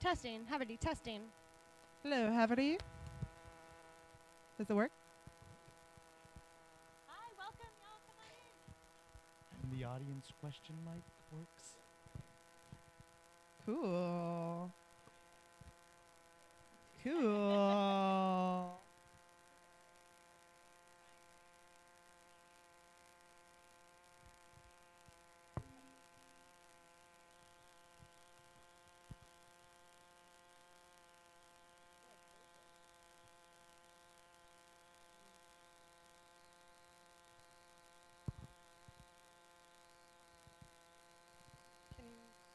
Testing. Haverty, testing. Hello, Haverty. Does it work? Hi, welcome, y'all. Come on in. And the audience question mic works. Cool. Cool.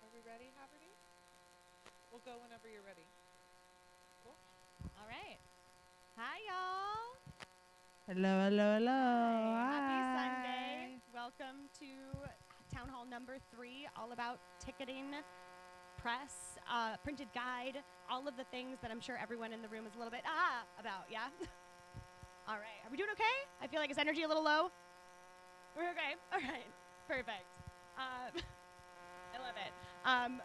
Are we ready, Haverty? We'll go whenever you're ready. Cool. All right. Hi, y'all. Hello, hello, hello. Hi. Happy Hi. Sunday. Welcome to Town Hall number 3, all about ticketing, press, printed guide, all of the things that I'm sure everyone in the room is a little bit about, yeah? All right. Are we doing okay? I feel like is energy a little low? We're okay. All right. Perfect. I love it.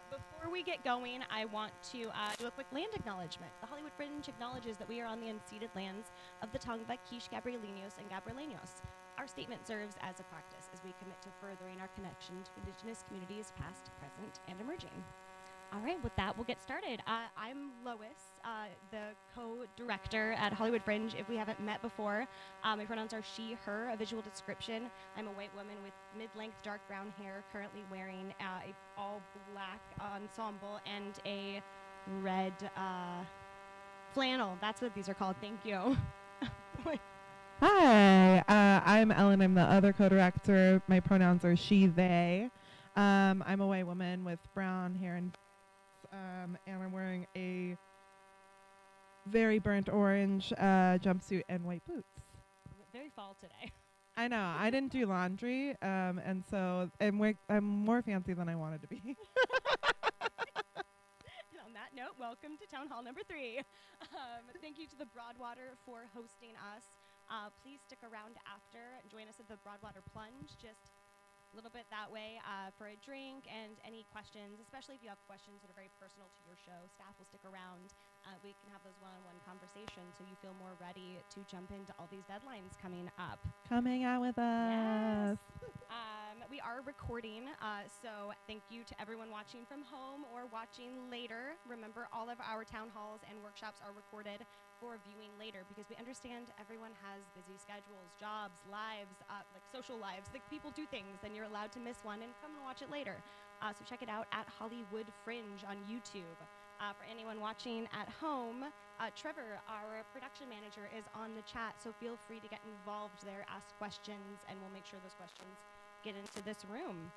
Before we get going, I want to do a quick land acknowledgement. The Hollywood Fringe acknowledges that we are on the unceded lands of the Tongva, Quiche, Gabrielinos, and Gabrielinos. Our statement serves as a practice as we commit to furthering our connection to Indigenous communities past, present, and emerging. All right, with that, we'll get started. I'm Lois, the co-director at Hollywood Fringe. If we haven't met before, my pronouns are she, her, a visual description. I'm a white woman with mid-length dark brown hair, currently wearing a all-black ensemble and a red flannel. That's what these are called. Thank you. Hi, I'm Ellen. I'm the other co-director. My pronouns are she, they. I'm a white woman with brown hair and I'm wearing a very burnt orange jumpsuit and white boots. Very fall today. I know. I didn't do laundry, and so I'm more fancy than I wanted to be. And on that note, welcome to Town Hall number 3. Thank you to the Broadwater for hosting us. Please stick around after and join us at the Broadwater Plunge. Just a little bit that way for a drink and any questions, especially if you have questions that are very personal to your show. Staff will stick around. We can have those one-on-one conversations so you feel more ready to jump into all these deadlines coming up. Come hang out with us. Yes. We are recording, so thank you to everyone watching from home or watching later. Remember, all of our town halls and workshops are recorded for viewing later because we understand everyone has busy schedules, jobs, lives, like social lives. Like people do things, and you're allowed to miss one and come and watch it later. So check it out at Hollywood Fringe on YouTube. For anyone watching at home, Trevor, our production manager, is on the chat, so feel free to get involved there, ask questions, and we'll make sure those questions get into this room.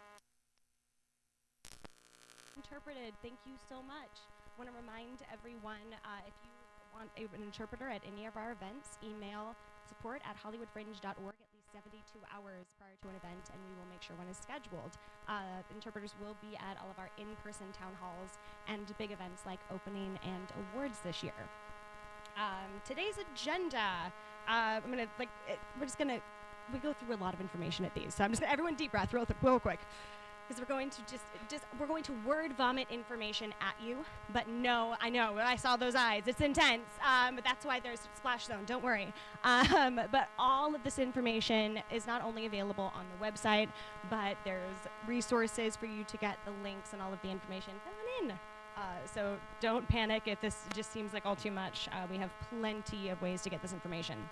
Interpreted, thank you so much. I want to remind everyone, if you want an interpreter at any of our events, email support@hollywoodfringe.org at least 72 hours prior to an event, and we will make sure one is scheduled. Interpreters will be at all of our in-person town halls and big events like opening and awards this year. Today's agenda, we go through a lot of information at these, so I'm just gonna, everyone deep breath real quick. Because we're going to we're going to word vomit information at you, but no, I know, I saw those eyes, it's intense, but that's why there's splash zone, don't worry. But all of this information is not only available on the website, but there's resources for you to get the links and all of the information coming in. So don't panic if this just seems like all too much. We have plenty of ways to get this information.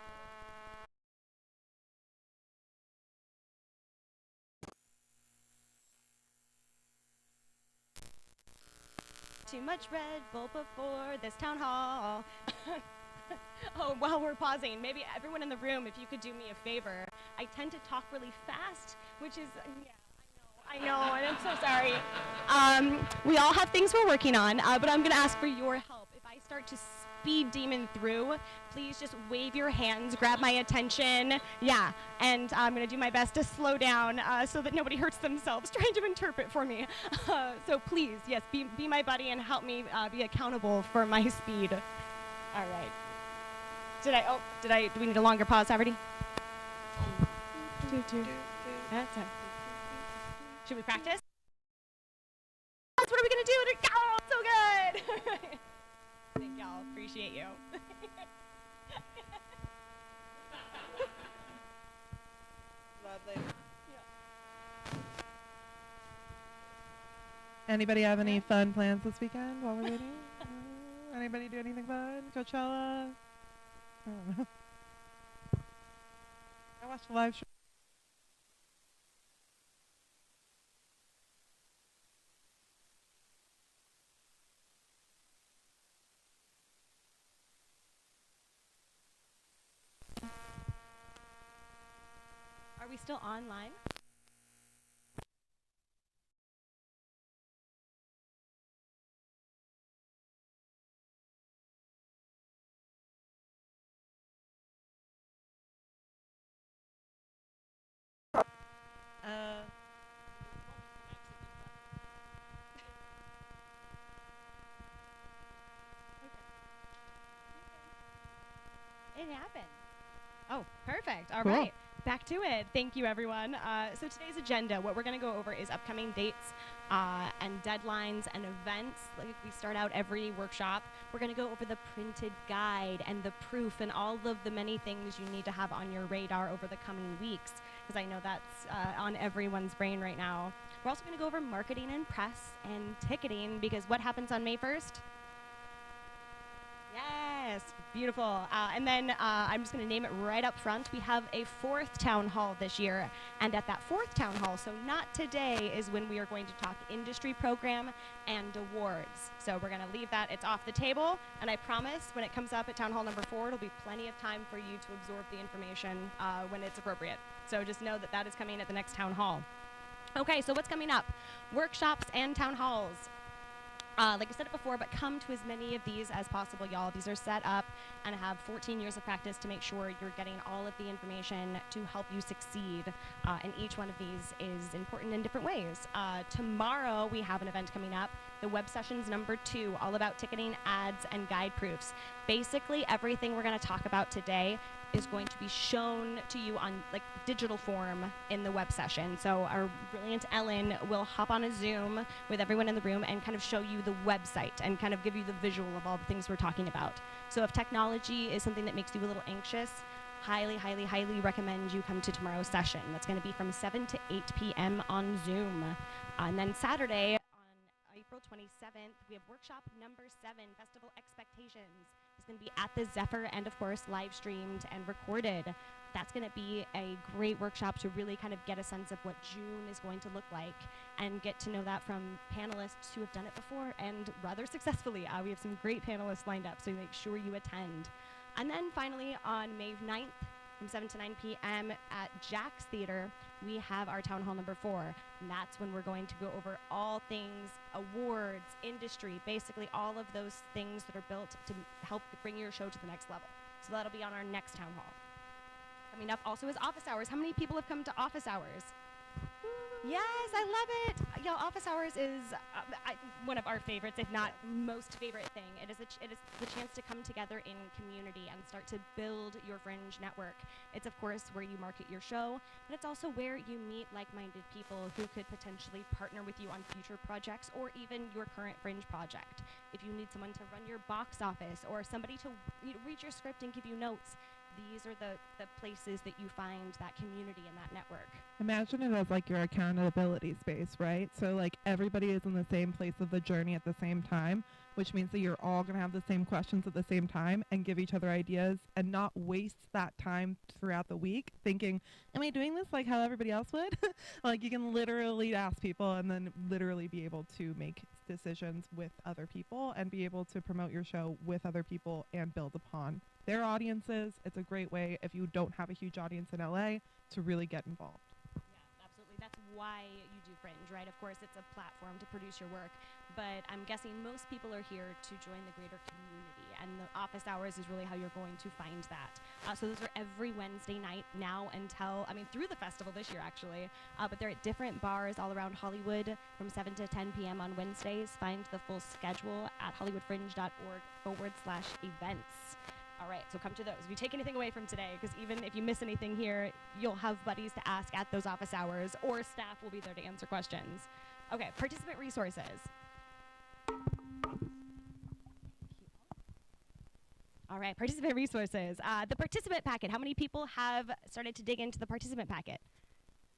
Too much Red Bull before this town hall. Oh, while we're pausing, maybe everyone in the room, if you could do me a favor. I tend to talk really fast, which is, yeah, I know, and I'm so sorry. We all have things we're working on, but I'm gonna ask for your help. If I start to speed demon through, please just wave your hands, grab my attention. Yeah, and I'm gonna do my best to slow down so that nobody hurts themselves trying to interpret for me. So please, yes, be my buddy and help me be accountable for my speed. All right. Do we need a longer pause already? Should we practice? What are we gonna do? Oh, so good! Anybody have any fun plans this weekend while we're waiting? Anybody do anything fun? Coachella? I don't know. I watched the live stream. Are we still online? It happened. Oh, perfect. All right. Cool. Back to it. Thank you, everyone. So today's agenda, what we're going to go over is upcoming dates and deadlines and events. Like we start out every workshop, we're going to go over the printed guide and the proof and all of the many things you need to have on your radar over the coming weeks, because I know that's on everyone's brain right now. We're also going to go over marketing and press and ticketing, because what happens on May 1st? Yes, beautiful. And then I'm just going to name it right up front. We have a 4th town hall this year. And at that 4th town hall, so not today, is when we are going to talk industry program and awards. So we're going to leave that. It's off the table. And I promise when it comes up at town hall number 4, it'll be plenty of time for you to absorb the information when it's appropriate. So just know that that is coming at the next town hall. Okay, so what's coming up? Workshops and town halls. Like I said it before, but come to as many of these as possible, y'all. These are set up and have 14 years of practice to make sure you're getting all of the information to help you succeed. And each one of these is important in different ways. Tomorrow, we have an event coming up, the web sessions number 2, all about ticketing, ads, and guide proofs. Basically, everything we're going to talk about today is going to be shown to you on like digital form in the web session. So our brilliant Ellen will hop on a Zoom with everyone in the room and kind of show you the website and kind of give you the visual of all the things we're talking about. So if technology is something that makes you a little anxious, highly, highly, highly recommend you come to tomorrow's session. That's going to be from 7 to 8 p.m. on Zoom. And then Saturday, on April 27th, we have workshop number 7, Festival Expectations. It's going to be at the Zephyr and, of course, live streamed and recorded. That's going to be a great workshop to really kind of get a sense of what June is going to look like and get to know that from panelists who have done it before and rather successfully. We have some great panelists lined up, so make sure you attend. And then finally, on May 9th, from 7 to 9 p.m. at Jack's Theater, we have our Town Hall number 4. And that's when we're going to go over all things awards, industry, basically all of those things that are built to help bring your show to the next level. So that'll be on our next Town Hall. Coming up also is office hours. How many people have come to office hours? Yes, I love it. Yo, office hours is one of our favorites, if not most favorite thing. It is the chance to come together in community and start to build your Fringe network. It's, of course, where you market your show, but it's also where you meet like-minded people who could potentially partner with you on future projects or even your current Fringe project. If you need someone to run your box office or somebody to read your script and give you notes, these are the places that you find that community and that network. Imagine it as like your accountability space, right? So like everybody is in the same place of the journey at the same time, which means that you're all going to have the same questions at the same time and give each other ideas and not waste that time throughout the week thinking, am I doing this like how everybody else would? Like you can literally ask people and then literally be able to make decisions with other people and be able to promote your show with other people and build upon their audiences. It's a great way if you don't have a huge audience in LA to really get involved. Yeah, absolutely. That's why you do Fringe, right? Of course, it's a platform to produce your work, but I'm guessing most people are here to join the greater community, and the office hours is really how you're going to find that. So those are every Wednesday night now until, through the festival this year, actually, but they're at different bars all around Hollywood from 7 to 10 p.m. on Wednesdays. Find the full schedule at hollywoodfringe.org/events. All right, so come to those. If you take anything away from today, because even if you miss anything here, you'll have buddies to ask at those office hours, or staff will be there to answer questions. Okay, participant resources. All right, participant resources. The participant packet. How many people have started to dig into the participant packet?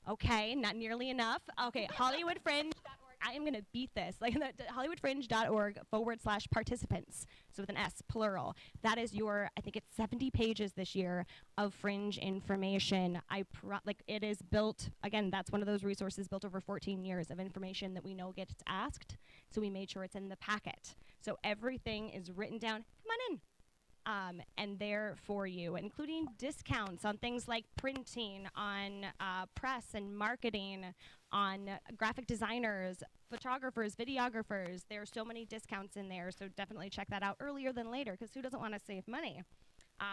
Okay, not nearly enough. Okay, hollywoodfringe.org. I am going to beat this. Like hollywoodfringe.org/participants. So with an S, plural. That is your, I think it's 70 pages this year of Fringe information. Like it is built, again, that's one of those resources built over 14 years of information that we know gets asked. So we made sure it's in the packet. So everything is written down. Come on in. And there for you, including discounts on things like printing, on press and marketing, on graphic designers, photographers, videographers. There are so many discounts in there, so definitely check that out earlier than later, because who doesn't want to save money?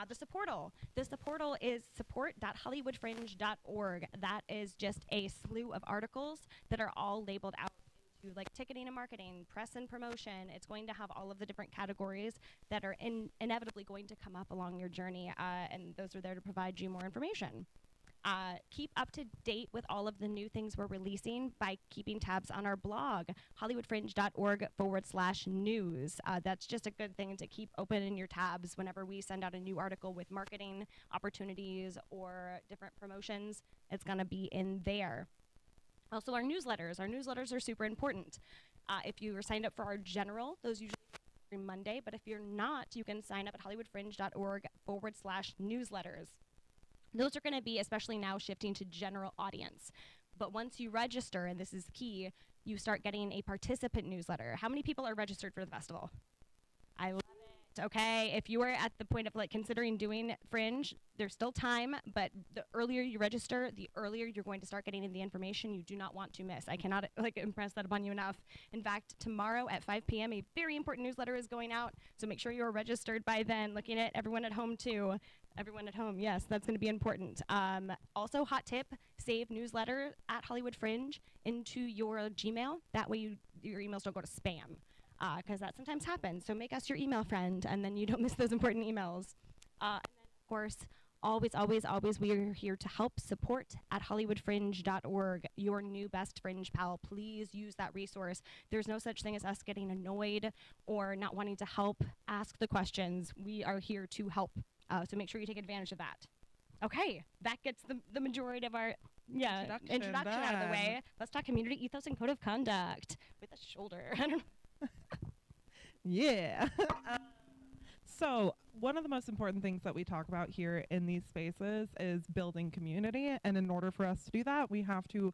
The supportal. The supportal is support.hollywoodfringe.org. That is just a slew of articles that are all labeled out into like ticketing and marketing, press and promotion. It's going to have all of the different categories that are inevitably going to come up along your journey, and those are there to provide you more information. Keep up to date with all of the new things we're releasing by keeping tabs on our blog, hollywoodfringe.org/news. That's just a good thing to keep open in your tabs whenever we send out a new article with marketing opportunities or different promotions. It's going to be in there. Also, our newsletters. Our newsletters are super important. If you are signed up for our general, those usually every Monday, but if you're not, you can sign up at hollywoodfringe.org/newsletters. Those are going to be, especially now, shifting to general audience. But once you register, and this is key, you start getting a participant newsletter. How many people are registered for the festival? I love it. Okay, if you are at the point of like considering doing Fringe, there's still time, but the earlier you register, the earlier you're going to start getting in the information you do not want to miss. I cannot like impress that upon you enough. In fact, tomorrow at 5 p.m., a very important newsletter is going out, so make sure you're registered by then. Looking at everyone at home too. Everyone at home, yes, that's going to be important. Also, hot tip, save newsletter at Hollywood Fringe into your Gmail. That way your emails don't go to spam, because that sometimes happens. So make us your email friend, and then you don't miss those important emails. And then, of course, always, always, always, we are here to help. Support at hollywoodfringe.org, your new best Fringe pal. Please use that resource. There's no such thing as us getting annoyed or not wanting to help. Ask the questions. We are here to help. So make sure you take advantage of that. Okay, that gets the majority of our introduction out of the way. Let's talk community ethos and code of conduct with a shoulder. I don't know. Yeah. So one of the most important things that we talk about here in these spaces is building community. And in order for us to do that, we have to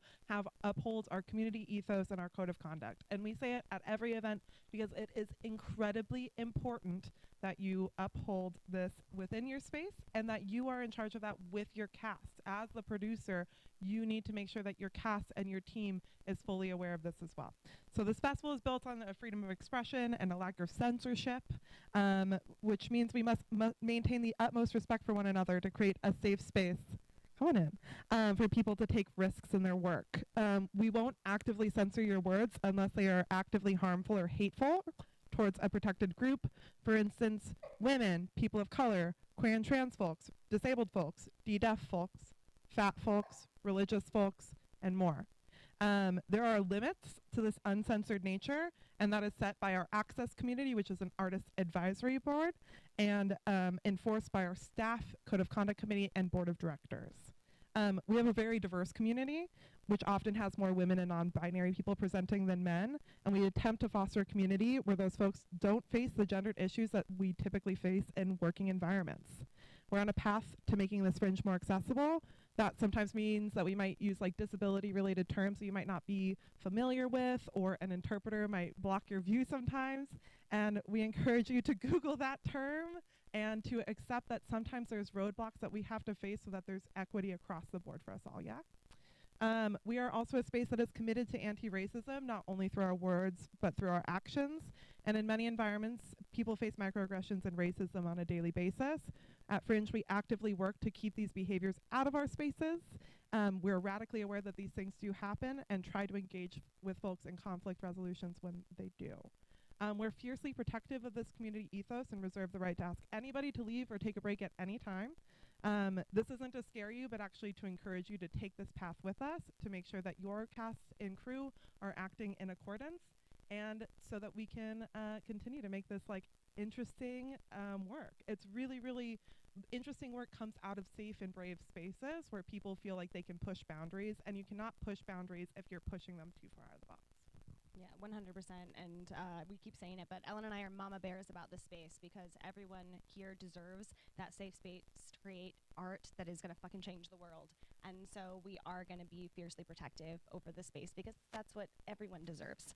uphold our community ethos and our code of conduct. And we say it at every event because it is incredibly important that you uphold this within your space and that you are in charge of that with your cast. As the producer, you need to make sure that your cast and your team is fully aware of this as well. So this festival is built on a freedom of expression and a lack of censorship, which means we must maintain the utmost respect for one another to create a safe space. Come on in. For people to take risks in their work. We won't actively censor your words unless they are actively harmful or hateful towards a protected group. For instance, women, people of color, queer and trans folks, disabled folks, deaf folks, fat folks, religious folks, and more. There are limits to this uncensored nature, and that is set by our Access community, which is an artist advisory board, and enforced by our staff, Code of Conduct Committee, and Board of Directors. We have a very diverse community, which often has more women and non-binary people presenting than men, and we attempt to foster a community where those folks don't face the gendered issues that we typically face in working environments. We're on a path to making this Fringe more accessible. That sometimes means that we might use like disability-related terms that you might not be familiar with, or an interpreter might block your view sometimes. And we encourage you to Google that term and to accept that sometimes there's roadblocks that we have to face so that there's equity across the board for us all, yeah? We are also a space that is committed to anti-racism, not only through our words, but through our actions. And in many environments, people face microaggressions and racism on a daily basis. At Fringe, we actively work to keep these behaviors out of our spaces. We're radically aware that these things do happen and try to engage with folks in conflict resolutions when they do. We're fiercely protective of this community ethos and reserve the right to ask anybody to leave or take a break at any time. This isn't to scare you, but actually to encourage you to take this path with us, to make sure that your cast and crew are acting in accordance, and so that we can continue to make this like interesting work. It's really, really interesting work comes out of safe and brave spaces where people feel like they can push boundaries, and you cannot push boundaries if you're pushing them too far out of the box. Yeah, 100%. And we keep saying it, but Ellen and I are mama bears about this space because everyone here deserves that safe space to create art that is going to fucking change the world. And so we are going to be fiercely protective over the space because that's what everyone deserves.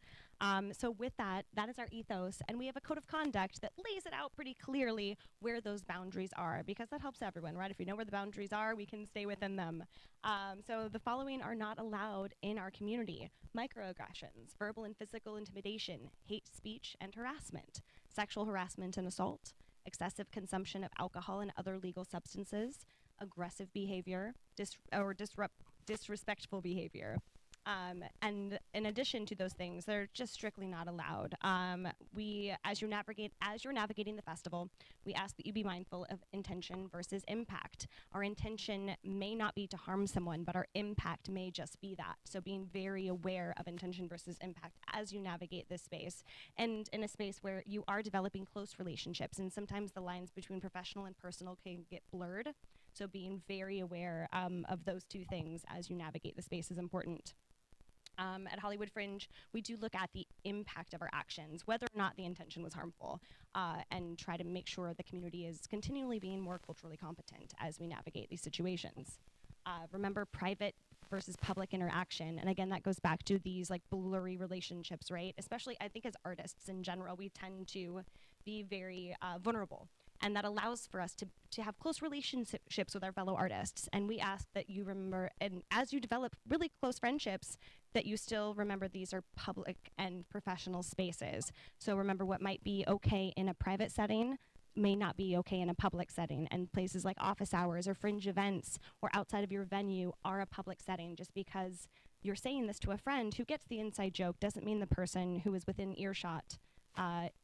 So with that, that is our ethos. And we have a code of conduct that lays it out pretty clearly where those boundaries are because that helps everyone, right? If we know where the boundaries are, we can stay within them. So the following are not allowed in our community: microaggressions, verbal and physical intimidation, hate speech and harassment, sexual harassment and assault, excessive consumption of alcohol and other legal substances, aggressive behavior, disrespectful behavior. And in addition to those things, they're just strictly not allowed. As you're navigating the festival, we ask that you be mindful of intention versus impact. Our intention may not be to harm someone, but our impact may just be that. So being very aware of intention versus impact as you navigate this space, and in a space where you are developing close relationships, and sometimes the lines between professional and personal can get blurred. So being very aware of those two things as you navigate the space is important. At Hollywood Fringe, we do look at the impact of our actions, whether or not the intention was harmful, and try to make sure the community is continually being more culturally competent as we navigate these situations. Remember private versus public interaction. And again, that goes back to these like blurry relationships, right? Especially, I think as artists in general, we tend to be very vulnerable. And that allows for us to have close relationships with our fellow artists. And we ask that you remember, and as you develop really close friendships, that you still remember these are public and professional spaces. So remember what might be okay in a private setting may not be okay in a public setting, and places like office hours or fringe events or outside of your venue are a public setting. Just because you're saying this to a friend who gets the inside joke doesn't mean the person who is within earshot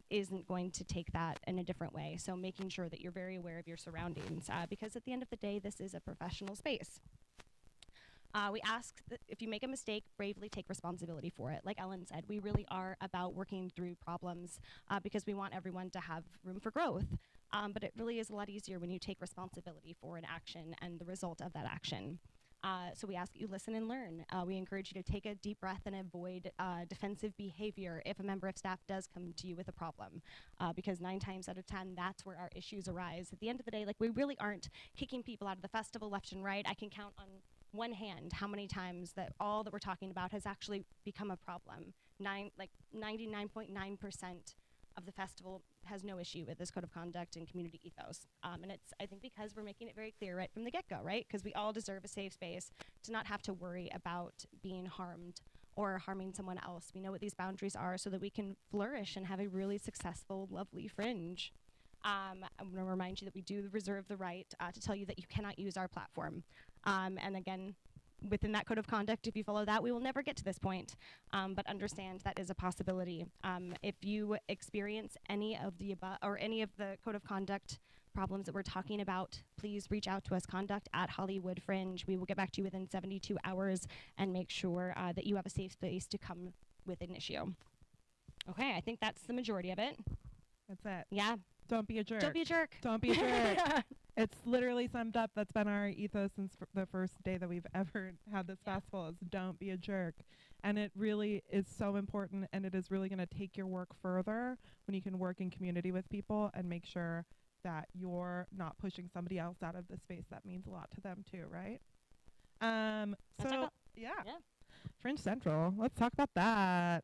isn't going to take that in a different way. So making sure that you're very aware of your surroundings, because at the end of the day, this is a professional space. We ask that if you make a mistake, bravely take responsibility for it. Like Ellen said, we really are about working through problems because we want everyone to have room for growth. But it really is a lot easier when you take responsibility for an action and the result of that action. So we ask that you listen and learn. We encourage you to take a deep breath and avoid defensive behavior if a member of staff does come to you with a problem, because 9 times out of 10, that's where our issues arise. At the end of the day, like, we really aren't kicking people out of the festival left and right. I can count on one hand how many times that all that we're talking about has actually become a problem. 99.9% of the festival has no issue with this code of conduct and community ethos. And it's, I think, because we're making it very clear right from the get-go, right? Because we all deserve a safe space to not have to worry about being harmed or harming someone else. We know what these boundaries are so that we can flourish and have a really successful, lovely fringe. I'm going to remind you that we do reserve the right to tell you that you cannot use our platform. And again, within that code of conduct, if you follow that, we will never get to this point. But understand that is a possibility. If you experience any of the above or any of the code of conduct problems that we're talking about, please reach out to us, conduct@Hollywood Fringe. We will get back to you within 72 hours and make sure that you have a safe space to come with an issue. Okay, I think that's the majority of it. That's it. Yeah. Don't be a jerk. Don't be a jerk. Don't be a jerk. It's literally summed up. That's been our ethos since the first day that we've ever had this festival, is don't be a jerk. And it really is so important, and it is really going to take your work further when you can work in community with people and make sure that you're not pushing somebody else out of the space that means a lot to them too, right? Yeah. Fringe Central. Let's talk about that.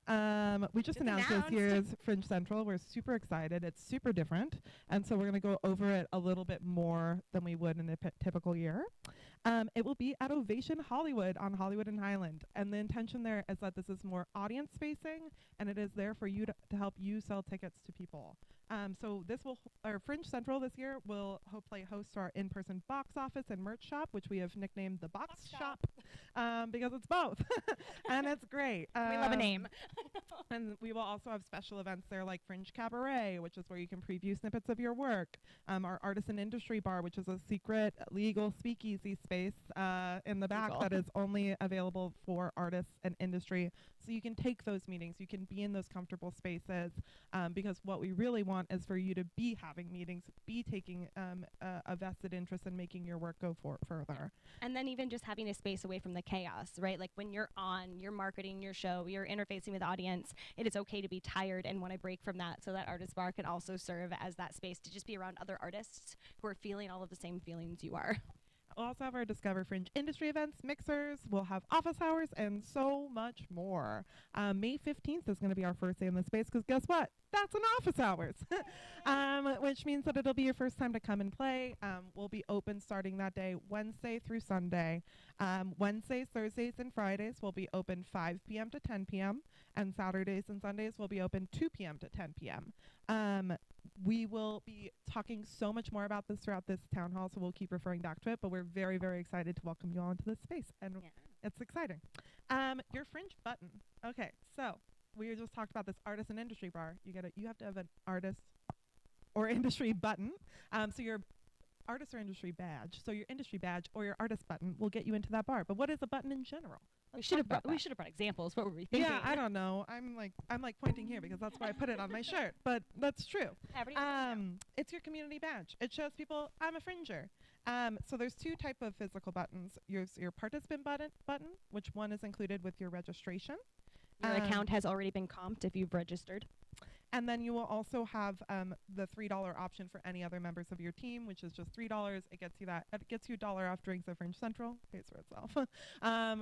We just announced this year's Fringe Central. We're super excited. It's super different. And so we're going to go over it a little bit more than we would in a typical year. It will be at Ovation Hollywood on Hollywood and Highland. And the intention there is that this is more audience facing, and it is there for you to help you sell tickets to people. So this will, our Fringe Central this year will hopefully host our in-person box office and merch shop, which we have nicknamed the Box Shop, because it's both. And it's great. We love a name. And we will also have special events there like Fringe Cabaret, which is where you can preview snippets of your work. Our Artisan Industry Bar, which is a secret legal speakeasy space in the back that is only available for artists and industry. So you can take those meetings. You can be in those comfortable spaces, because what we really want want is for you to be having meetings, be taking a vested interest in making your work go further. And then even just having a space away from the chaos, right? Like when you're marketing your show, you're interfacing with the audience, it is okay to be tired and want to break from that, so that Artist Bar can also serve as that space to just be around other artists who are feeling all of the same feelings you are. We'll also have our Discover Fringe industry events, mixers, we'll have office hours, and so much more. May 15th is going to be our first day in the space, because guess what? That's an office hours, which means that it'll be your first time to come and play. We'll be open starting that day, Wednesday through Sunday. Wednesdays, Thursdays, and Fridays will be open 5 p.m. to 10 p.m., and Saturdays and Sundays will be open 2 p.m. to 10 p.m. We will be talking so much more about this throughout this town hall, so we'll keep referring back to it, but we're very, very excited to welcome you all into this space, and it's exciting. Your Fringe button. Okay, so we just talked about this artist and industry bar. You have to have an artist or industry button. So your artist or industry badge. So your industry badge or your artist button will get you into that bar. But what is a button in general? We should have brought examples. What were we thinking? Yeah, I don't know. I'm like pointing here because that's why I put it on my shirt. But that's true. It's your community badge. It shows people I'm a Fringer. So there's two type of physical buttons. Your participant button, which one is included with your registration. Your account has already been comped if you've registered. And then you will also have the $3 option for any other members of your team, which is just $3. It gets you $1 off drinks at Fringe Central. Pays for itself.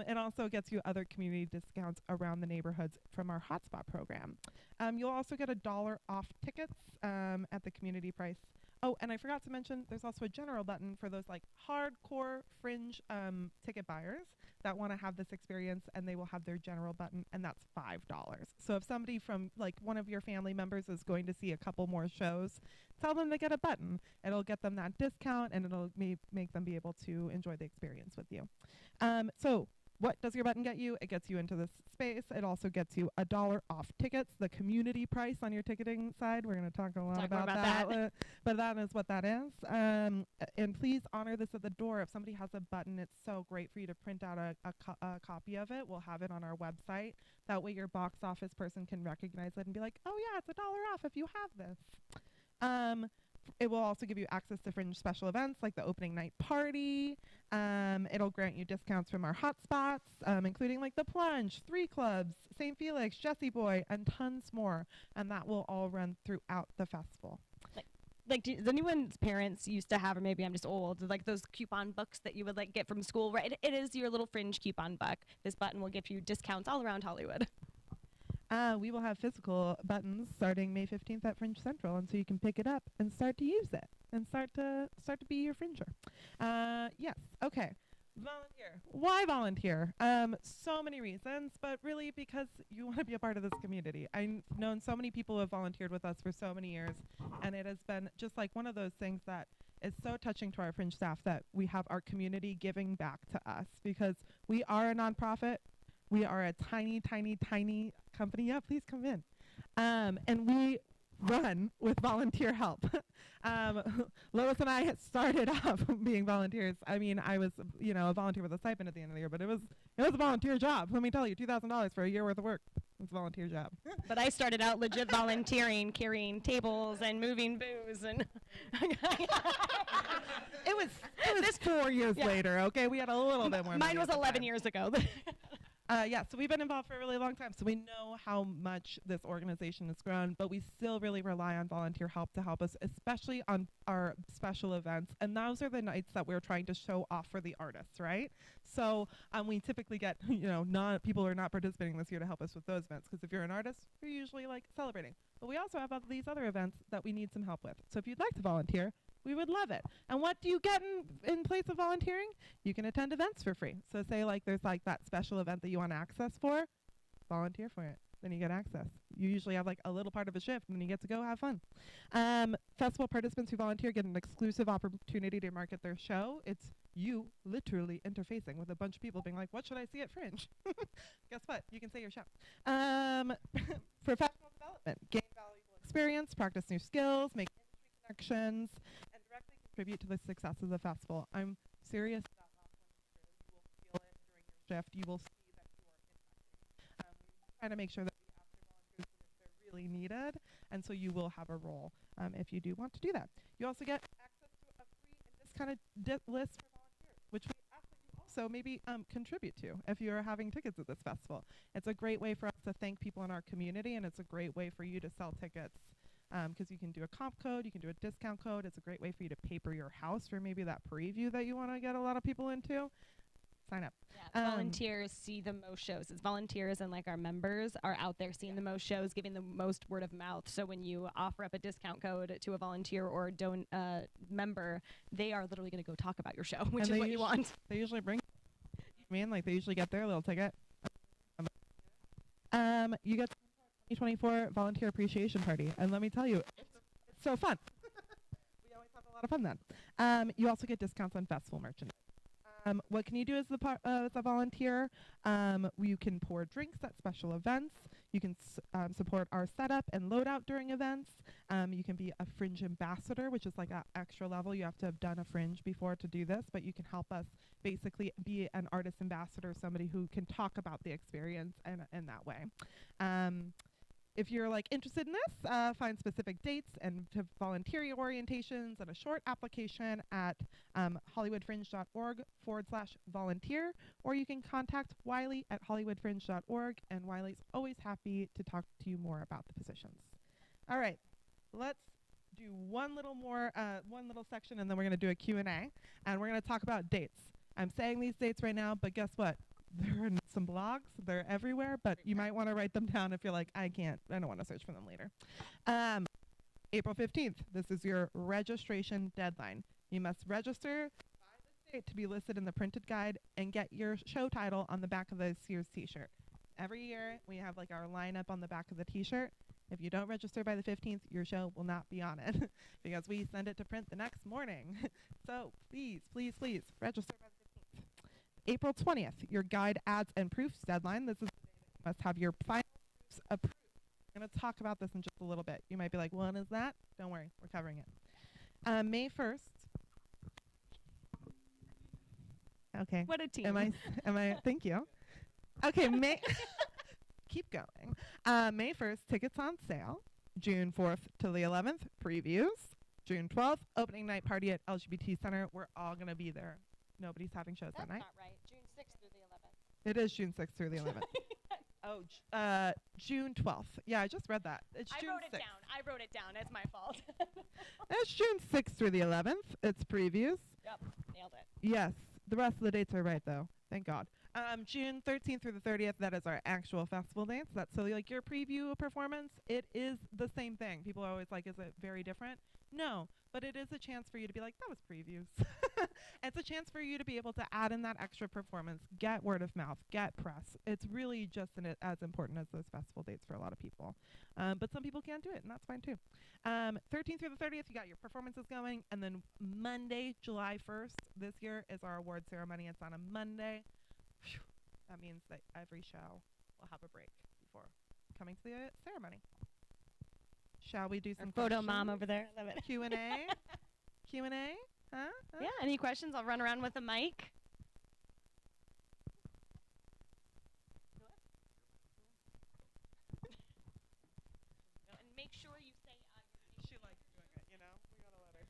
It also gets you other community discounts around the neighborhoods from our hotspot program. You'll also get $1 off tickets at the community price. Oh, and I forgot to mention, there's also a general button for those like hardcore Fringe ticket buyers that want to have this experience, and they will have their general button, and that's $5. So if somebody from like one of your family members is going to see a couple more shows, tell them to get a button. It'll get them that discount, and it'll make them be able to enjoy the experience with you. So what does your button get you? It gets you into this space. It also gets you $1 off tickets, the community price on your ticketing side. We're going to talk a lot about that. But that is what that is. And please honor this at the door. If somebody has a button, it's so great for you to print out a copy of it. We'll have it on our website. That way your box office person can recognize it and be like, oh yeah, it's $1 off if you have this. It will also give you access to Fringe special events like the opening night party. It'll grant you discounts from our hotspots, including like the Plunge, 3 Clubs, St. Felix, Jessie Boy, and tons more. And that will all run throughout the festival. Like, does anyone's parents used to have, or maybe I'm just old, like those coupon books that you would like get from school, right? It is your little Fringe coupon book. This button will give you discounts all around Hollywood. We will have physical buttons starting May 15th at Fringe Central, and so you can pick it up and start to use it and start to be your Fringer. Yes. Okay. Volunteer. Why volunteer? So many reasons, but really because you want to be a part of this community. I've known so many people who have volunteered with us for so many years, and it has been just like one of those things that is so touching to our Fringe staff that we have our community giving back to us, because we are a nonprofit. We are a tiny, tiny, tiny company. Yeah, please come in. And we run with volunteer help. Lois and I started off being volunteers. I mean, I was, a volunteer with a stipend at the end of the year, but it was a volunteer job. Let me tell you, $2,000 for a year worth of work. It's a volunteer job. But I started out legit volunteering, carrying tables and moving booze, and it was 4 years later. Okay, we had a little bit more. Mine was 11 years ago. So we've been involved for a really long time, so we know how much this organization has grown, but we still really rely on volunteer help to help us, especially on our special events. And those are the nights that we're trying to show off for the artists, right? So we typically get, people who are not participating this year to help us with those events, because if you're an artist, you're usually like celebrating. But we also have these other events that we need some help with. So if you'd like to volunteer, we would love it. And what do you get in place of volunteering? You can attend events for free. So say like there's like that special event that you want access for, volunteer for it. Then you get access. You usually have like a little part of a shift, and then you get to go have fun. Festival participants who volunteer get an exclusive opportunity to market their show. It's you literally interfacing with a bunch of people being like, what should I see at Fringe? Guess what? You can say your show. Professional development. Gain valuable experience, practice new skills, make industry connections, and directly contribute to the success of the festival. I'm serious about that one. You will feel it during your shift. You will see that you are impacting. Trying to make sure that we ask our volunteers that if they're really needed, and so you will have a role if you do want to do that. You also get access to a free and discounted list for volunteers, which we ask that you also maybe contribute to if you're having tickets at this festival. It's a great way for us to thank people in our community, and it's a great way for you to sell tickets because you can do a comp code, you can do a discount code. It's a great way for you to paper your house for maybe that preview that you want to get a lot of people into. Sign up. Yeah, volunteers see the most shows. It's volunteers and like our members are out there seeing the most shows, giving the most word of mouth. So when you offer up a discount code to a volunteer or member, they are literally going to go talk about your show, which is what you want. They usually bring, they usually get their little ticket. You get the 2024 Volunteer Appreciation Party, and let me tell you, it's so fun. We always have a lot of fun then. You also get discounts on festival merchandise. What can you do as a volunteer? You can pour drinks at special events. You can support our setup and loadout during events. You can be a fringe ambassador, which is like an extra level. You have to have done a fringe before to do this, but you can help us basically be an artist ambassador, somebody who can talk about the experience in that way. If you're like interested in this, find specific dates and to volunteer orientations and a short application at hollywoodfringe.org/volunteer, or you can contact Wiley at hollywoodfringe.org, and Wiley's always happy to talk to you more about the positions. All right, let's do one little section, and then we're going to do a Q&A, and we're going to talk about dates. I'm saying these dates right now, but guess what? They're in some blogs. They're everywhere, but you might want to write them down if you're like, I don't want to search for them later. April 15th, this is your registration deadline. You must register by this date to be listed in the printed guide and get your show title on the back of this year's t-shirt. Every year, we have like our lineup on the back of the t-shirt. If you don't register by the 15th, your show will not be on it because we send it to print the next morning. So please, please, please register by the 15th. April 20th, your guide ads and proofs deadline. This is the day that you must have your final proofs approved. I'm going to talk about this in just a little bit. You might be like, what is that? Don't worry, we're covering it. May 1st. Okay. What a team. Am I, thank you. Okay, keep going. May 1st, tickets on sale. June 4th to the 11th, previews. June 12th, opening night party at LGBT Center. We're all going to be there. Nobody's having shows that night. That's not right. June 6th through the 11th. It is June 6th through the 11th. June 12th. Yeah, I just read that. It's June 6th. I wrote it down. It's my fault. It's June 6th through the 11th. It's previews. Yep, nailed it. Yes, the rest of the dates are right, though. Thank God. June 13th through the 30th, that is our actual festival dates. That's so like your preview performance, it is the same thing. People are always like, is it very different? No, but it is a chance for you to be like, that was previews. It's a chance for you to be able to add in that extra performance, get word of mouth, get press. It's really just as important as those festival dates for a lot of people. But some people can't do it, and that's fine too. 13th through the 30th, you got your performances going. And then Monday, July 1st, this year is our award ceremony. It's on a Monday. Whew. That means that every show will have a break before coming to the ceremony. Shall we do some photo mom over there? Love it. Q&A? Q&A? Huh? Yeah, any questions? I'll run around with a mic. And make sure you say she likes doing it, you know? We gotta let her.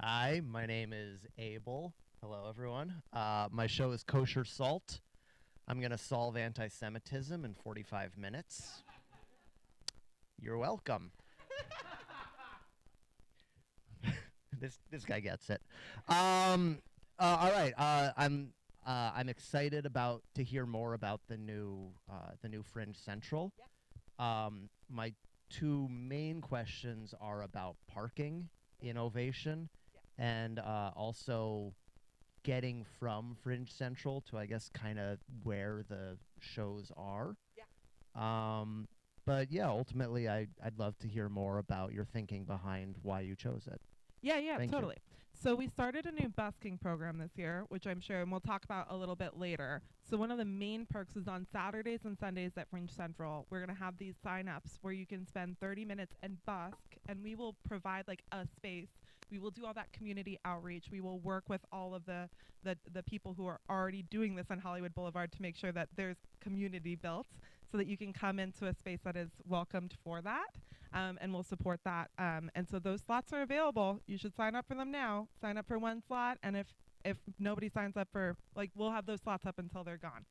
Hi, my name is Abel. Hello, everyone. My show is Kosher Salt. I'm going to solve anti-Semitism in 45 minutes. You're welcome. This guy gets it. All right. I'm excited to hear more about the new Fringe Central. Yeah. My two main questions are about parking innovation and also getting from Fringe Central to, I guess, kind of where the shows are. Yeah. But yeah, ultimately, I'd love to hear more about your thinking behind why you chose it. Yeah, Thank totally. So we started a new busking program this year, which I'm sure, and we'll talk about a little bit later. So one of the main perks is on Saturdays and Sundays at Fringe Central, we're going to have these sign-ups where you can spend 30 minutes and busk, and we will provide like a space We will do all that community outreach. We will work with all of the people who are already doing this on Hollywood Boulevard to make sure that there's community built so that you can come into a space that is welcomed for that, and we'll support that. And so those slots are available. You should sign up for them now. Sign up for one slot, and if nobody signs up for, like, we'll have those slots up until they're gone.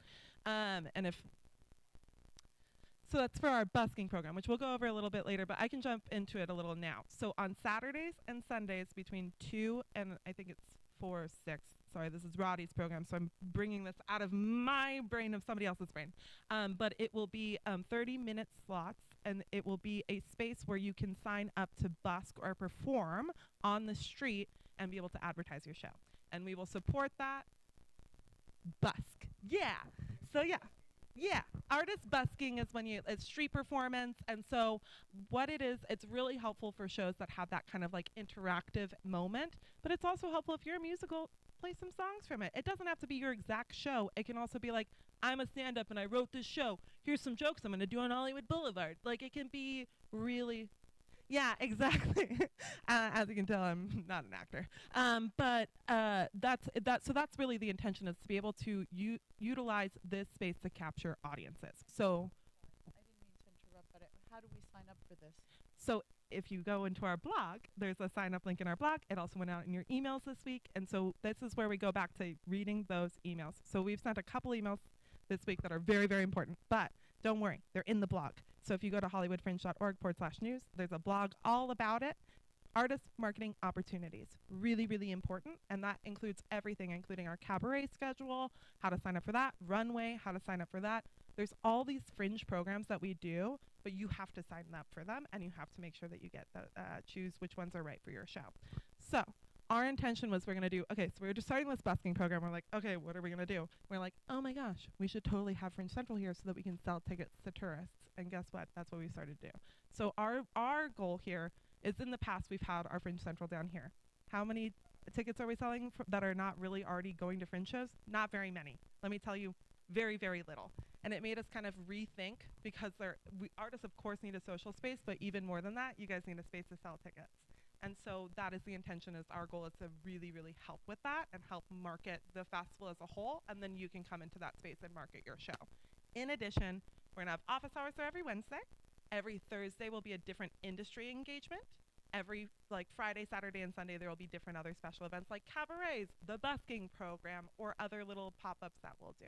So that's for our busking program, which we'll go over a little bit later, but I can jump into it a little now. So on Saturdays and Sundays between 2 and I think it's 4 or 6. Sorry, this is Roddy's program, so I'm bringing this out of my brain of somebody else's brain. But it will be 30-minute slots, and it will be a space where you can sign up to busk or perform on the street and be able to advertise your show. And we will support that. Busk. Yeah. So yeah, artist busking is when it's street performance, and so what it is, it's really helpful for shows that have that kind of like interactive moment, but it's also helpful if you're a musical, play some songs from it. It doesn't have to be your exact show. It can also be like, I'm a stand-up and I wrote this show. Here's some jokes I'm going to do on Hollywood Boulevard. Like, it can be really... Yeah, exactly. As you can tell, I'm not an actor. But that's really the intention, is to be able to utilize this space to capture audiences. So I didn't mean to interrupt, but how do we sign up for this? So if you go into our blog, there's a sign up link in our blog. It also went out in your emails this week. And so this is where we go back to reading those emails. So we've sent a couple emails this week that are very, very important, but don't worry, they're in the blog. So if you go to hollywoodfringe.org/news, there's a blog all about it. Artist marketing opportunities, really, really important. And that includes everything, including our cabaret schedule, how to sign up for that, runway, how to sign up for that. There's all these fringe programs that we do, but you have to sign up for them, and you have to make sure that you get choose which ones are right for your show. So our intention was, we're going to do, okay, so we were just starting this busking program. We're like, okay, what are we going to do? We're like, oh my gosh, we should totally have Fringe Central here so that we can sell tickets to tourists. And guess what? That's what we started to do. So our goal here is, in the past, we've had our Fringe Central down here. How many tickets are we selling that are not really already going to Fringe shows? Not very many. Let me tell you, very, very little. And it made us kind of rethink, because artists, of course, need a social space, but even more than that, you guys need a space to sell tickets. And so that is the intention, is our goal is to really, really help with that and help market the festival as a whole, and then you can come into that space and market your show. In addition, we're gonna have office hours there every Wednesday. Every Thursday will be a different industry engagement. Every Friday, Saturday, and Sunday, there will be different other special events like cabarets, the busking program, or other little pop-ups that we'll do.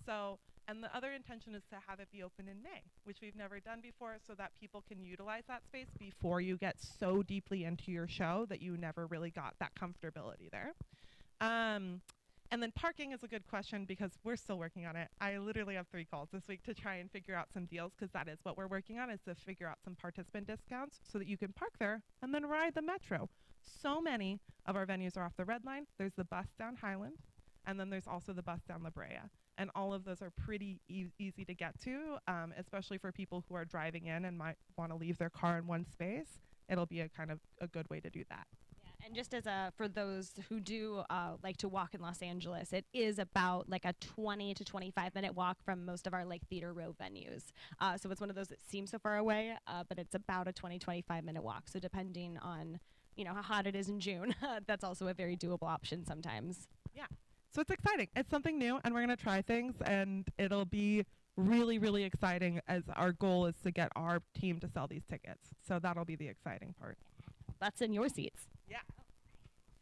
So, and the other intention is to have it be open in May, which we've never done before, so that people can utilize that space before you get so deeply into your show that you never really got that comfortability there. And then parking is a good question, because we're still working on it. I literally have 3 calls this week to try and figure out some deals, because that is what we're working on, is to figure out some participant discounts so that you can park there and then ride the metro. So many of our venues are off the Red Line. There's the bus down Highland, and then there's also the bus down La Brea. And all of those are pretty easy to get to, especially for people who are driving in and might want to leave their car in one space. It'll be a kind of a good way to do that. Yeah, and just as for those who do like to walk in Los Angeles, it is about like a 20 to 25-minute walk from most of our Theater Row venues. So it's one of those that seems so far away, but it's about a 25-minute walk. So depending on, how hot it is in June, that's also a very doable option sometimes. Yeah. So it's exciting. It's something new, and we're going to try things, and it'll be really, really exciting, as our goal is to get our team to sell these tickets. So that'll be the exciting part. Butts in your seats. Yeah.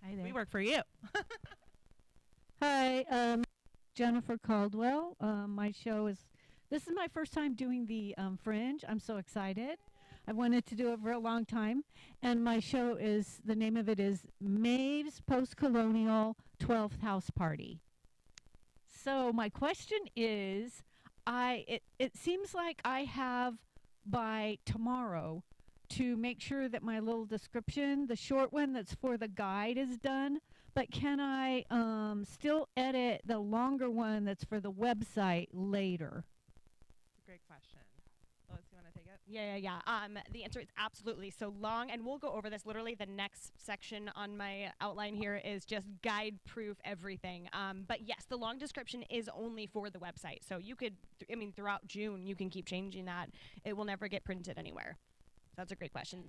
Hi there. We work for you. Hi, Jennifer Caldwell. This is my first time doing the Fringe. I'm so excited. I've wanted to do it for a long time. And my show the name of it is Maeve's Post-Colonial 12th House Party. So my question is, it seems like I have by tomorrow to make sure that my little description, the short one that's for the guide, is done. But can I still edit the longer one that's for the website later? Great question. Lois, you want to take it? Yeah. The answer is absolutely. So long, and we'll go over this. Literally, the next section on my outline here is just guide-proof everything. But yes, the long description is only for the website. So you could, throughout June, you can keep changing that. It will never get printed anywhere. That's a great question.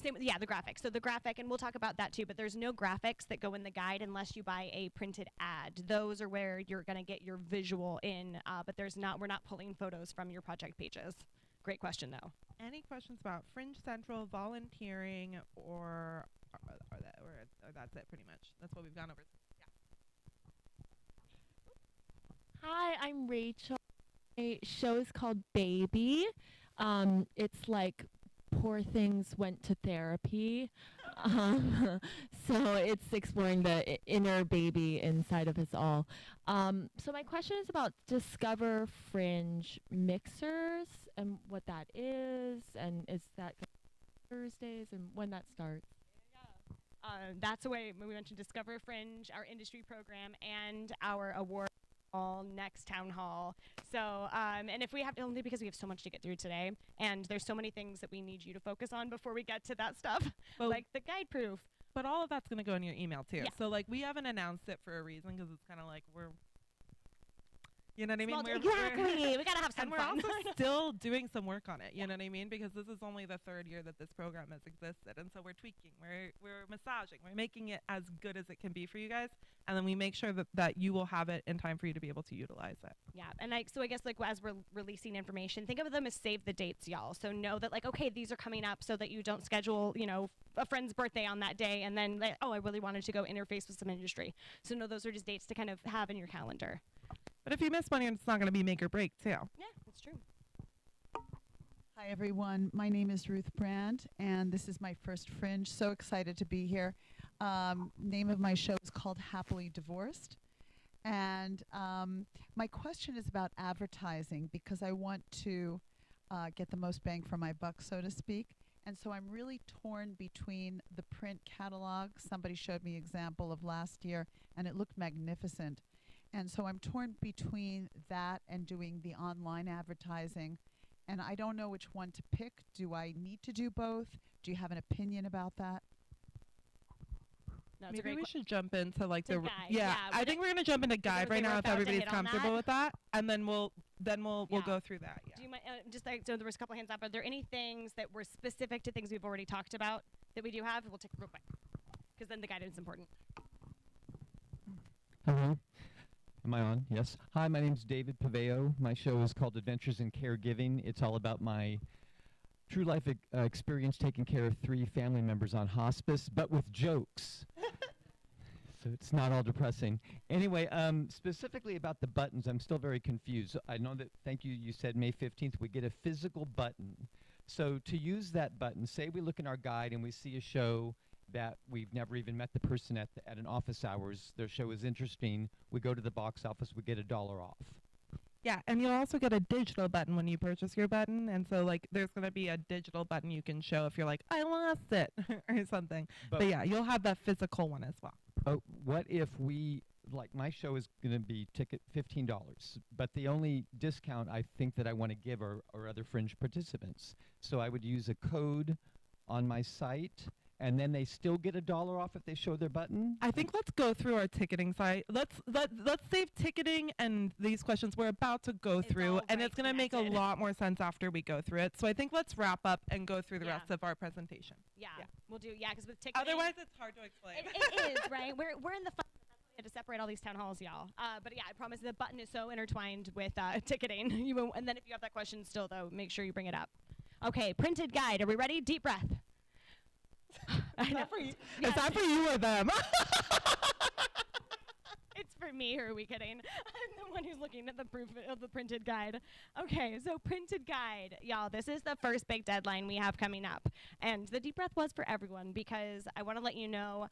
Same with, yeah, the graphic. So the graphic, and we'll talk about that too, but there's no graphics that go in the guide unless you buy a printed ad. Those are where you're going to get your visual in, but we're not pulling photos from your project pages. Great question, though. Any questions about Fringe Central, volunteering, or that's it pretty much? That's what we've gone over. Hi, I'm Rachel. My show is called Baby. It's like poor things went to therapy. So it's exploring the inner baby inside of us all. So my question is about Discover Fringe mixers and what that is, and is that Thursdays and when that starts? That's the way we mentioned Discover Fringe, our industry program, and our award all next town hall. So, and if we have, only because we have so much to get through today, and there's so many things that we need you to focus on before we get to that stuff, like the guide proof. But all of that's going to go in your email too. Yeah. So like we haven't announced it for a reason because it's kind of like you know what I mean? Exactly. We gotta have some and we're fun. also still doing some work on it. You know what I mean? Because this is only the 3rd year that this program has existed, and so we're tweaking, we're massaging, we're making it as good as it can be for you guys, and then we make sure that you will have it in time for you to be able to utilize it. Yeah, and so I guess like as we're releasing information, think of them as save the dates, y'all. So know that like, okay, these are coming up, so that you don't schedule, a friend's birthday on that day, and then like, oh, I really wanted to go interface with some industry. So no, those are just dates to kind of have in your calendar. But if you miss one, it's not going to be make or break too. Yeah, that's true. Hi, everyone. My name is Ruth Brand, and this is my first Fringe. So excited to be here. Name of my show is called Happily Divorced. And my question is about advertising, because I want to get the most bang for my buck, so to speak. And so I'm really torn between the print catalog. Somebody showed me an example of last year, and it looked magnificent. And so I'm torn between that and doing the online advertising. And I don't know which one to pick. Do I need to do both? Do you have an opinion about that? No, it's a Maybe great we should jump into like To the guide, yeah. yeah, I think we're gonna jump into guide right now if about to everybody's hit on comfortable that. with that, and then we'll Yeah. go through that. Yeah. Do you mind, just like, so there was a couple hands up. Are there any things that were specific to things we've already talked about that we do have? We'll take real quick, because then the guidance is important. Hello. Am I on? Yes. Hi, my name's David Paveo. My show is called Adventures in Caregiving. It's all about my true life experience taking care of 3 family members on hospice, but with jokes. So it's not all depressing. Anyway, specifically about the buttons, I'm still very confused. I know that, thank you, you said May 15th, we get a physical button. So to use that button, say we look in our guide and we see a show that we've never even met the person at an office hours. Their show is interesting. We go to the box office, we get $1 off. Yeah, and you'll also get a digital button when you purchase your button, and so like there's gonna be a digital button you can show if you're like I lost it or something. But yeah, you'll have that physical one as well. Oh, what if we, like my show is going to be ticket $15, but the only discount I think that I want to give are other Fringe participants. So I would use a code on my site, and then they still get $1 off if they show their button? I think let's go through our ticketing site. Let's save ticketing and these questions we're about to go It's through, all and right it's going to make a connected. lot more sense after we go through it. So I think let's wrap up and go through the Yeah. rest of our presentation. Yeah, Yeah. we'll do. Yeah, because with ticketing, Otherwise, it's hard to explain. it is right. We're in the fun. We had to separate all these town halls, y'all. But yeah, I promise the button is so intertwined with ticketing. You won't, and then if you have that question still, though, make sure you bring it up. Okay, printed guide. Are we ready? Deep breath. Is that for you or them? It's for me, or are we kidding? I'm the one who's looking at the proof of the printed guide. Okay, so printed guide. Y'all, this is the first big deadline we have coming up. And the deep breath was for everyone because I want to let you know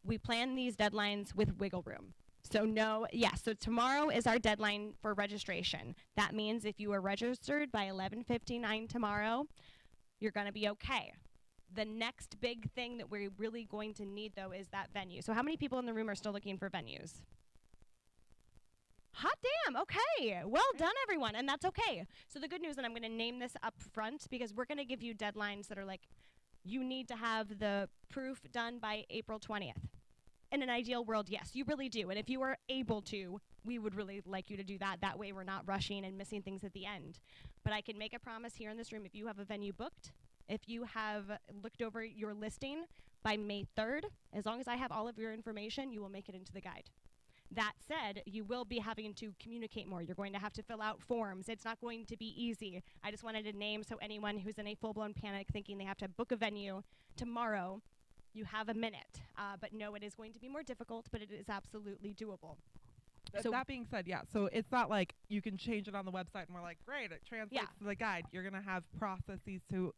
we plan these deadlines with wiggle room. So so tomorrow is our deadline for registration. That means if you are registered by 11:59 tomorrow, you're going to be okay. The next big thing that we're really going to need, though, is that venue. So how many people in the room are still looking for venues? Hot damn. Okay. Well done, everyone. And that's okay. So the good news, and I'm going to name this up front because we're going to give you deadlines that are like, you need to have the proof done by April 20th. In an ideal world, yes, you really do. And if you are able to, we would really like you to do that. That way we're not rushing and missing things at the end. But I can make a promise here in this room, if you have a venue booked, If you have looked over your listing by May 3rd, as long as I have all of your information, you will make it into the guide. That said, you will be having to communicate more. You're going to have to fill out forms. It's not going to be easy. I just wanted to name so anyone who's in a full-blown panic thinking they have to book a venue tomorrow, you have a minute. But no, it is going to be more difficult, but it is absolutely doable. So that being said, yeah, so it's not like you can change it on the website and we're like, great, it translates to the guide. You're going to have processes to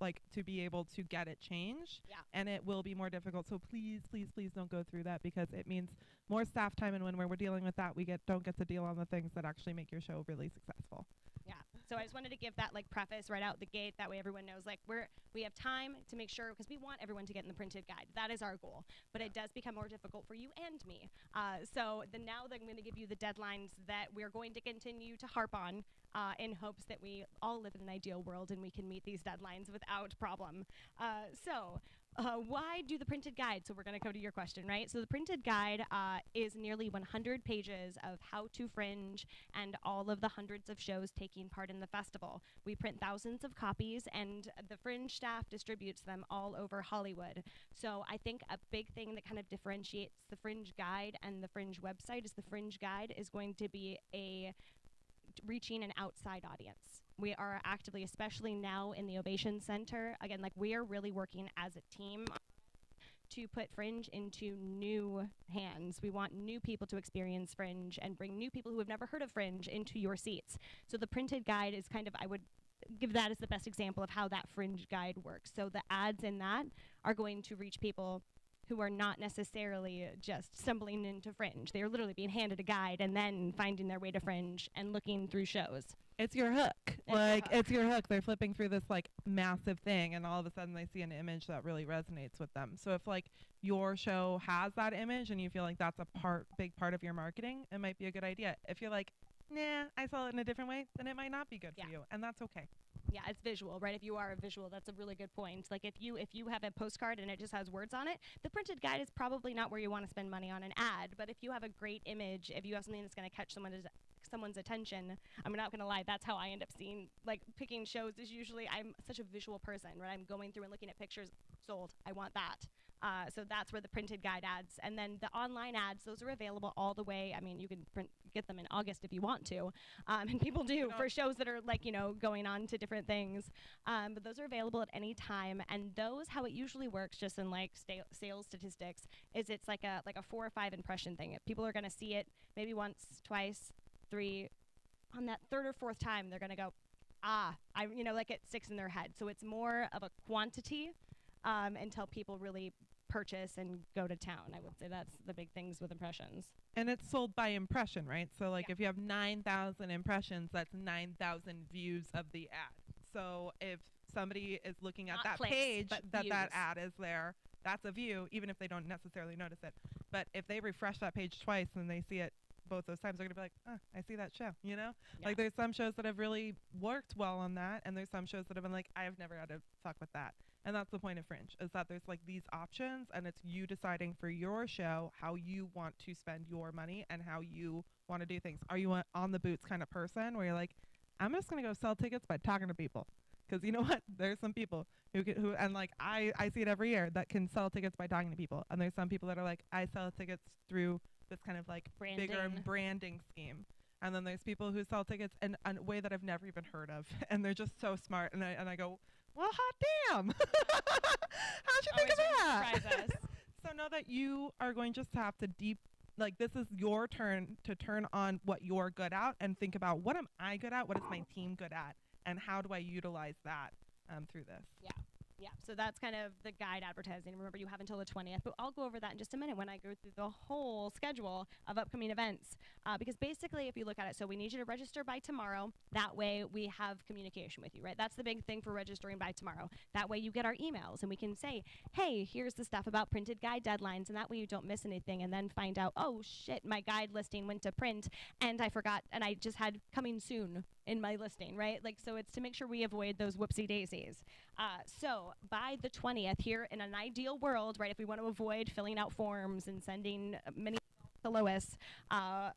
be able to get it changed, and it will be more difficult. So please, please, please don't go through that, because it means more staff time, and when we're dealing with that, we don't get to deal on the things that actually make your show really successful. Yeah. So I just wanted to give that preface right out the gate. That way everyone knows we have time to make sure, because we want everyone to get in the printed guide. That is our goal. But it does become more difficult for you and me. So now that I'm going to give you the deadlines that we're going to continue to harp on in hopes that we all live in an ideal world and we can meet these deadlines without problem. Why do the printed guide? So we're going to go to your question, right? So the printed guide is nearly 100 pages of how to fringe and all of the hundreds of shows taking part in the festival. We print thousands of copies, and the fringe staff distributes them all over Hollywood. So I think a big thing that kind of differentiates the fringe guide and the fringe website is the fringe guide is going to be reaching an outside audience. We are actively, especially now in the Ovation Center, again, we are really working as a team to put Fringe into new hands. We want new people to experience Fringe and bring new people who have never heard of Fringe into your seats. So the printed guide is I would give that as the best example of how that Fringe guide works. So the ads in that are going to reach people who are not necessarily just stumbling into Fringe. They are literally being handed a guide and then finding their way to Fringe and looking through shows. It's your hook. It's your hook. They're flipping through this massive thing, and all of a sudden they see an image that really resonates with them. So if your show has that image and you feel like that's a big part of your marketing, it might be a good idea. If you're like, nah, I saw it in a different way, then it might not be good for you, and that's okay. Yeah, it's visual, right? If you are a visual, that's a really good point. If you have a postcard and it just has words on it, the printed guide is probably not where you want to spend money on an ad. But if you have a great image, if you have something that's going to catch someone's attention, I'm not going to lie, that's how I end up picking shows. Is usually I'm such a visual person, right? I'm going through and looking at pictures, sold, I want that. So that's where the printed guide ads, and then the online ads, those are available all the way. I mean, you can get them in August if you want to, and people do for shows that are going on to different things. But those are available at any time, and those, how it usually works, just in sales statistics, is it's like a 4 or 5 impression thing. If people are going to see it maybe once, twice, 3, on that 3rd or 4th time, they're going to go, it sticks in their head. So it's more of a quantity until people really purchase and go to town. I would say that's the big things with impressions. And it's sold by impression, right? So if you have 9,000 impressions, that's 9,000 views of the ad. So if somebody is looking at Not that clicks, page, but that views. ad is there, that's a view, even if they don't necessarily notice it. But if they refresh that page twice and they see it both those times, they're going to be like, oh, I see that show, Yeah. There's some shows that have really worked well on that, and there's some shows that have been like, I've never had to fuck with that. And that's the point of Fringe, is that there's these options, and it's you deciding for your show how you want to spend your money and how you want to do things. Are you an on the boots kind of person where you're like, I'm just going to go sell tickets by talking to people? Because you know what? There's some people who I see it every year, that can sell tickets by talking to people. And there's some people that are like, I sell tickets through this kind of bigger branding scheme. And then there's people who sell tickets in a way that I've never even heard of. And they're just so smart. And I go, well, hot damn. How'd you think of that? Surprise us. So know that you are going just to have to this is your turn to turn on what you're good at and think about, what am I good at? What is my team good at? And how do I utilize that through this? Yeah, so that's kind of the guide advertising. Remember, you have until the 20th, but I'll go over that in just a minute when I go through the whole schedule of upcoming events. Because basically, if you look at it, so we need you to register by tomorrow. That way, we have communication with you, right? That's the big thing for registering by tomorrow. That way, you get our emails, and we can say, hey, here's the stuff about printed guide deadlines, and that way you don't miss anything, and then find out, oh, shit, my guide listing went to print, and I forgot, and I just had coming soon in my listing, right? So it's to make sure we avoid those whoopsie daisies. So by the 20th, here in an ideal world, right, if we want to avoid filling out forms and sending many to Lois,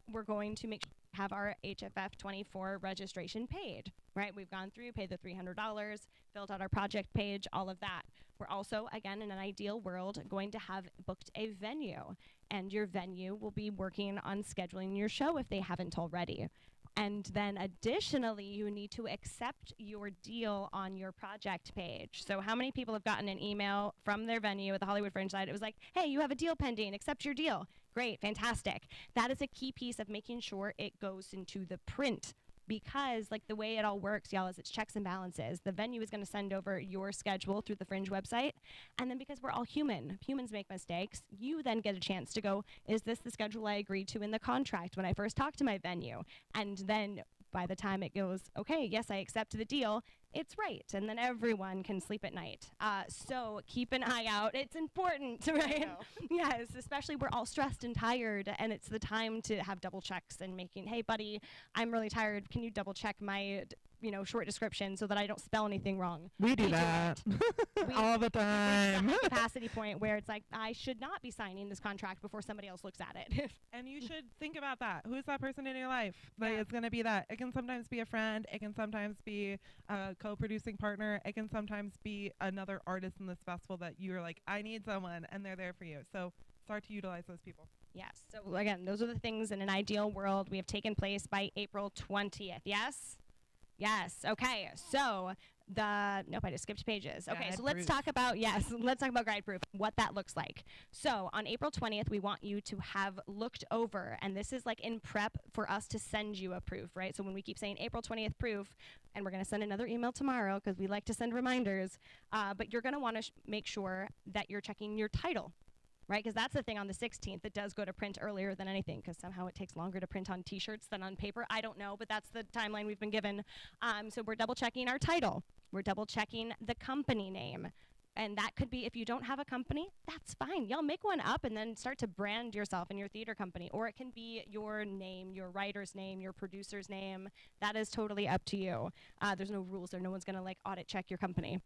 we're going to make sure have our HFF24 registration paid, right? We've gone through, paid the $300, filled out our project page, all of that. We're also, again, in an ideal world, going to have booked a venue, and your venue will be working on scheduling your show if they haven't already. And then additionally, you need to accept your deal on your project page. So how many people have gotten an email from their venue at the Hollywood Fringe side? It was like, hey, you have a deal pending, accept your deal. Great, fantastic. That is a key piece of making sure it goes into the print, because like the way it all works, y'all, is it's checks and balances. The venue is going to send over your schedule through the Fringe website. And then because we're all humans make mistakes, you then get a chance to go, is this the schedule I agreed to in the contract when I first talked to my venue? And then by the time it goes, okay, yes, I accept the deal, it's right. And then everyone can sleep at night. So keep an eye out. It's important, right? Yes, especially we're all stressed and tired, and it's the time to have double checks and making, hey, buddy, I'm really tired. Can you double check my short description so that I don't spell anything wrong? We do that all the time. We capacity point where it's like, I should not be signing this contract before somebody else looks at it. And you should think about that. Who's that person in your life? Like, Yeah. it's going to be that. It can sometimes be a friend. It can sometimes be a co-producing partner. It can sometimes be another artist in this festival that you're like, I need someone, and they're there for you. So start to utilize those people. Yes. So again, those are the things in an ideal world we have taken place by April 20th. Yes? Yes. Okay. So nope, I just skipped pages. Okay. Guide So let's proof. talk about, let's talk about guide proof, what that looks like. So on April 20th, we want you to have looked over, and this is like in prep for us to send you a proof, right? So when we keep saying April 20th proof, and we're going to send another email tomorrow because we like to send reminders, but you're going to want to make sure that you're checking your title. Right, because that's the thing on the 16th. It does go to print earlier than anything, because somehow it takes longer to print on T-shirts than on paper. I don't know, but that's the timeline we've been given. So we're double checking our title. We're double checking the company name. And that could be, if you don't have a company, that's fine. Y'all make one up and then start to brand yourself and your theater company. Or it can be your name, your writer's name, your producer's name. That is totally up to you. There's no rules there. No one's going to audit check your company.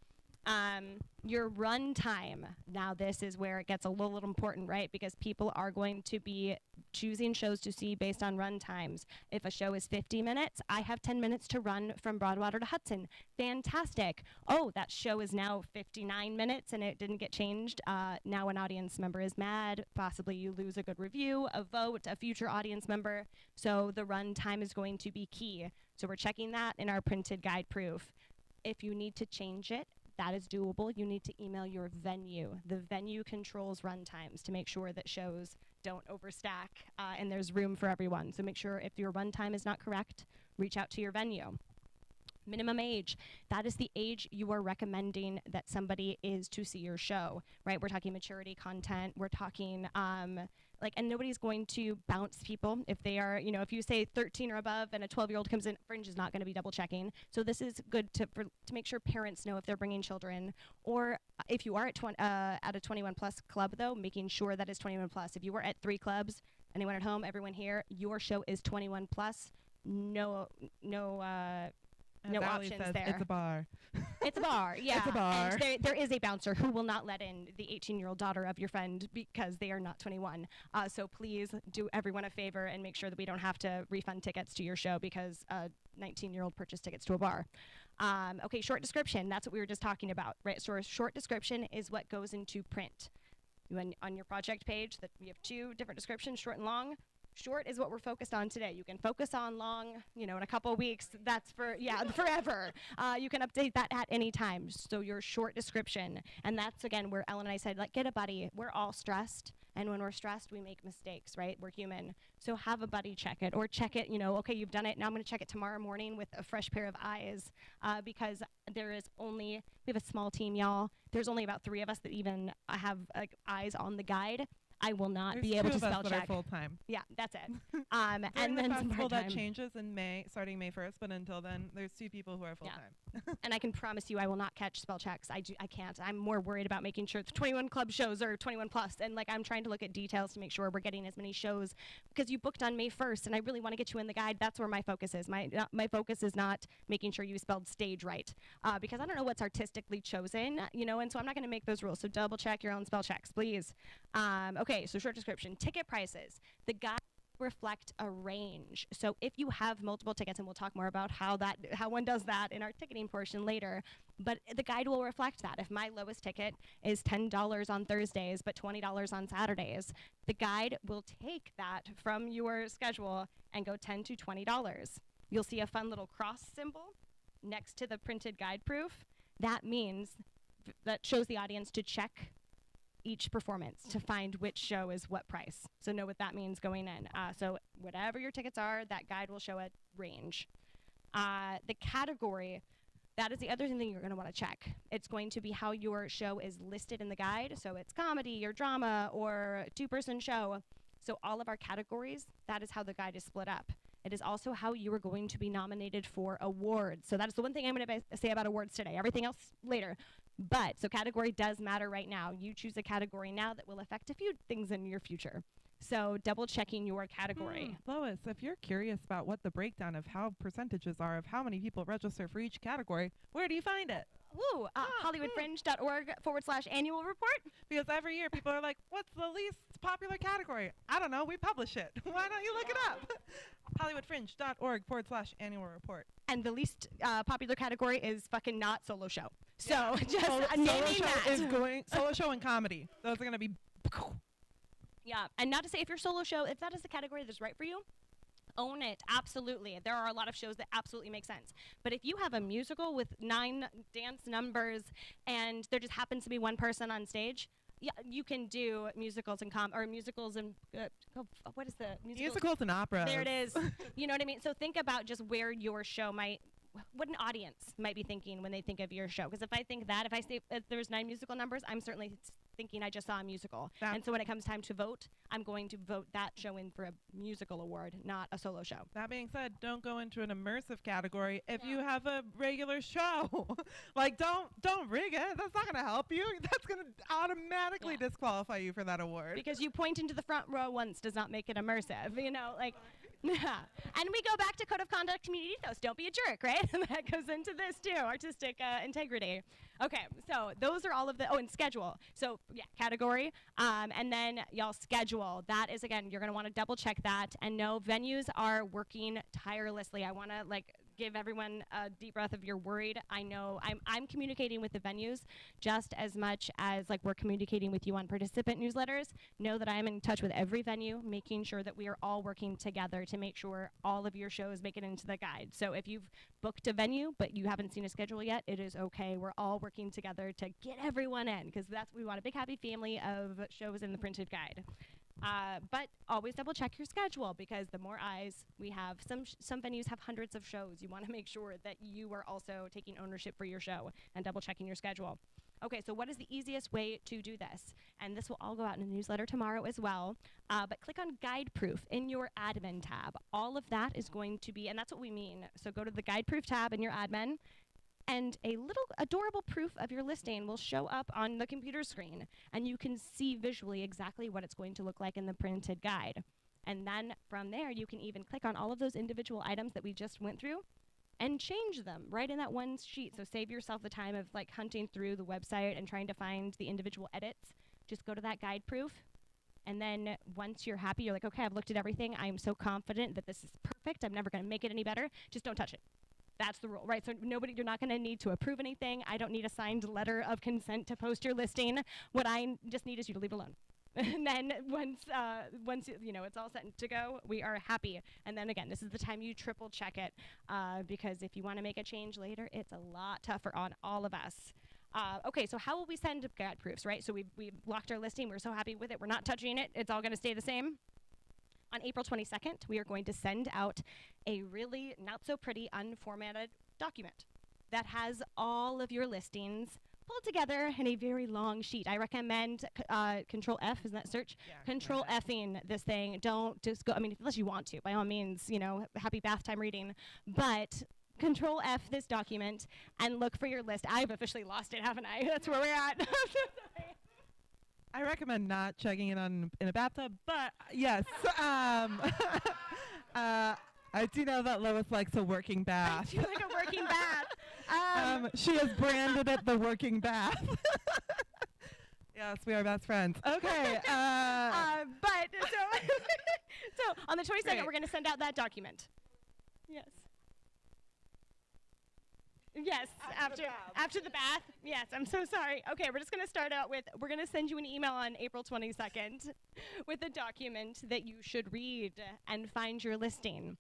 Your run time. Now this is where it gets a little important, right? Because people are going to be choosing shows to see based on run times. If a show is 50 minutes, I have 10 minutes to run from Broadwater to Hudson. Fantastic. Oh, that show is now 59 minutes and it didn't get changed. Now an audience member is mad. Possibly you lose a good review, a vote, a future audience member. So the run time is going to be key. So we're checking that in our printed guide proof. If you need to change it, that is doable. You need to email your venue. The venue controls run times to make sure that shows don't overstack and there's room for everyone. So make sure if your run time is not correct, reach out to your venue. Minimum age, that is the age you are recommending that somebody is to see your show, right? We're talking maturity content. We're talking and nobody's going to bounce people if they are, if you say 13 or above and a 12-year-old comes in, Fringe is not going to be double checking. So this is good to make sure parents know if they're bringing children, or if you are at a 21 plus club though, making sure that is 21 plus. If you were at 3 clubs, anyone at home, everyone here, your show is 21 plus. No As Ali options says, there. It's a bar. It's a bar, yeah. It's a bar. And there is a bouncer who will not let in the 18-year-old daughter of your friend because they are not 21. So please do everyone a favor and make sure that we don't have to refund tickets to your show because a 19-year-old purchased tickets to a bar. Okay, short description. That's what we were just talking about, right? So a short description is what goes into print. On your project page, that we have 2 different descriptions, short and long. Short is what we're focused on today. You can focus on long, in a couple of weeks. That's forever. You can update that at any time. So your short description. And that's, again, where Ellen and I said, get a buddy. We're all stressed. And when we're stressed, we make mistakes, right? We're human. So have a buddy check it. Or check it, okay, you've done it. Now I'm going to check it tomorrow morning with a fresh pair of eyes. Because we have a small team, y'all. There's only about 3 of us that even have eyes on the guide. I will not be able to spell check. Full time. Yeah, that's it. And And then some festival that part-time. changes in May, starting May 1st, but until then, there's 2 people who are full time. And I can promise you I will not catch spell checks. I can't. I'm more worried about making sure the 21 club shows are 21 plus. And I'm trying to look at details to make sure we're getting as many shows because you booked on May 1st and I really want to get you in the guide. That's where my focus is. My focus is not making sure you spelled stage right because I don't know what's artistically chosen, and so I'm not going to make those rules. So double check your own spell checks, please. Okay, so short description, ticket prices. The guide reflect a range. So if you have multiple tickets, and we'll talk more about how one does that in our ticketing portion later, but the guide will reflect that. If my lowest ticket is $10 on Thursdays but $20 on Saturdays, the guide will take that from your schedule and go $10 to $20. You'll see a fun little cross symbol next to the printed guide proof. That means that shows the audience to check each performance to find which show is what price. So know what that means going in. So whatever your tickets are, that guide will show a range. The category, that is the other thing that you're going to want to check. It's going to be how your show is listed in the guide. So it's comedy or drama or two-person show. So all of our categories, that is how the guide is split up. It is also how you are going to be nominated for awards. So that is the one thing I'm going to say about awards today. Everything else later. But, so category does matter right now. You choose a category now that will affect a few things in your future. So double checking your category. Lois, if you're curious about what the breakdown of how percentages are of how many people register for each category, where do you find it? Ooh, HollywoodFringe.org/annual report. Because every year people are like, what's the least popular category? I don't know, we publish it. Why don't you look it up? HollywoodFringe.org/annual report. And the least popular category is fucking not solo show. So Yeah. just Solo naming show that. is solo show and comedy. Those are going to be. Yeah, and not to say if your solo show, if that is the category that's right for you, own it. Absolutely. There are a lot of shows that absolutely make sense. But if you have a musical with 9 dance numbers and there just happens to be one person on stage, yeah, you can do musicals and musicals and what is the Musicals and operas. There it is. You know what I mean? So think about just where your show what an audience might be thinking when they think of your show. Because if I think that, if I say if there's 9 musical numbers, I'm certainly thinking I just saw a musical. And so when it comes time to vote, I'm going to vote that show in for a musical award, not a solo show. That being said, don't go into an immersive category if you have a regular show. Like, don't rig it. That's not going to help you. That's going to automatically disqualify you for that award. Because you point into the front row once does not make it immersive, you know, like. Yeah. And we go back to code of conduct, community ethos. Don't be a jerk, right? That goes into this too, artistic integrity. Okay, so those are all of the, and schedule. So yeah, category, and then y'all schedule. That is, again, you're gonna wanna double check that and know venues are working tirelessly. I wanna give everyone a deep breath if you're worried. I know I'm communicating with the venues just as much as we're communicating with you on participant newsletters. Know that I am in touch with every venue, making sure that we are all working together to make sure all of your shows make it into the guide. So if you've booked a venue but you haven't seen a schedule yet, it is okay. We're all working together to get everyone in, because that's what we want, a big happy family of shows in the printed guide. But always double check your schedule, because the more eyes we have, some venues have hundreds of shows. You want to make sure that you are also taking ownership for your show and double checking your schedule. Okay, so what is the easiest way to do this? And this will all go out in a newsletter tomorrow as well. But click on Guide Proof in your admin tab. All of that is going to be, and that's what we mean. So go to the Guide Proof tab in your admin, and a little adorable proof of your listing will show up on the computer screen, and you can see visually exactly what it's going to look like in the printed guide. And then from there, you can even click on all of those individual items that we just went through and change them right in that one sheet. So save yourself the time of hunting through the website and trying to find the individual edits. Just go to that guide proof, and then once you're happy, you're like, okay, I've looked at everything. I'm so confident that this is perfect. I'm never going to make it any better. Just don't touch it. That's the rule, right? So you're not going to need to approve anything. I don't need a signed letter of consent to post your listing. What I just need is you to leave it alone. And then once it's all set to go, we are happy. And then again, this is the time you triple check it, because if you want to make a change later, it's a lot tougher on all of us. Okay, so how will we send guide proofs, right? So we've locked our listing. We're so happy with it. We're not touching it. It's all going to stay the same. On April 22nd, we are going to send out a really not so pretty unformatted document that has all of your listings pulled together in a very long sheet. I recommend Control F, isn't that search? Yeah, Control F-ing this thing. Don't just go, unless you want to, by all means, happy bath time reading. But Control F this document and look for your list. I've officially lost it, haven't I? That's where we're at. I recommend not checking it in a bathtub, but yes. I do know that Lois likes a working bath. I do like a working bath. She has branded it the working bath. Yes, we are best friends. Okay. But so, so on the 22nd, Great. we're going to send out that document. Yes. Yes, after the bath. Yes, I'm so sorry. Okay, we're just going to start out with, we're going to send you an email on April 22nd with a document that you should read and find your listing.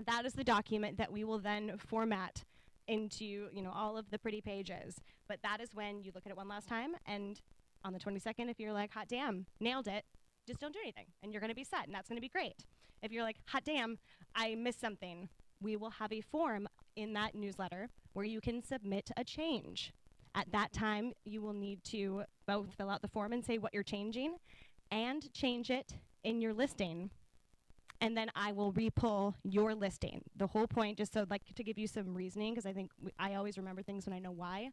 That is the document that we will then format into, you know, all of the pretty pages. But that is when you look at it one last time, and on the 22nd, if you're like, hot damn, nailed it, just don't do anything, and you're going to be set, and that's going to be great. If you're like, hot damn, I missed something, we will have a form in that newsletter where you can submit a change. At that time, you will need to both fill out the form and say what you're changing and change it in your listing. And then I will re-pull your listing. The whole point, just so like to give you some reasoning, because I think I always remember things when I know why.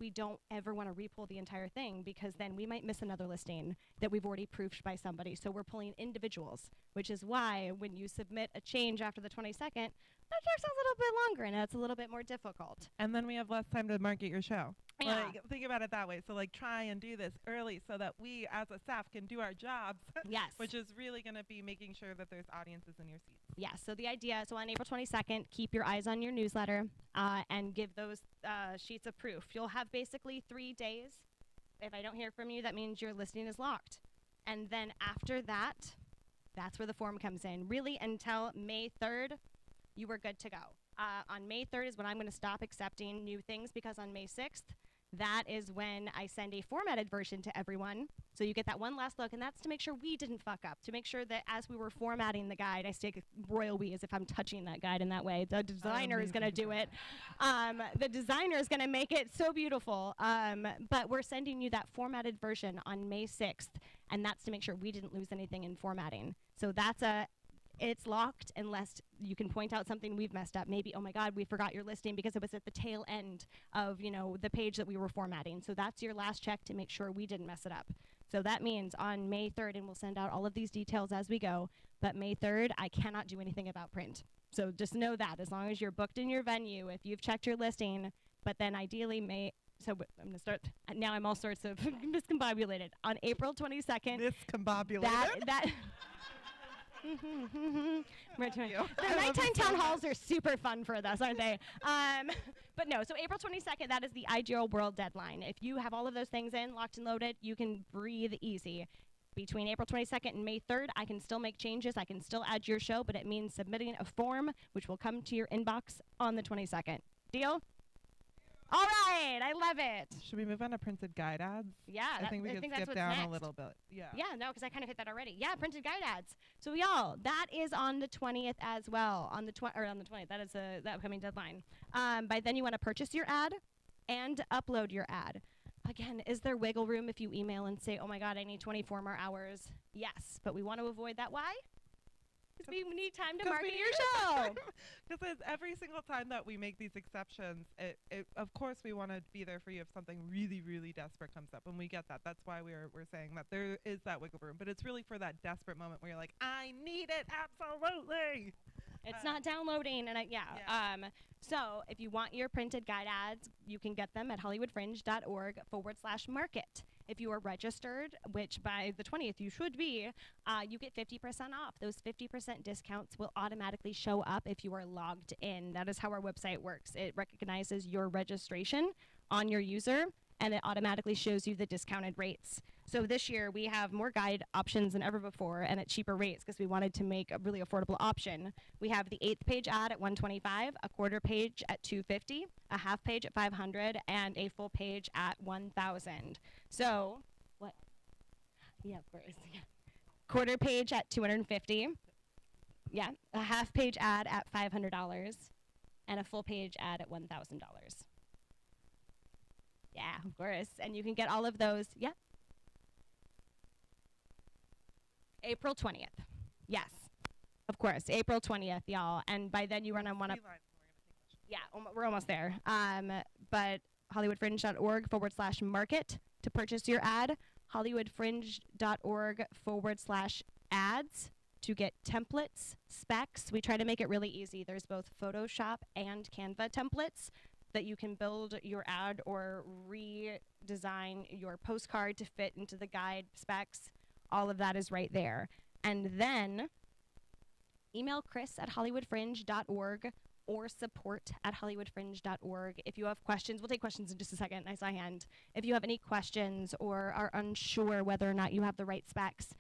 We don't ever want to re-pull the entire thing, because then we might miss another listing that we've already proofed by somebody. So we're pulling individuals, which is why when you submit a change after the 22nd, that takes a little bit longer and it's a little bit more difficult. And then we have less time to market your show. Yeah. Like, think about it that way. So, like, try and do this early so that we, as a staff, can do our jobs. Yes. Which is really going to be making sure that there's audiences in your seats. Yes. So the idea, so on April 22nd, keep your eyes on your newsletter and give those sheets of proof. You'll have basically 3 days. If I don't hear from you, that means your listing is locked. And then after that, that's where the form comes in. Really, until May 3rd, you are good to go. On May 3rd is when I'm going to stop accepting new things, because on May 6th, that is when I send a formatted version to everyone. So you get that one last look, and that's to make sure we didn't fuck up, to make sure that as we were formatting the guide, I say royal we as if I'm touching that guide in that way. The designer is going to do it. The designer is going to make it so beautiful. But we're sending you that formatted version on May 6th, and that's to make sure we didn't lose anything in formatting. So that's it's locked unless you can point out something we've messed up. Maybe, oh my God, we forgot your listing because it was at the tail end of, you know, the page that we were formatting. So that's your last check to make sure we didn't mess it up. So that means on May 3rd, and we'll send out all of these details as we go, but May 3rd, I cannot do anything about print. So just know that as long as you're booked in your venue, if you've checked your listing, but then ideally so I'm going to start, now I'm all sorts of discombobulated. On April 22nd. Discombobulated? That the nighttime town halls are super fun for us, aren't they? But no, so April 22nd, that is the ideal world deadline. If you have all of those things in, locked and loaded, you can breathe easy. Between April 22nd and May 3rd, I can still make changes. I can still add your show, but it means submitting a form, which will come to your inbox on the 22nd. Deal? All right, I love it. Should we move on to printed guide ads? Yeah, I think we could that's skip what's down next. a little bit. Yeah. Yeah, no, because I kind of hit that already. Yeah, printed guide ads. So y'all, that is on the 20th as well. On the 20th, that is the upcoming deadline. By then, you want to purchase your ad and upload your ad. Again, is there wiggle room if you email and say, oh my God, I need 24 more hours? Yes, but we want to avoid that. Why? Because we need time to market your show. Because every single time that we make these exceptions, of course we want to be there for you if something really, really desperate comes up, and we get that. That's why we're saying that there is that wiggle room, but it's really for that desperate moment where you're like, I need it, absolutely. It's not downloading, and so if you want your printed guide ads, you can get them at hollywoodfringe.org/market. If you are registered, which by the 20th you should be, you get 50% off. Those 50% discounts will automatically show up if you are logged in. That is how our website works. It recognizes your registration on your user, and it automatically shows you the discounted rates. So this year we have more guide options than ever before, and at cheaper rates, because we wanted to make a really affordable option. We have the 8th page ad at $125, a quarter page at $250, a half page at $500, and a full page at $1,000. So what? Yeah, of course. Yeah. Quarter page at $250. Yeah, a half page ad at $500, and a full page ad at $1,000. Yeah, of course. And you can get all of those. Yeah. April 20th. Yes. Of course. April 20th, y'all. And by then you run on one of. Yeah, we're almost there. But hollywoodfringe.org/market to purchase your ad. hollywoodfringe.org/ads to get templates, specs. We try to make it really easy. There's both Photoshop and Canva templates. that you can build your ad or redesign your postcard to fit into the guide specs. All of that is right there. And then email chris@hollywoodfringe.org or support@hollywoodfringe.org if you have questions. We'll take questions in just a second. I saw a hand. If you have any questions or are unsure whether or not you have the right specs,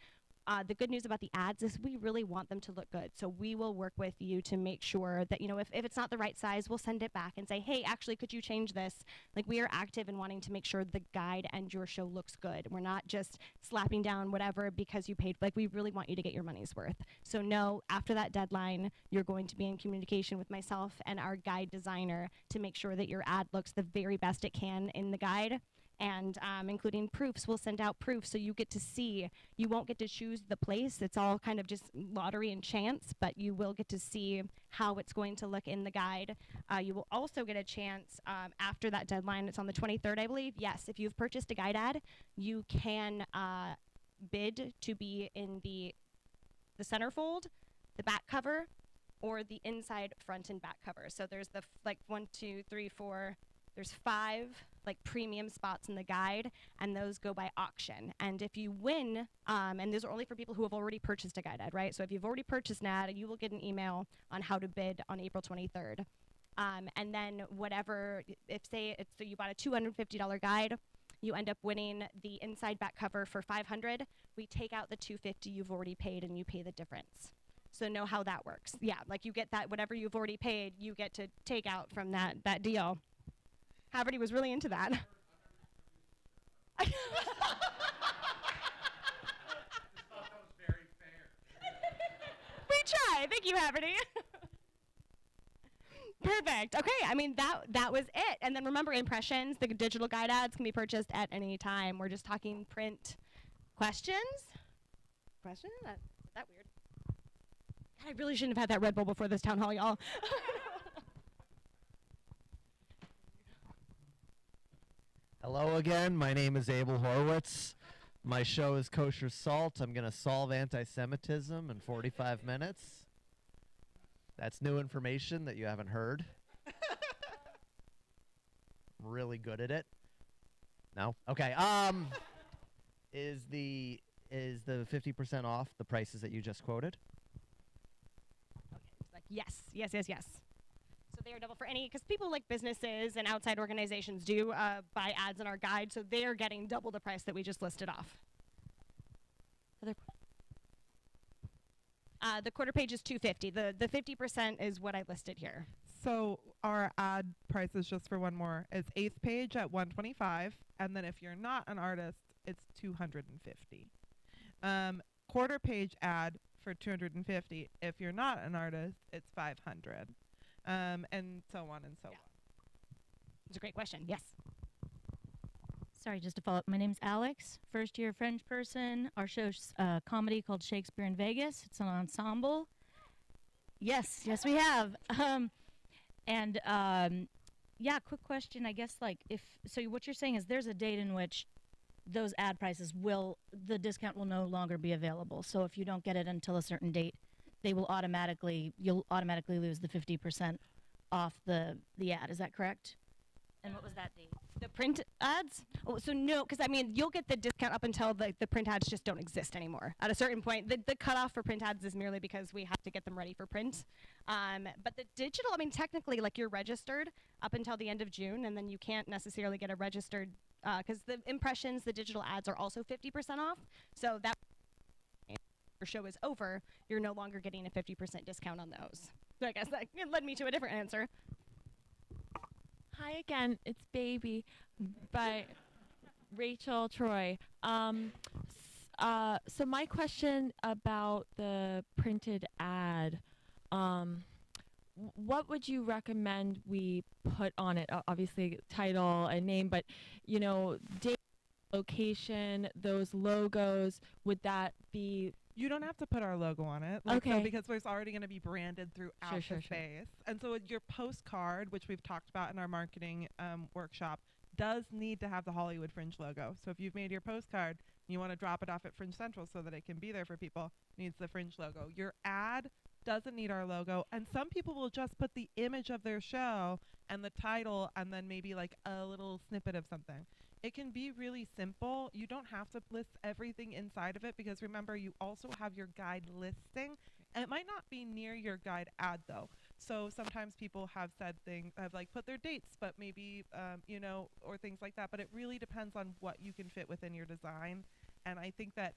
the good news about the ads is we really want them to look good. So we will work with you to make sure that, if it's not the right size, we'll send it back and say, hey, actually, could you change this? Like, we are active in wanting to make sure the guide and your show looks good. We're not just slapping down whatever because you paid. Like, we really want you to get your money's worth. So no, after that deadline, you're going to be in communication with myself and our guide designer to make sure that your ad looks the very best it can in the guide. And including proofs. We'll send out proofs so you get to see. You won't get to choose the place. It's all kind of just lottery and chance, but you will get to see how it's going to look in the guide. You will also get a chance after that deadline. It's on the 23rd, I believe. Yes, if you've purchased a guide ad, you can bid to be in the centerfold, the back cover, or the inside front and back cover. So there's the 1, 2, 3, 4. There's 5 premium spots in the guide, and those go by auction. And if you win, and those are only for people who have already purchased a guide ad, right? So if you've already purchased an ad, you will get an email on how to bid on April 23rd. And then whatever, so you bought a $250 guide, you end up winning the inside back cover for $500. We take out the $250 you've already paid, and you pay the difference. So know how that works. Yeah, you get that, whatever you've already paid, you get to take out from that deal. Haverty was really into that. We try. Thank you, Haverty. Perfect. Okay, that was it. And then remember, impressions, the digital guide ads can be purchased at any time. We're just talking print. Questions? Question? That weird. God, I really shouldn't have had that Red Bull before this town hall, y'all. Hello again. My name is Abel Horwitz. My show is Kosher Salt. I'm going to solve anti-Semitism in 45 minutes. That's new information that you haven't heard. I'm really good at it. No? Okay. Is the 50% off the prices that you just quoted? Okay. Yes. So they are double for any, because people like businesses and outside organizations do buy ads in our guide, so they are getting double the price that we just listed off. The quarter page is $250. The 50% is what I listed here. So our ad prices, just for one more, is 8th page at $125, and then if you're not an artist, it's $250. Quarter page ad for $250. If you're not an artist, it's $500. And so on and so on. It's a great question. Yes. Sorry, just to follow up. My name's Alex, first-year French person. Our show's a comedy called Shakespeare in Vegas. It's an ensemble. Yes, we have. Quick question. I guess what you're saying is there's a date in which those ad prices the discount will no longer be available. So if you don't get it until a certain date, you'll automatically lose the 50% off the ad. Is that correct? And what was that date? The print ads? Oh, so no, because you'll get the discount up until the print ads just don't exist anymore. At a certain point, the cutoff for print ads is merely because we have to get them ready for print. But the digital, technically, you're registered up until the end of June, and then you can't necessarily get a registered, because the impressions, the digital ads are also 50% off. So that your show is over, you're no longer getting a 50% discount on those. So I guess that led me to a different answer. Hi again, it's Baby by Rachel Troy. So my question about the printed ad, what would you recommend we put on it? Obviously title and name, but date, location, those logos, would that be... You don't have to put our logo on it. Okay. Because it's already going to be branded throughout the space. And so your postcard, which we've talked about in our marketing workshop, does need to have the Hollywood Fringe logo. So if you've made your postcard and you want to drop it off at Fringe Central so that it can be there for people, it needs the Fringe logo. Your ad doesn't need our logo. And some people will just put the image of their show and the title and then maybe like a little snippet of something. It can be really simple. You don't have to list everything inside of it, because remember, you also have your guide listing, and it might not be near your guide ad though. So sometimes people have said things, have like put their dates, but maybe, you know, or things like that. But it really depends on what you can fit within your design. And I think that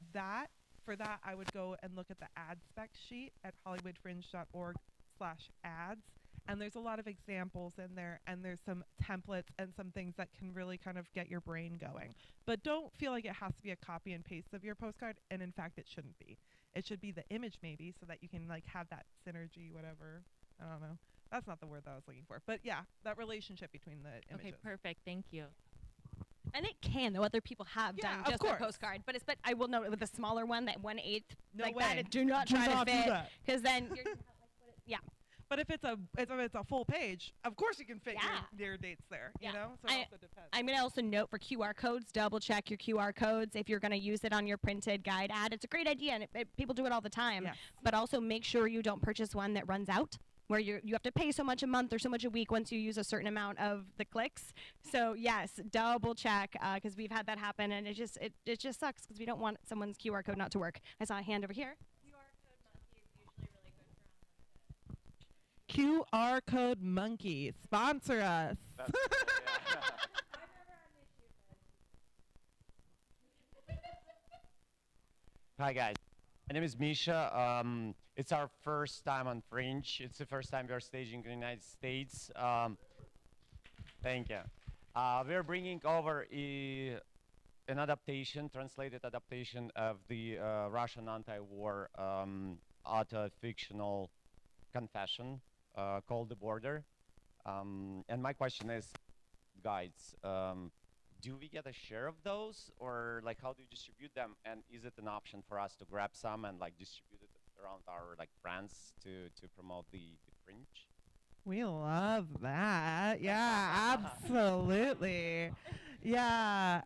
for that, I would go and look at the ad spec sheet at hollywoodfringe.org/ads. And there's a lot of examples in there, and there's some templates and some things that can really kind of get your brain going. But don't feel like it has to be a copy and paste of your postcard, and in fact, it shouldn't be. It should be the image maybe, so that you can like have that synergy, whatever. I don't know. That's not the word that I was looking for. But yeah, that relationship between the images. Okay, perfect. Thank you. And it can, though. Other people have Yeah, done of just a course. postcard. But I will note with a smaller one, that 1/8, No like way. that, do not Do try not to do fit. that. Because then you're, yeah. But if it's a full page, of course you can fit Yeah. your dates there. Yeah. You know, so it also depends. I'm going to also note for QR codes, double check your QR codes if you're going to use it on your printed guide ad. It's a great idea, and people do it all the time. Yes. But also make sure you don't purchase one that runs out, where you have to pay so much a month or so much a week once you use a certain amount of the clicks. So yes, double check, because we've had that happen, and it just sucks because we don't want someone's QR code not to work. I saw a hand over here. QR code monkey, sponsor us. Hi guys, my name is Misha. It's our first time on Fringe. It's the first time we're staging in the United States. Thank you. We're bringing over an adaptation, translated adaptation of the Russian anti-war auto-fictional confession called The Border. And my question is, guys, do we get a share of those, or like how do you distribute them? And is it an option for us to grab some and like distribute it around our like friends to promote the Fringe? We love that. Yeah, absolutely. Yeah.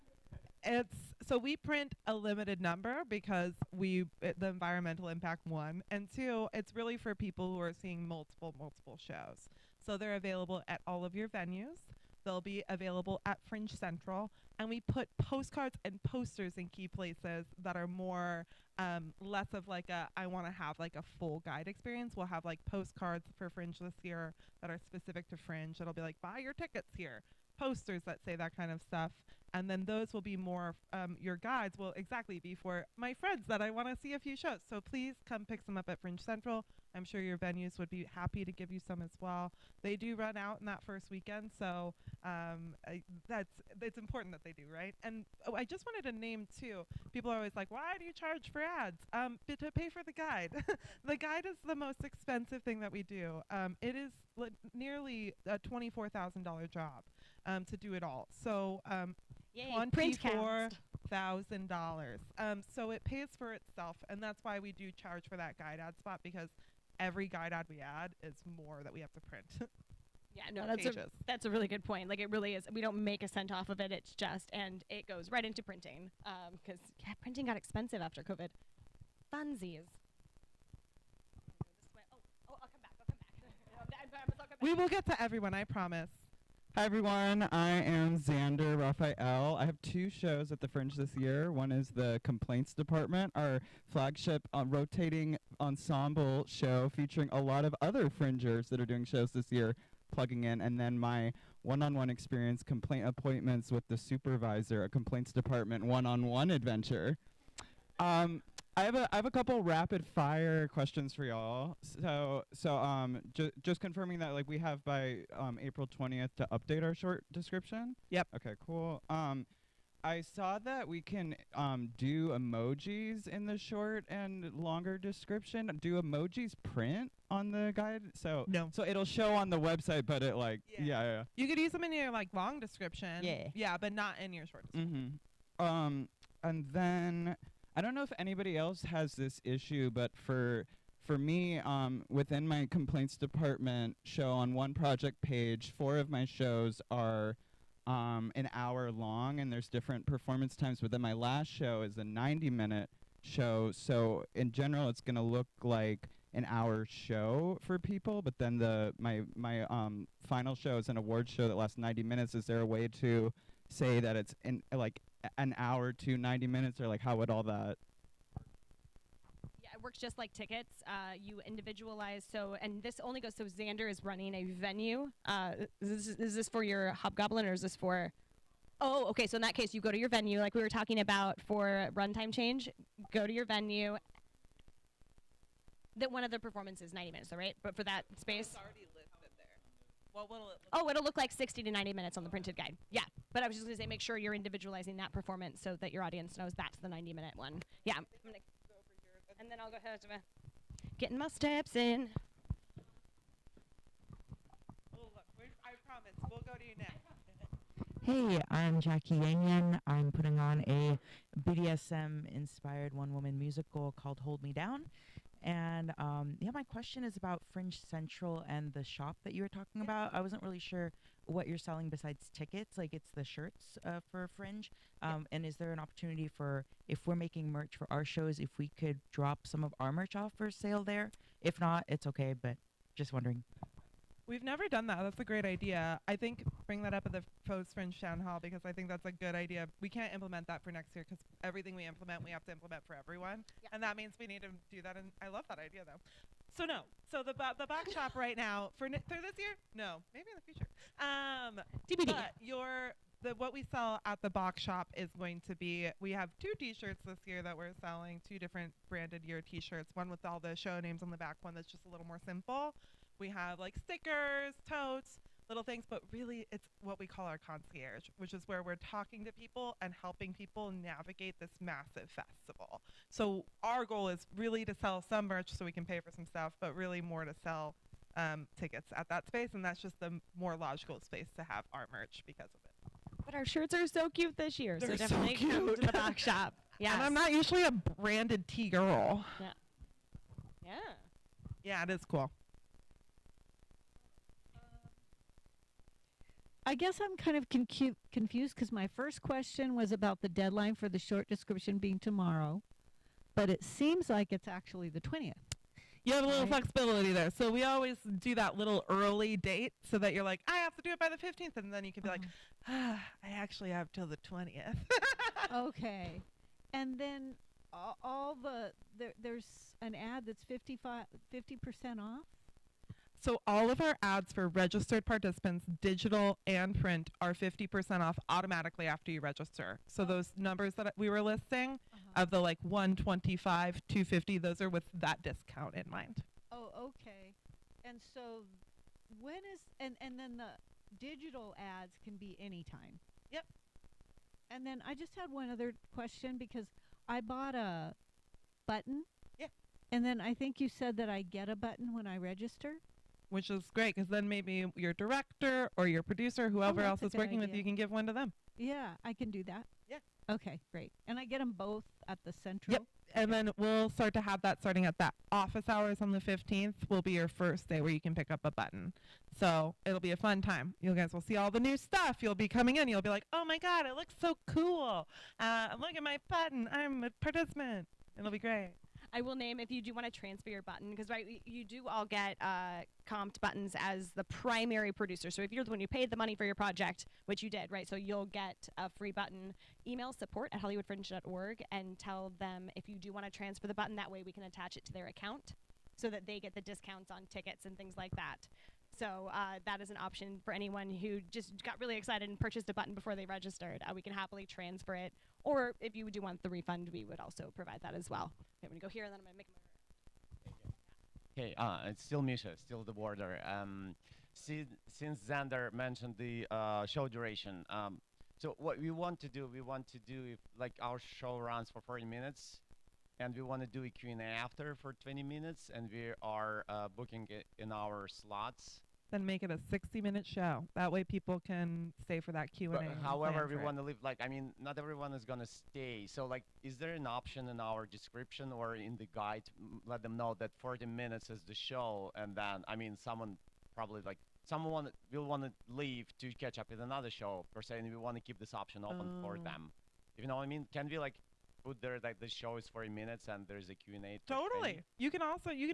So we print a limited number because the environmental impact, one, and two, it's really for people who are seeing multiple shows. So they're available at all of your venues. They'll be available at Fringe Central, and we put postcards and posters in key places that are more less of like I want to have like a full guide experience. We'll have like postcards for Fringe this year that are specific to Fringe. It'll be like, buy your tickets here. Posters that say that kind of stuff. And then those will be more, your guides will exactly be for my friends that I want to see a few shows. So please come pick some up at Fringe Central. I'm sure your venues would be happy to give you some as well. They do run out in that first weekend, so it's important that they do, right? And I just wanted to name too, people are always like, why do you charge for ads? To pay for the guide. The guide is the most expensive thing that we do. It is nearly a $24,000 job to do it all. So Yay, Printcast. $24,000. So it pays for itself, and that's why we do charge for that guide ad spot, because every guide ad we add is more that we have to print. Yeah, no, Pages. that's a really good point. Like, it really is. We don't make a cent off of it. It's just, and it goes right into printing. Because printing got expensive after COVID. Funsies. I'll come back. I'll come back. We will get to everyone, I promise. Hi everyone, I am Xander Raphael. I have 2 shows at the Fringe this year. One is the Complaints Department, our flagship rotating ensemble show featuring a lot of other Fringers that are doing shows this year, plugging in, and then my one-on-one experience, Complaint Appointments with the Supervisor, a Complaints Department one-on-one adventure. I have a couple rapid fire questions for y'all. Just confirming that like we have by April 20th to update our short description. Yep. Okay, cool. I saw that we can do emojis in the short and longer description. Do emojis print on the guide? So No. So it'll show on the website, but it like yeah. You could use them in your like long description. Yeah. Yeah, but not in your short description. And then I don't know if anybody else has this issue, but for me, within my complaints department show on one project page, 4 of my shows are an hour long, and there's different performance times. But then my last show is a 90-minute show, so in general, it's going to look like an hour show for people, but then my final show is an award show that lasts 90 minutes. Is there a way to say that it's in like an hour to 90 minutes, or like how would all that? Yeah, it works just like tickets. You individualize. So, and this only goes. So Xander is running a venue. Is this for your Hobgoblin, or is this for? Oh, okay. So in that case, you go to your venue, like we were talking about for runtime change. Go to your venue. That one of the performances 90 minutes, though, right? But for that space. It's already listed there. What will it look Oh, it'll look like 60 to 90 minutes on the printed guide. Yeah, but I was just going to say make sure you're individualizing that performance so that your audience knows that's the 90-minute one. Yeah. I'm gonna go over here, and then I'll go ahead to getting my steps in. Oh, look, I promise. We'll go to you next. Hey, I'm Jackie Yanyan. I'm putting on a BDSM-inspired one-woman musical called Hold Me Down. And yeah, my question is about Fringe Central and the shop that you were talking about. I wasn't really sure what you're selling besides tickets, like it's the shirts for Fringe. And is there an opportunity for, if we're making merch for our shows, if we could drop some of our merch off for sale there? If not, it's okay, but just wondering. We've never done that. That's a great idea. I think bring that up at the post Fringe Town Hall because I think that's a good idea. We can't implement that for next year because everything we implement, we have to implement for everyone. Yeah. And that means we need to do that. And I love that idea, though. So no. So the box shop right now for this year? No. Maybe in the future. TBD. But what we sell at the box shop is going to be, we have 2 t-shirts this year that we're selling, 2 different branded year t-shirts, one with all the show names on the back, one that's just a little more simple. We have like stickers, totes, little things, but really it's what we call our concierge, which is where we're talking to people and helping people navigate this massive festival. So our goal is really to sell some merch so we can pay for some stuff, but really more to sell tickets at that space, and that's just the more logical space to have our merch because of it. But our shirts are so cute this year, so They're so definitely come cute. to the box shop. Yeah. And I'm not usually a branded tea girl. Yeah. Yeah, it is cool. I guess I'm kind of confused because my first question was about the deadline for the short description being tomorrow, but it seems like it's actually the 20th. You have a little Right. flexibility there. So we always do that little early date so that you're like, I have to do it by the 15th. And then you can be like, I actually have till the 20th. Okay. And then there's an ad that's 50% off. So all of our ads for registered participants, digital and print, are 50% off automatically after you register. So those numbers that we were listing of the like 125, 250, those are with that discount in mind. Oh, okay. And so when is and then the digital ads can be anytime. Yep. And then I just had one other question because I bought a button. Yeah. And then I think you said that I get a button when I register. Which is great because then maybe your director or your producer, whoever else that's is a good working with idea. you, can give one to them. Yeah, I can do that. Yeah. Okay, great. And I get them both at the central. Yep. And then we'll start to have that starting at that office hours on the 15th will be your first day where you can pick up a button. So it'll be a fun time. You guys will see all the new stuff. You'll be coming in. You'll be like, oh my God, it looks so cool. Look at my button. I'm a participant. It'll be great. I will name if you do want to transfer your button because right you do all get comped buttons as the primary producer. So if you're the one who paid the money for your project, which you did, right? So you'll get a free button. Email support@hollywoodfringe.org and tell them if you do want to transfer the button. That way we can attach it to their account so that they get the discounts on tickets and things like that. So that is an option for anyone who just got really excited and purchased a button before they registered. We can happily transfer it. Or if you do want the refund, we would also provide that as well. Okay, I'm going to go here and then I'm going to make Hey, it's still Misha, still the border. Since Xander mentioned the show duration, so what we want to do if like our show runs for 40 minutes, and we want to do a Q&A after for 20 minutes, and we are booking it in our slots. Then make it a 60-minute show. That way people can stay for that Q&A. But and however, plan we for it. want to live, like, I mean, not everyone is going to stay. So, like, is there an option in our description or in the guide to let them know that 40 minutes is the show? And then, I mean, someone probably, like, someone will want to leave to catch up with another show, per se, and we want to keep this option open for them. You know what I mean? Can we, like, put there like the show is 40 minutes and there's a Q&A. Totally. You can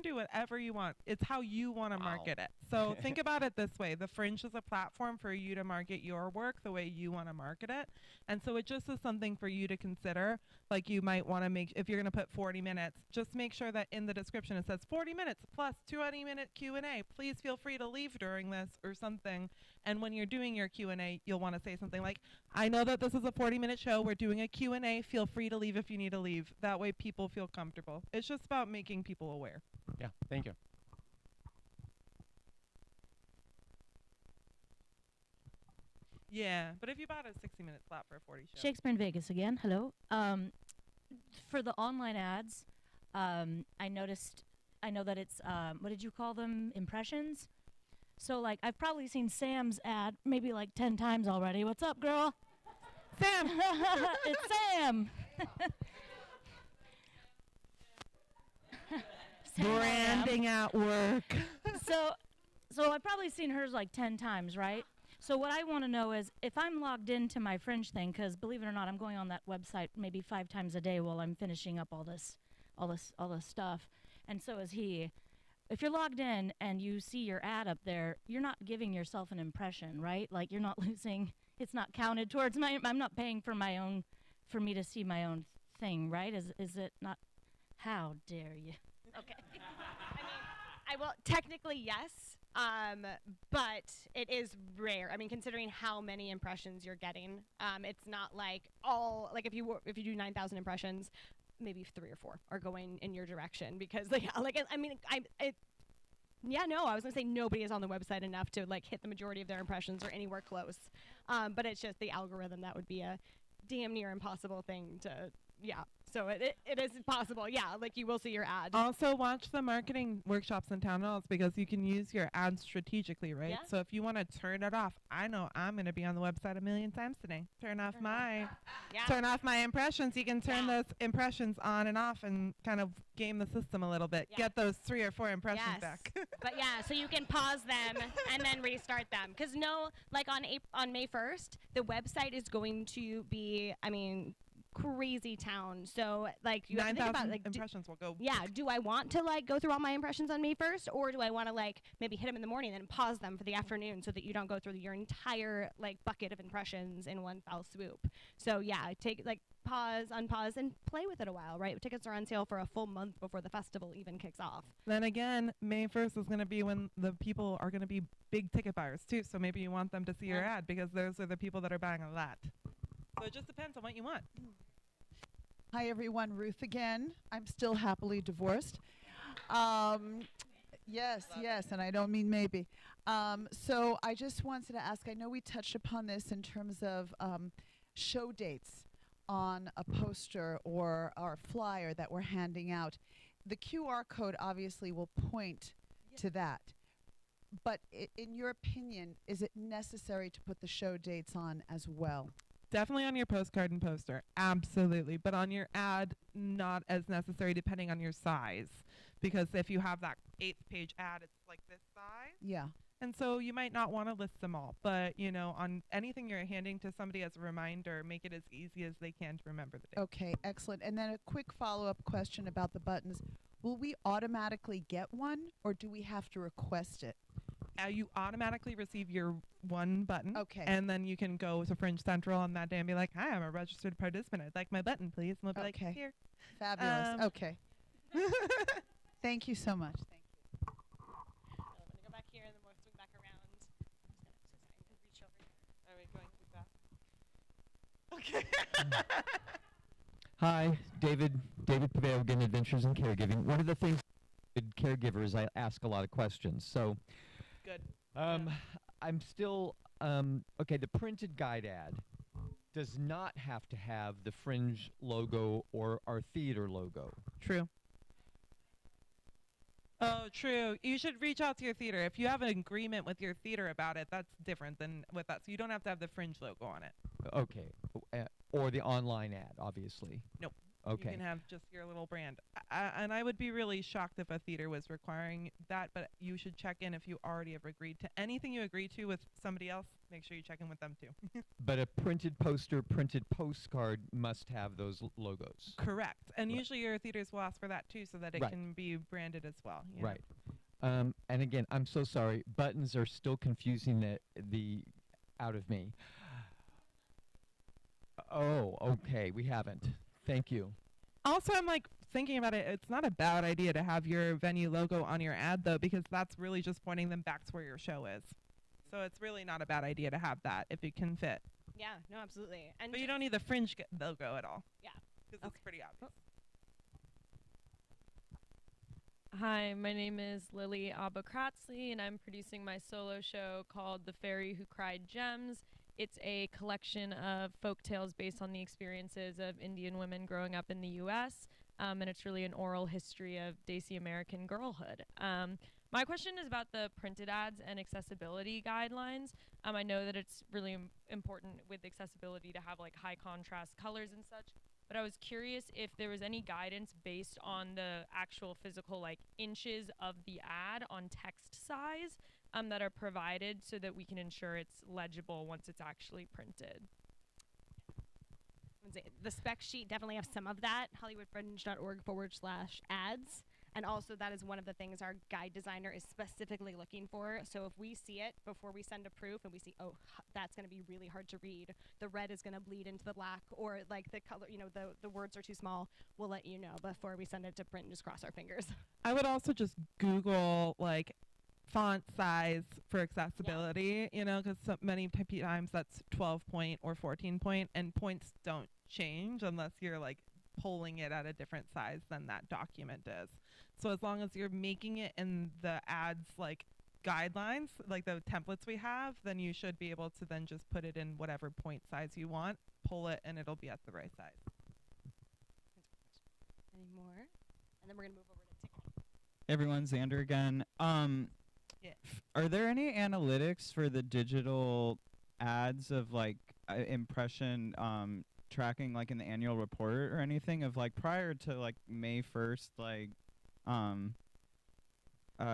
do whatever you want. It's how you want to Wow. market it. So think about it this way. The Fringe is a platform for you to market your work the way you want to market it. And so it just is something for you to consider. Like you might want to make, if you're going to put 40 minutes, just make sure that in the description it says 40 minutes plus 20-minute Q&A. Please feel free to leave during this or something. And when you're doing your Q&A, you'll want to say something like, I know that this is a 40-minute show. We're doing a Q&A. Feel free to leave if you need to leave. That way people feel comfortable. It's just about making people aware. Yeah, thank you. Yeah, but if you bought a 60-minute slot for a 40 show. Shakespeare in Vegas again. Hello. For the online ads, I know that it's what did you call them? Impressions. So like I've probably seen Sam's ad maybe like 10 times already. What's up, girl? Sam. It's Sam. Sam Branding at work. So I've probably seen hers like 10 times, right? So what I want to know is if I'm logged into my Fringe thing, because believe it or not, I'm going on that website maybe 5 times a day while I'm finishing up all this stuff, and so is he. If you're logged in and you see your ad up there, you're not giving yourself an impression, right? Like you're not losing. It's not counted towards my. I'm not paying for my own, for me to see my own thing, right? Is it not? How dare you? Okay. I will technically yes, but it is rare. I mean, considering how many impressions you're getting, it's not like all like if you do 9,000 impressions, maybe 3 or 4 are going in your direction because I was gonna say nobody is on the website enough to like hit the majority of their impressions or anywhere close, but it's just the algorithm that would be a damn near impossible thing to. Yeah, so it is possible. Yeah, like you will see your ad. Also, watch the marketing workshops and town halls because you can use your ads strategically, right? Yeah. So if you want to turn it off, I know I'm going to be on the website a million times today. Turn off my impressions. You can turn those impressions on and off and kind of game the system a little bit. Yeah. Get those 3 or 4 impressions Yes. back. But yeah, so you can pause them and then restart them. Because like on May 1st, the website is going to be, crazy town. So like you have to think about 9,000 like impressions will go. do I want to like go through all my impressions on May 1st, or do I want to like maybe hit them in the morning and then pause them for the afternoon so that you don't go through your entire like bucket of impressions in one foul swoop? So yeah, take like pause, unpause, and play with it a while, right? Tickets are on sale for a full month before the festival even kicks off. Then again, May 1st is going to be when the people are going to be big ticket buyers too. So maybe you want them to see your ad because those are the people that are buying a lot. So it just depends on what you want. Hi everyone, Ruth again. I'm still happily divorced. Yes, and I don't mean maybe. So I just wanted to ask, I know we touched upon this in terms of show dates on a poster or our flyer that we're handing out. The QR code obviously will point to that. But in your opinion, is it necessary to put the show dates on as well? Definitely on your postcard and poster, absolutely. But on your ad, not as necessary depending on your size. Because if you have that 8th-page ad, it's like this size. Yeah. And so you might not want to list them all. But, on anything you're handing to somebody as a reminder, make it as easy as they can to remember the date. Okay, excellent. And then a quick follow-up question about the buttons. Will we automatically get one, or do we have to request it? You automatically receive your one button. Okay. And then you can go to Fringe Central on that day and be like, hi, I'm a registered participant. I'd like my button, please. And they'll be like, here. Fabulous. Okay. Thank you so much. Thank you. I'm gonna go back here and then we'll swing back around. I'm just gonna reach over here. Are we going too fast? Okay. Hi, David Paveo again, Adventures in Caregiving. One of the things with caregivers, I ask a lot of questions. So, Good. I'm still okay. The printed guide ad does not have to have the Fringe logo or our theater logo. True. Oh, true. You should reach out to your theater. If you have an agreement with your theater about it, that's different than with us. You don't have to have the Fringe logo on it. Okay, or the online ad, obviously. Nope. Okay. You can have just your little brand. And I would be really shocked if a theater was requiring that, but you should check in if you already have agreed to anything you agree to with somebody else. Make sure you check in with them too. But a printed poster, printed postcard must have those logos. Correct. And Right. usually your theaters will ask for that too, so that it Right. can be branded as well. You know? Right. And again, I'm so sorry. Buttons are still confusing the out of me. Oh, okay. We haven't. Thank you. Also, I'm like thinking about it. It's not a bad idea to have your venue logo on your ad though, because that's really just pointing them back to where your show is. So it's really not a bad idea to have that if it can fit. Yeah, no, absolutely. And But you don't need the fringe logo at all. Yeah. Because it's pretty obvious. Hi, my name is Lily Abokratzley, and I'm producing my solo show called The Fairy Who Cried Gems. It's a collection of folk tales based on the experiences of Indian women growing up in the U.S., and it's really an oral history of Desi American girlhood. My question is about the printed ads and accessibility guidelines. I know that it's really important with accessibility to have like high contrast colors and such, but I was curious if there was any guidance based on the actual physical like inches of the ad on text size that are provided so that we can ensure it's legible once it's actually printed. The spec sheet definitely has some of that, hollywoodfringe.org/ads. And also that is one of the things our guide designer is specifically looking for. So if we see it before we send a proof and we see, oh, that's going to be really hard to read, the red is going to bleed into the black, or like the color, you know, the words are too small, we'll let you know before we send it to print and just cross our fingers. I would also just Google like font size for accessibility, you know, because so many times that's 12 point or 14 point, and points don't change unless you're like pulling it at a different size than that document is. So as long as you're making it in the ads like guidelines, like the templates we have, then you should be able to then just put it in whatever point size you want, pull it, and it'll be at the right size. Any more? And then we're going to move over to ticketing. Everyone, Xander again. Yeah. Are there any analytics for the digital ads of like impression tracking, like in the annual report or anything of like prior to like May 1st, like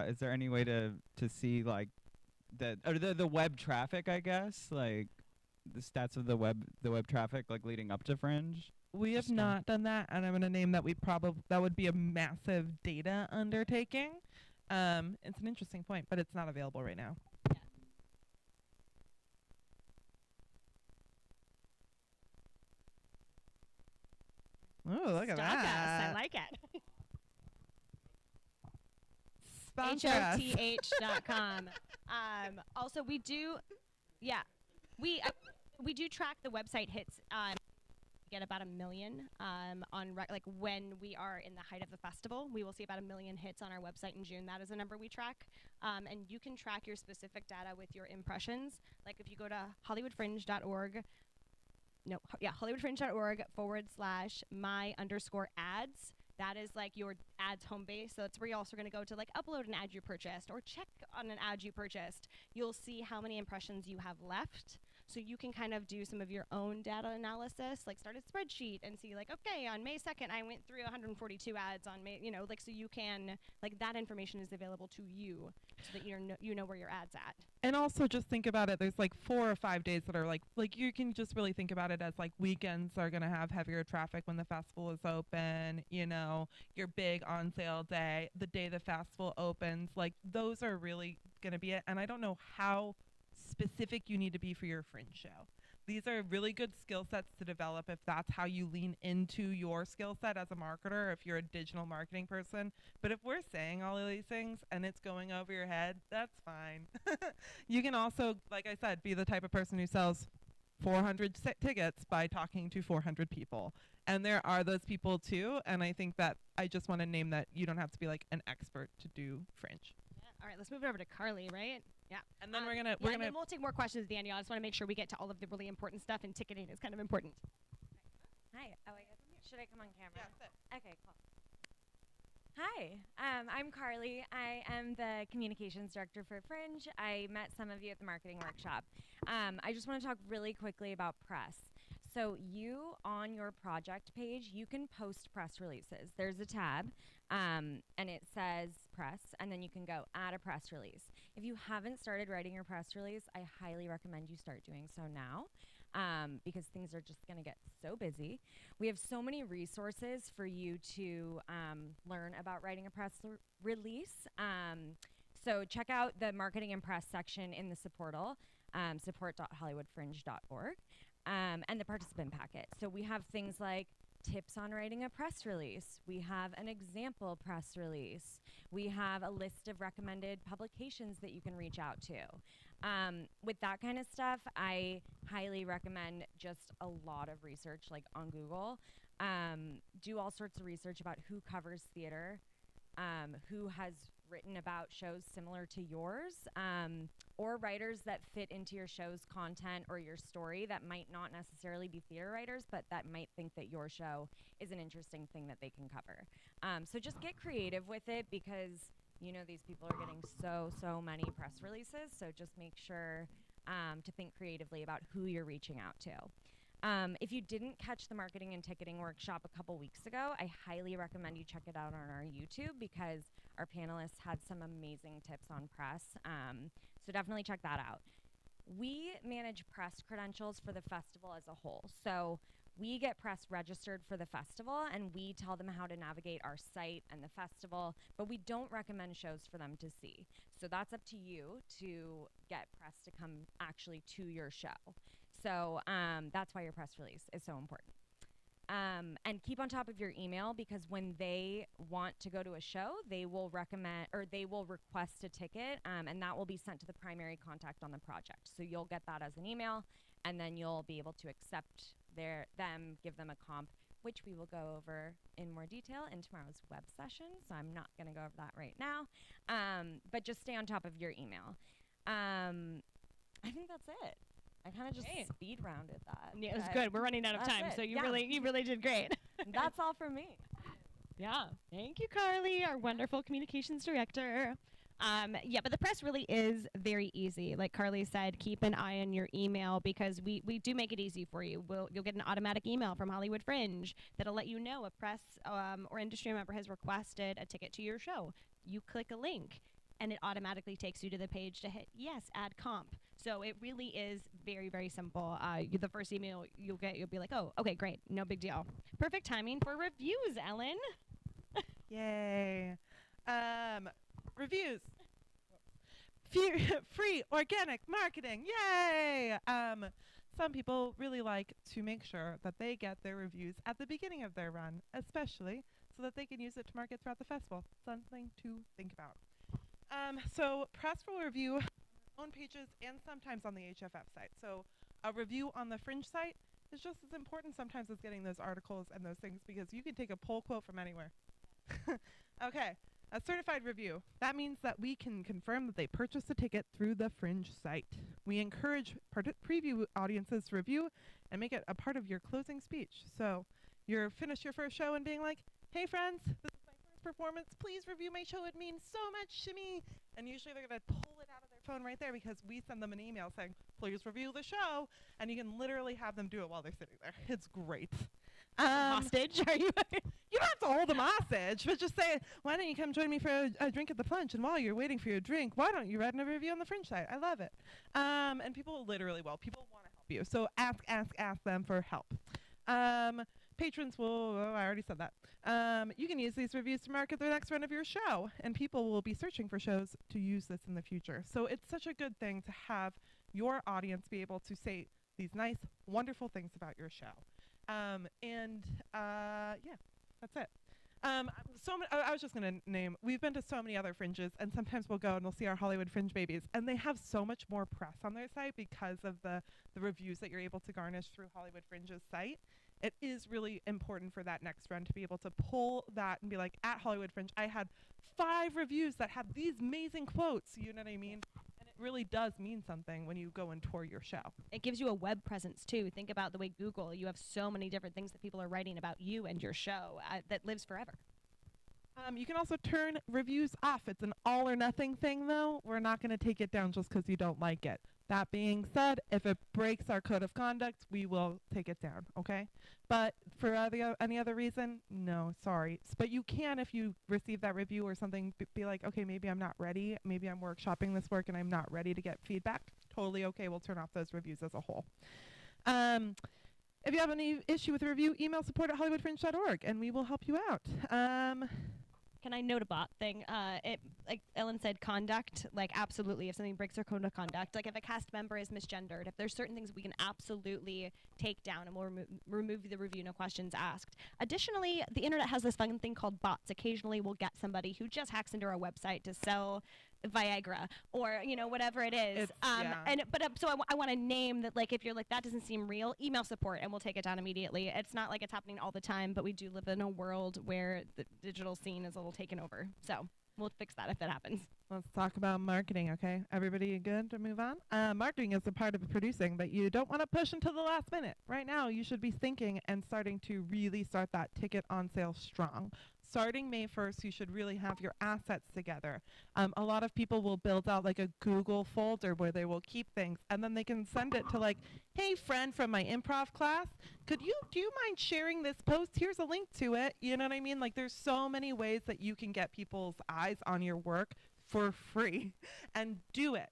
is there any way to see like the web traffic, I guess, like the stats of the web traffic like leading up to Fringe? We have not done that, and I'm going to name that that would be a massive data undertaking. It's an interesting point, but it's not available right now. Oh, look at Stalk us. that. I like it. Sponsor us. HFF24.com. Also, we do, we do track the website hits. Get about 1 million on like when we are in the height of the festival, we will see about 1 million hits on our website in June. That is a number we track, and you can track your specific data with your impressions. Like if you go to hollywoodfringe.org. hollywoodfringe.org/my_ads. That is like your ads home base. So that's where you're also going to go to like upload an ad you purchased or check on an ad you purchased. You'll see how many impressions you have left. So you can kind of do some of your own data analysis, like start a spreadsheet and see like, okay, on May 2nd, I went through 142 ads on May, you know, like so you can, like that information is available to you so that you know where your ad's at. And also just think about it. There's like 4 or 5 days that are like you can just really think about it as like weekends are going to have heavier traffic when the festival is open, you know, your big on sale day, the day the festival opens, like those are really going to be it. And I don't know how specific you need to be for your Fringe show. These are really good skill sets to develop if that's how you lean into your skill set as a marketer, if you're a digital marketing person. But if we're saying all of these things and it's going over your head, that's fine. You can also, like I said, be the type of person who sells 400 tickets by talking to 400 people. And there are those people too. And I think that I just want to name that you don't have to be like an expert to do Fringe. Yeah. All right, let's move it over to Carly, right? Yeah. And then we're and then we'll take more questions at the end, y'all. I just want to make sure we get to all of the really important stuff, and ticketing is kind of important. Hi. Oh, should I come on camera? Yeah. Okay, cool. Hi, I'm Carly. I am the communications director for Fringe. I met some of you at the marketing workshop. I just want to talk really quickly about press. So you, on your project page, you can post press releases. There's a tab, and it says press, and then you can go add a press release. If you haven't started writing your press release, I highly recommend you start doing so now, because things are just going to get so busy. We have so many resources for you to learn about writing a press release. So check out the marketing and press section in the supportal, support.hollywoodfringe.org, and the participant packet. So we have things like tips on writing a press release. We have an example press release. We have a list of recommended publications that you can reach out to. With that kind of stuff, I highly recommend just a lot of research, like on Google. Do all sorts of research about who covers theater, who has written about shows similar to yours, or writers that fit into your show's content or your story that might not necessarily be theater writers, but that might think that your show is an interesting thing that they can cover. So just get creative with it, because these people are getting so many press releases. So just make sure to think creatively about who you're reaching out to. If you didn't catch the marketing and ticketing workshop a couple weeks ago, I highly recommend you check it out on our YouTube, because our panelists had some amazing tips on press. So definitely check that out. We manage press credentials for the festival as a whole. So we get press registered for the festival, and we tell them how to navigate our site and the festival, but we don't recommend shows for them to see. So that's up to you to get press to come actually to your show. So that's why your press release is so important. And keep on top of your email, because when they want to go to a show, they will recommend, or they will request a ticket, and that will be sent to the primary contact on the project. So you'll get that as an email, and then you'll be able to accept them, give them a comp, which we will go over in more detail in tomorrow's web session. So I'm not going to go over that right now, but just stay on top of your email. I think that's it. I kind of just speed rounded that. Yeah, it was good. We're running out of time, so you really did great. That's all for me. Yeah. Thank you, Carly, our wonderful communications director. But the press really is very easy. Like Carly said, keep an eye on your email, because we do make it easy for you. You'll get an automatic email from Hollywood Fringe that'll let you know a press or industry member has requested a ticket to your show. You click a link, and it automatically takes you to the page to hit yes, add comp. So it really is very, very simple. The first email you'll get, you'll be like, oh, okay, great, no big deal. Perfect timing for reviews, Ellen. Yay. Reviews. Free organic marketing. Yay. Some people really like to make sure that they get their reviews at the beginning of their run, especially so that they can use it to market throughout the festival. Something to think about. So press will review on pages and sometimes on the HFF site. So a review on the Fringe site is just as important sometimes as getting those articles and those things, because you can take a poll quote from anywhere. Okay, a certified review. That means that we can confirm that they purchased a ticket through the Fringe site. We encourage preview audiences to review and make it a part of your closing speech. So you're finished your first show and being like, hey friends, this is my first performance. Please review my show. It means so much to me. And usually they're going to pull it out of their phone right there, because we send them an email saying, please review the show. And you can literally have them do it while they're sitting there. It's great. Hostage? Are you? You don't have to hold them hostage, but just say, why don't you come join me for a drink at the Plunge? And while you're waiting for your drink, why don't you write a review on the Fringe site? I love it. And people literally will. People want to help you. So ask them for help. Patrons will, I already said that. You can use these reviews to market the next run of your show, and people will be searching for shows to use this in the future. So it's such a good thing to have your audience be able to say these nice, wonderful things about your show. Yeah, that's it. I was just going to name, we've been to so many other Fringes, and sometimes we'll go and we'll see our Hollywood Fringe babies, and they have so much more press on their site because of the reviews that you're able to garnish through Hollywood Fringe's site. It is really important for that next run to be able to pull that and be like, at Hollywood Fringe, I had 5 reviews that had these amazing quotes, you know what I mean? And it really does mean something when you go and tour your show. It gives you a web presence, too. Think about the way Google, you have so many different things that people are writing about you and your show that lives forever. You can also turn reviews off. It's an all or nothing thing, though. We're not going to take it down just because you don't like it. That being said, if it breaks our code of conduct, we will take it down, okay? But for any other reason, no, sorry. But you can, if you receive that review or something, be like, okay, maybe I'm not ready. Maybe I'm workshopping this work and I'm not ready to get feedback. Totally okay. We'll turn off those reviews as a whole. If you have any issue with a review, email support@hollywoodfringe.org and we will help you out. Can I note a bot thing? It, like Ellen said, conduct, like absolutely, if something breaks our code of conduct, like if a cast member is misgendered, if there's certain things we can absolutely take down and we'll remove the review, no questions asked. Additionally, the internet has this fun thing called bots. Occasionally we'll get somebody who just hacks into our website to sell Viagra or, you know, whatever it is. So I want to name that, like, if you're like, that doesn't seem real, email support and we'll take it down immediately. It's not like it's happening all the time, but we do live in a world where the digital scene is a little taken over. So we'll fix that if that happens. Let's talk about marketing, okay? Everybody good to move on? Marketing is a part of producing that you don't want to push until the last minute. Right now, you should be thinking and starting to really start that ticket on sale strong. Starting May 1st, you should really have your assets together. A lot of people will build out like a Google folder where they will keep things, and then they can send it to like, hey, friend from my improv class, do you mind sharing this post? Here's a link to it. You know what I mean? Like, there's so many ways that you can get people's eyes on your work for free and do it.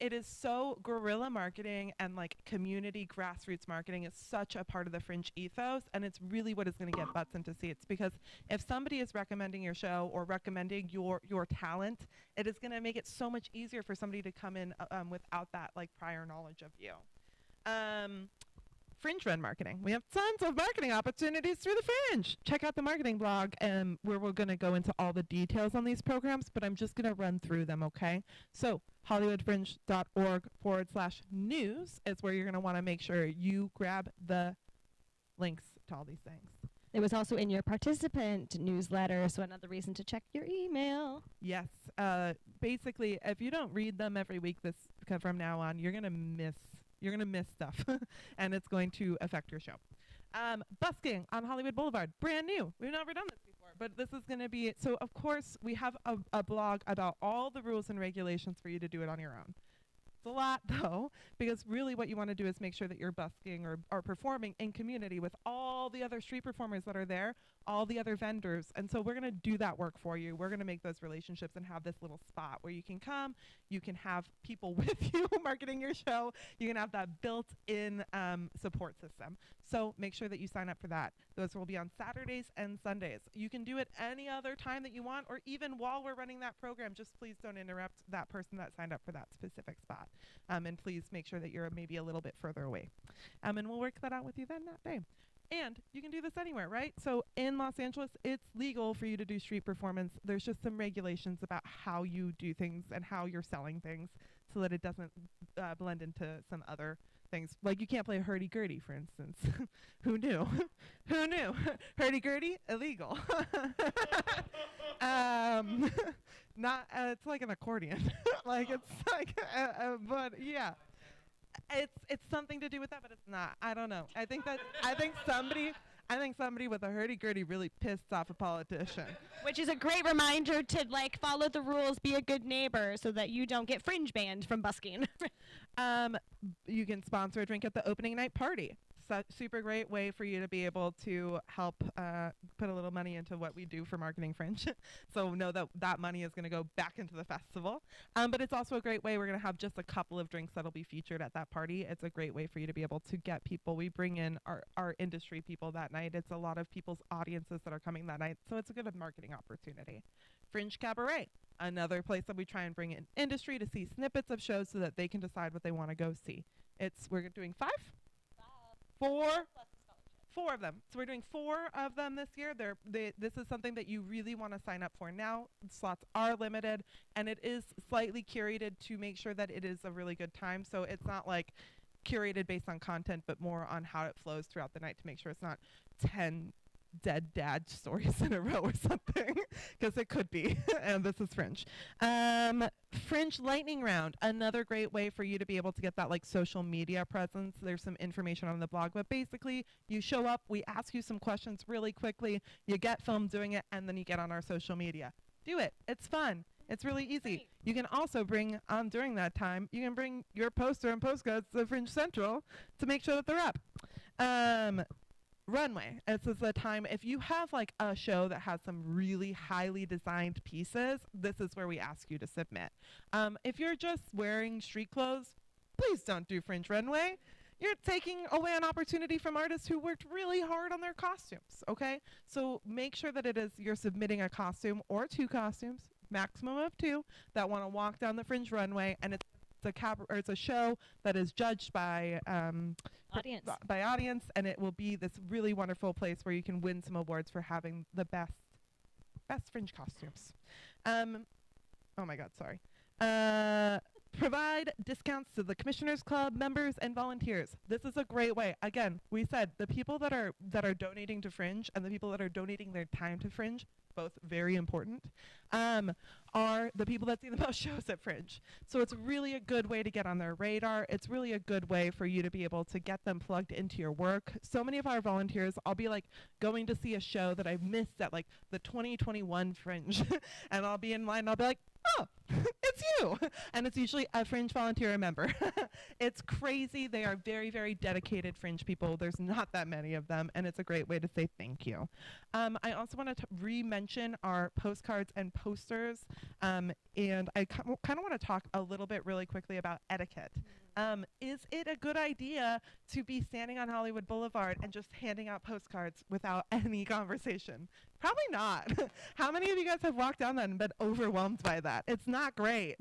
It is so guerrilla marketing and like community grassroots marketing is such a part of the Fringe ethos, and it's really what is going to get butts into seats, because if somebody is recommending your show or recommending your talent, it is going to make it so much easier for somebody to come in without that like prior knowledge of you. Fringe Run marketing. We have tons of marketing opportunities through the Fringe. Check out the marketing blog where we're going to go into all the details on these programs, but I'm just going to run through them, okay? So hollywoodfringe.org/news is where you're going to want to make sure you grab the links to all these things. It was also in your participant newsletter, so another reason to check your email. Yes. Basically, if you don't read them every week from now on, you're going to miss stuff, and it's going to affect your show. Busking on Hollywood Boulevard, brand new. We've never done this before, but this is going to be, so of course we have a blog about all the rules and regulations for you to do it on your own. It's a lot though, because really what you want to do is make sure that you're busking or performing in community with all the other street performers that are there, all the other vendors. And so we're going to do that work for you. We're going to make those relationships and have this little spot where you can come, you can have people with you marketing your show, you can have that built-in support system. So make sure that you sign up for that. Those will be on Saturdays and Sundays. You can do it any other time that you want, or even while we're running that program. Just please don't interrupt that person that signed up for that specific spot. And please make sure that you're maybe a little bit further away. And we'll work that out with you then that day. And you can do this anywhere, right? So in Los Angeles, it's legal for you to do street performance. There's just some regulations about how you do things and how you're selling things so that it doesn't blend into some other things. Like you can't play hurdy-gurdy, for instance. Who knew? Who knew? Hurdy-gurdy, illegal. Not, it's like an accordion. Like it's like, but yeah. It's something to do with that, but it's not. I don't know. I think somebody with a hurdy-gurdy really pissed off a politician. Which is a great reminder to like follow the rules, be a good neighbor, so that you don't get Fringe banned from busking. You can sponsor a drink at the opening night party. Super great way for you to be able to help put a little money into what we do for Marketing Fringe. So know that that money is going to go back into the festival. But it's also a great way. We're going to have just a couple of drinks that'll be featured at that party. It's a great way for you to be able to get people. We bring in our industry people that night. It's a lot of people's audiences that are coming that night. So it's a good marketing opportunity. Fringe Cabaret, another place that we try and bring in industry to see snippets of shows so that they can decide what they want to go see. We're doing 5? 4 of them. So we're doing 4 of them this year. This is something that you really want to sign up for now. Slots are limited, and it is slightly curated to make sure that it is a really good time. So it's not like curated based on content, but more on how it flows throughout the night to make sure it's not 10 dead dad stories in a row or something, because it could be. And this is Fringe. Fringe Lightning Round, another great way for you to be able to get that like social media presence. There's some information on the blog, but basically you show up, we ask you some questions really quickly, you get filmed doing it, and then you get on our social media. Do it. It's fun. It's really easy. You can also bring on during that time, you can bring your poster and postcards to Fringe Central to make sure that they're up. Runway. This is the time, if you have like a show that has some really highly designed pieces, this is where we ask you to submit. If you're just wearing street clothes, please don't do Fringe Runway. You're taking away an opportunity from artists who worked really hard on their costumes, okay? So make sure that you're submitting a costume or 2 costumes, maximum of 2, that want to walk down the Fringe Runway, and it's a show that is judged by audience, and it will be this really wonderful place where you can win some awards for having the best Fringe costumes. Oh my God, sorry. Provide discounts to the Commissioners Club members and volunteers. This is a great way. Again, we said the people that are donating to Fringe and the people that are donating their time to Fringe, both very important, are the people that see the most shows at Fringe. So it's really a good way to get on their radar. It's really a good way for you to be able to get them plugged into your work. So many of our volunteers, I'll be like going to see a show that I missed at like the 2021 Fringe, and I'll be in line and I'll be like, oh, it's you. And it's usually a Fringe volunteer member. It's crazy. They are very, very dedicated Fringe people. There's not that many of them, and it's a great way to say thank you. I also want to re-mention our postcards and posters, and I kind of want to talk a little bit really quickly about etiquette. Is it a good idea to be standing on Hollywood Boulevard and just handing out postcards without any conversation? Probably not. How many of you guys have walked down that and been overwhelmed by that? It's not great.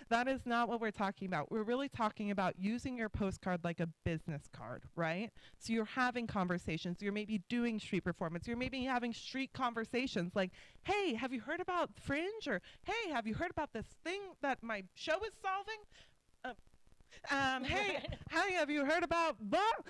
That is not what we're talking about. We're really talking about using your postcard like a business card, right? So you're having conversations. You're maybe doing street performance. You're maybe having street conversations like, hey, have you heard about Fringe? Or, hey, have you heard about this thing that my show is solving? Hey, have you heard about that?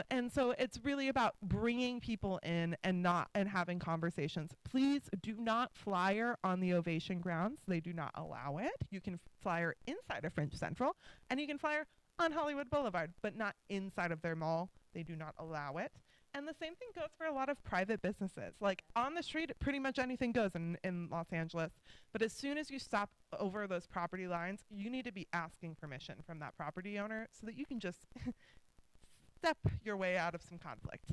And so it's really about bringing people in and having conversations. Please do not flyer on the Ovation grounds. They do not allow it. You can flyer inside of Fringe Central, and you can flyer on Hollywood Boulevard, but not inside of their mall. They do not allow it. And the same thing goes for a lot of private businesses. Like on the street, pretty much anything goes in Los Angeles. But as soon as you stop over those property lines, you need to be asking permission from that property owner so that you can just step your way out of some conflict.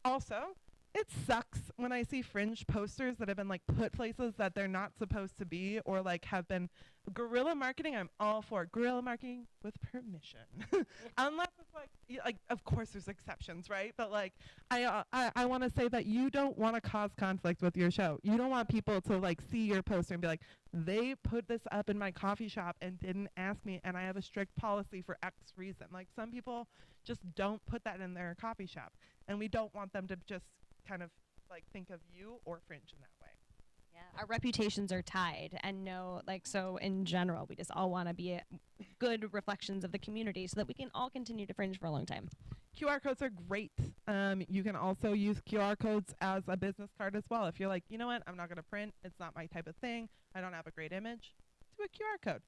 Also, it sucks when I see Fringe posters that have been like put places that they're not supposed to be, or like have been guerrilla marketing. I'm all for guerrilla marketing with permission. Unless it's like of course there's exceptions, right? But like I want to say that you don't want to cause conflict with your show. You don't want people to like see your poster and be like, they put this up in my coffee shop and didn't ask me, and I have a strict policy for X reason. Like some people just don't put that in their coffee shop, and we don't want them to just kind of like think of you or Fringe in that way. Yeah, our reputations are tied, and so in general, we just all want to be good reflections of the community so that we can all continue to Fringe for a long time. QR codes are great. You can also use QR codes as a business card as well. If you're like, you know what, I'm not going to print, it's not my type of thing, I don't have a great image, do a QR code.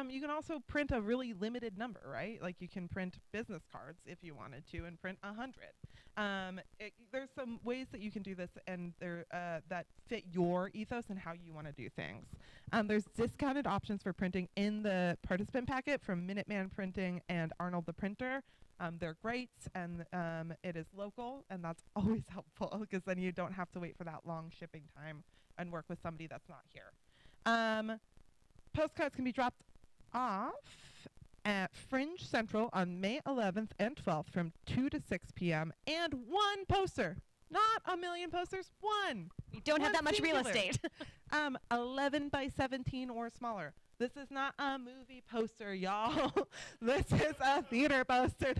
You can also print a really limited number, right? Like you can print business cards if you wanted to and print 100. There's some ways that you can do this, and that fit your ethos and how you want to do things. There's discounted options for printing in the participant packet from Minuteman Printing and Arnold the Printer. They're great, and it is local, and that's always helpful because then you don't have to wait for that long shipping time and work with somebody that's not here. Postcards can be dropped off at Fringe Central on May 11th and 12th from 2 to 6 p.m. and one poster. Not a million posters, one. We don't have that much real singular. estate. 11 by 17 or smaller. This is not a movie poster, y'all. This is a theater poster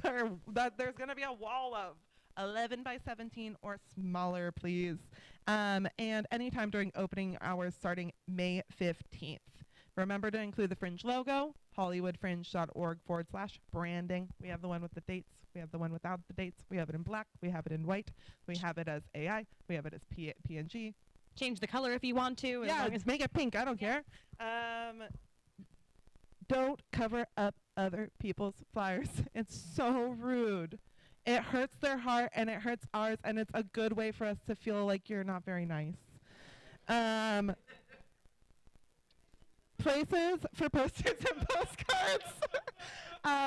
that there's going to be a wall of. 11 by 17 or smaller, please. And anytime during opening hours starting May 15th. Remember to include the Fringe logo, hollywoodfringe.org/branding. We have the one with the dates. We have the one without the dates. We have it in black. We have it in white. We have it as AI. We have it as PNG. Change the color if you want to. Yeah, just make it pink. I don't care. Don't cover up other people's flyers. It's so rude. It hurts their heart and it hurts ours, and it's a good way for us to feel like you're not very nice. places for posters and postcards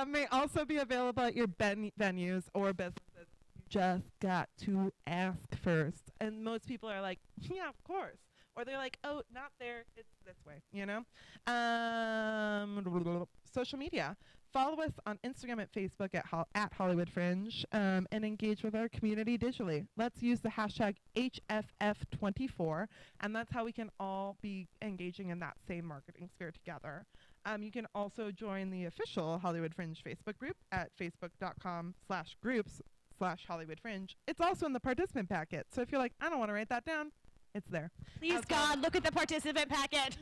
may also be available at your venues or businesses. You just got to ask first. And most people are like, yeah, of course. Or they're like, oh, not there, it's this way, you know? Social media. Follow us on Instagram and Facebook at Hollywood Fringe and engage with our community digitally. Let's use the hashtag HFF24, and that's how we can all be engaging in that same marketing sphere together. You can also join the official Hollywood Fringe Facebook group at facebook.com/groups/Hollywood Fringe. It's also in the participant packet, so if you're like, I don't want to write that down, it's there. Please, God, look at the participant packet.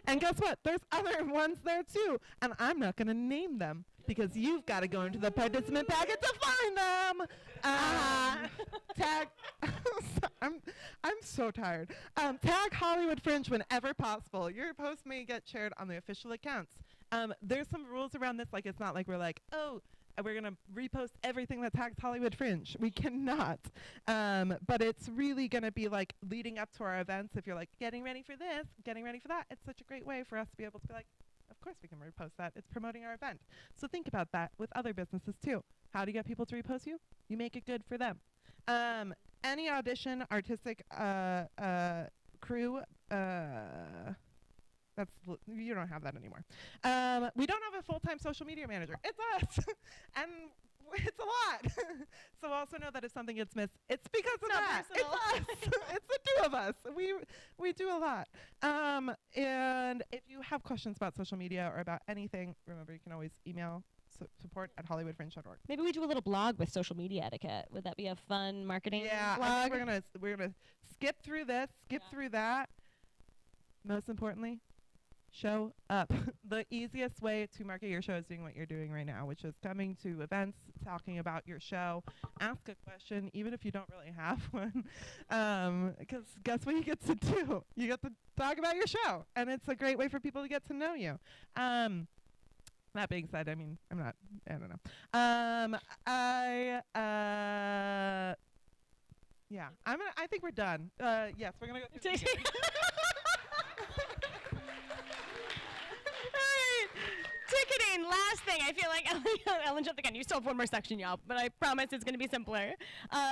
And guess what? There's other ones there too, and I'm not going to name them because you've got to go into the participant packet to find them. Tag. I'm so tired. Tag Hollywood Fringe whenever possible. Your post may get shared on the official accounts. There's some rules around this. Like, it's not like we're like, oh, we're going to repost everything that tags Hollywood Fringe. We cannot. But it's really going to be like leading up to our events. If you're like getting ready for this, getting ready for that, it's such a great way for us to be able to be like, of course we can repost that. It's promoting our event. So think about that with other businesses too. How do you get people to repost you? You make it good for them. Any audition, artistic crew, you don't have that anymore. We don't have a full-time social media manager. It's us, and it's a lot. So also know that if something gets missed, it's because of that. Personal. It's us. It's the two of us. We do a lot. And if you have questions about social media or about anything, remember you can always email support@hollywoodfringe.org. Maybe we do a little blog with social media etiquette. Would that be a fun marketing Yeah, blog? we're gonna skip through this, through that. Most importantly, show up. The easiest way to market your show is doing what you're doing right now, which is coming to events, talking about your show, ask a question, even if you don't really have one. Because guess what you get to do? You get to talk about your show, and it's a great way for people to get to know you. That being said, I mean, I don't know. Yeah, I think we're done. Yes, we're gonna go through Ticketing, last thing. I feel like Ellen jumped the gun. You still have one more section, y'all, but I promise it's going to be simpler.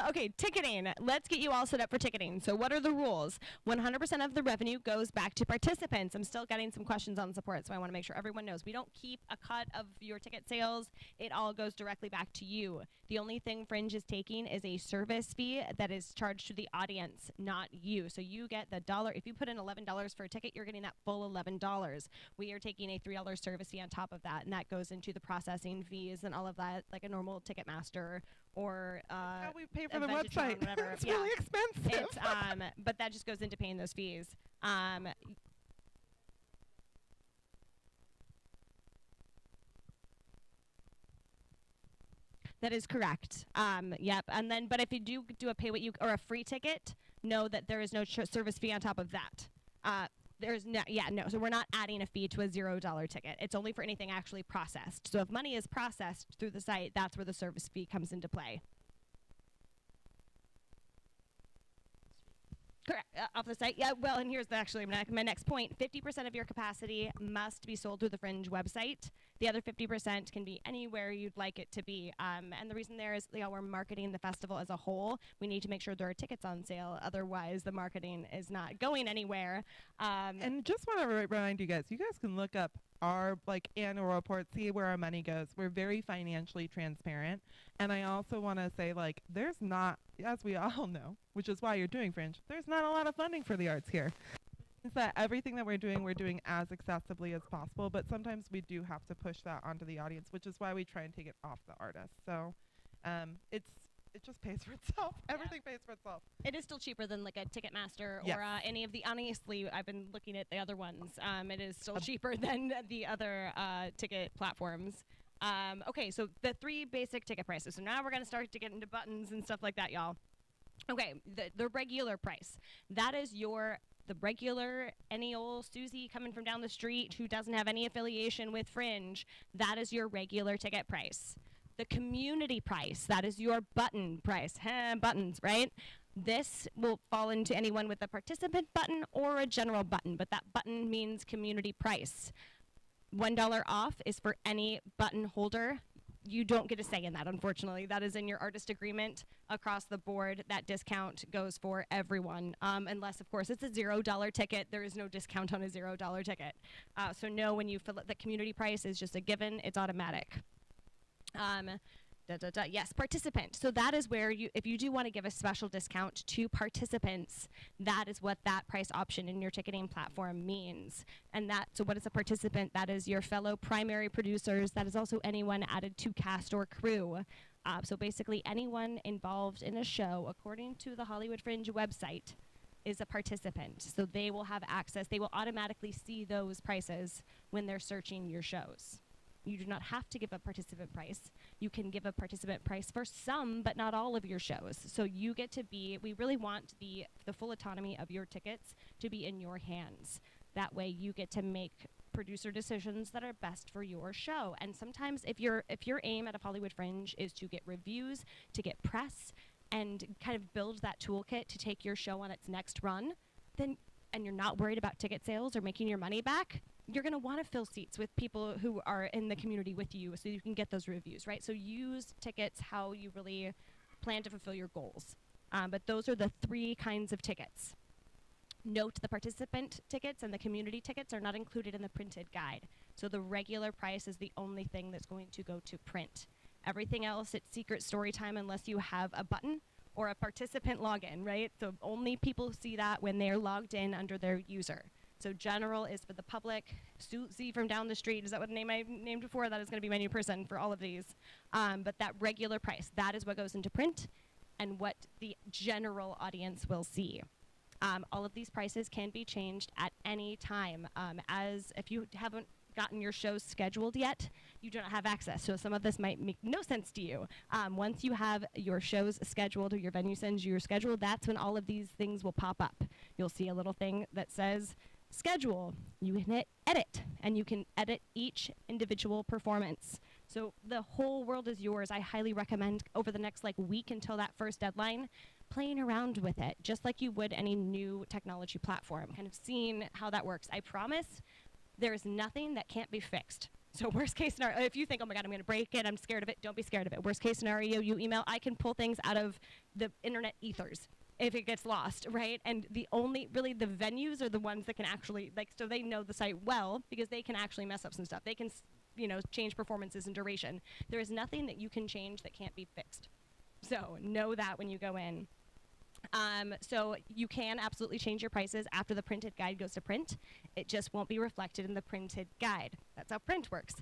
Okay, ticketing. Let's get you all set up for ticketing. So what are the rules? 100% of the revenue goes back to participants. I'm still getting some questions on support, so I want to make sure everyone knows. We don't keep a cut of your ticket sales. It all goes directly back to you. The only thing Fringe is taking is a service fee that is charged to the audience, not you. So you get the $1. If you put in $11 for a ticket, you're getting that full $11. We are taking a $3 service fee on top of that, and that goes into the processing fees and all of that, like a normal Ticketmaster or how we pay for the Adventure website. whatever. It's really expensive. It's but that just goes into paying those fees. That is correct. Yep. And then, but if you do a pay what you or a free ticket, know that there is no service fee on top of that. There's no, so we're not adding a fee to a $0 ticket. It's only for anything actually processed. So if money is processed through the site, that's where the service fee comes into play. Correct. Off the site. Yeah, well, and here's actually my next point. 50% of your capacity must be sold through the Fringe website. The other 50% can be anywhere you'd like it to be. And the reason there is, we're marketing the festival as a whole. We need to make sure there are tickets on sale. Otherwise, the marketing is not going anywhere. And just want to remind you guys can look up our annual report, see where our money goes. We're very financially transparent. And I also want to say, there's not, as we all know, which is why you're doing Fringe, there's not a lot of funding for the arts here. It's that everything that we're doing as accessibly as possible, but sometimes we do have to push that onto the audience, which is why we try and take it off the artist. So it just pays for itself. Everything pays for itself. It is still cheaper than like a Ticketmaster Yes. or any of the, honestly, I've been looking at the other ones. It is still cheaper than the other ticket platforms. Okay, so the 3 basic ticket prices. So now we're going to start to get into buttons and stuff like that, y'all. Okay, the regular price. That is the regular any old Susie coming from down the street who doesn't have any affiliation with Fringe. That is your regular ticket price. The community price, that is your button price. Buttons, right? This will fall into anyone with a participant button or a general button, but that button means community price. $1 off is for any button holder. You don't get a say in that, unfortunately. That is in your artist agreement across the board. That discount goes for everyone, unless, of course, it's a $0 ticket. There is no discount on a $0 ticket. So know when you fill it, the community price is just a given. It's automatic. Yes, participant. So that is where you, if you do want to give a special discount to participants, that is what that price option in your ticketing platform means. And that, so what is a participant? That is your fellow primary producers. That is also anyone added to cast or crew. So basically anyone involved in a show, according to the Hollywood Fringe website, is a participant. So they will have access, they will automatically see those prices when they're searching your shows. You do not have to give a participant price. You can give a participant price for some, but not all of your shows. So you get to be, we really want the full autonomy of your tickets to be in your hands. That way you get to make producer decisions that are best for your show. And sometimes if your aim at a Hollywood Fringe is to get reviews, to get press, and kind of build that toolkit to take your show on its next run, then, and you're not worried about ticket sales or making your money back, you're going to want to fill seats with people who are in the community with you so you can get those reviews, right? So use tickets how you really plan to fulfill your goals. But those are the 3 kinds of tickets. Note the participant tickets and the community tickets are not included in the printed guide. So the regular price is the only thing that's going to go to print. Everything else, it's secret story time unless you have a button or a participant login, right? So only people see that when they're logged in under their user. So general is for the public. Susie from down the street, is that what name I named before? That is going to be my new person for all of these. But that regular price, that is what goes into print and what the general audience will see. All of these prices can be changed at any time. As if you haven't gotten your shows scheduled yet, you do not have access. So some of this might make no sense to you. Once you have your shows scheduled or your venue sends you your schedule, that's when all of these things will pop up. You'll see a little thing that says schedule. You can hit edit and you can edit each individual performance. So the whole world is yours. I highly recommend over the next week until that first deadline, playing around with it just like you would any new technology platform, kind of seeing how that works. I promise there is nothing that can't be fixed. So worst case scenario, if you think, oh my God, I'm going to break it, I'm scared of it, don't be scared of it. Worst case scenario, you email, I can pull things out of the internet ethers if it gets lost, right? And the venues are the ones that can actually, so they know the site well because they can actually mess up some stuff. They can, change performances and duration. There is nothing that you can change that can't be fixed. So know that when you go in. So you can absolutely change your prices after the printed guide goes to print. It just won't be reflected in the printed guide. That's how print works.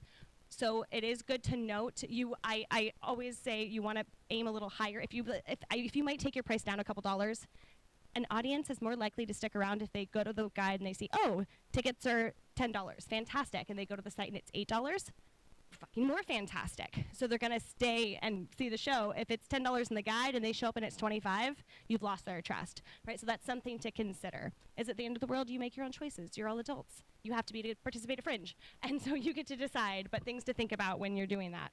So it is good to note, I always say you want to aim a little higher. If you might take your price down a couple dollars, an audience is more likely to stick around if they go to the guide and they see, oh, tickets are $10, fantastic, and they go to the site and it's $8, fucking more fantastic. So they're going to stay and see the show. If it's $10 in the guide and they show up and it's $25, you've lost their trust, right? So that's something to consider. Is it the end of the world? You make your own choices. You're all adults. You have to be to participate at Fringe. And so you get to decide, but things to think about when you're doing that.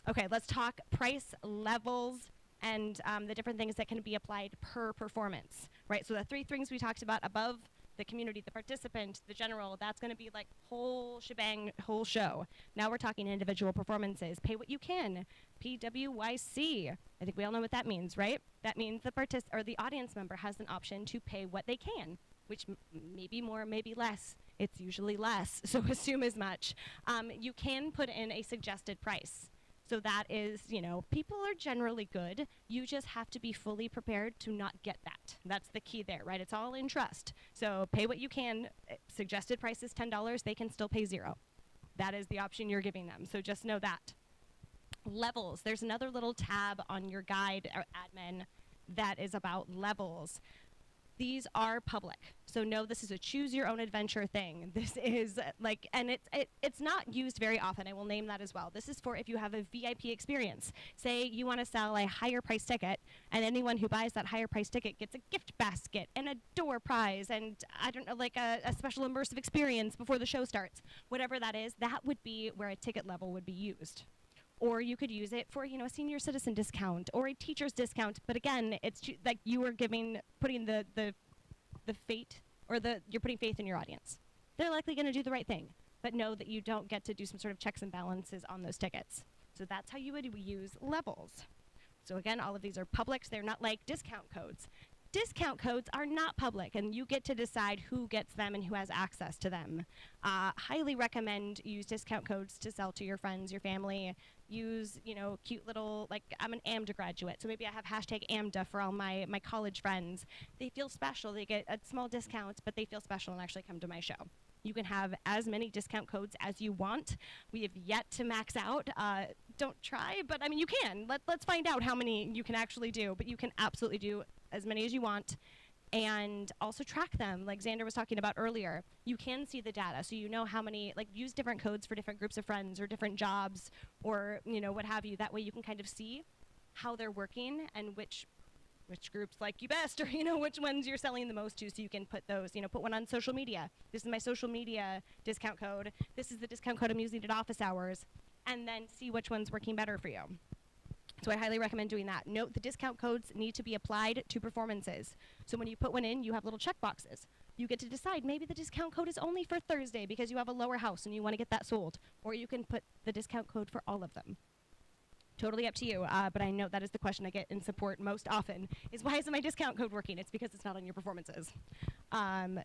Okay, let's talk price levels and the different things that can be applied per performance, right? So the 3 things we talked about above, the community, the participant, the general, that's going to be whole shebang, whole show. Now we're talking individual performances. Pay what you can. PWYC. I think we all know what that means, right? That means the audience member has an option to pay what they can, which may be more, maybe less. It's usually less, so assume as much. You can put in a suggested price. So that is, people are generally good. You just have to be fully prepared to not get that. That's the key there, right? It's all in trust. So pay what you can. Suggested price is $10. They can still pay $0. That is the option you're giving them. So just know that. Levels. There's another little tab on your guide or admin that is about levels. These are public. So no, this is a choose your own adventure thing. This is and it's not used very often. I will name that as well. This is for if you have a VIP experience. Say you want to sell a higher price ticket and anyone who buys that higher price ticket gets a gift basket and a door prize and I don't know, a special immersive experience before the show starts. Whatever that is, that would be where a ticket level would be used. or you could use it for, a senior citizen discount or a teacher's discount. But again, it's like you are putting the fate, or you're putting faith in your audience. They're likely going to do the right thing, but know that you don't get to do some sort of checks and balances on those tickets. So that's how you would use levels. So again, all of these are public. So they're not like discount codes. Discount codes are not public, and you get to decide who gets them and who has access to them. Highly recommend use discount codes to sell to your friends, your family. Use, cute little, like, I'm an AMDA graduate, so maybe I have hashtag AMDA for all my college friends. They feel special. They get a small discount, but they feel special and actually come to my show. You can have as many discount codes as you want. We have yet to max out. Don't try, but I mean, you can. Let's find out how many you can actually do, but you can absolutely do as many as you want. And also track them, like Xander was talking about earlier. You can see the data, so you know how many, like, use different codes for different groups of friends or different jobs or, what have you. That way you can kind of see how they're working and which groups like you best, or, which ones you're selling the most to, so you can put those, put one on social media. This is my social media discount code. This is the discount code I'm using at office hours, and then see which one's working better for you. So I highly recommend doing that. Note the discount codes need to be applied to performances. So when you put one in, you have little check boxes. You get to decide maybe the discount code is only for Thursday because you have a lower house and you want to get that sold. Or you can put the discount code for all of them. Totally up to you, but I know that is the question I get in support most often, is why isn't my discount code working? It's because it's not on your performances.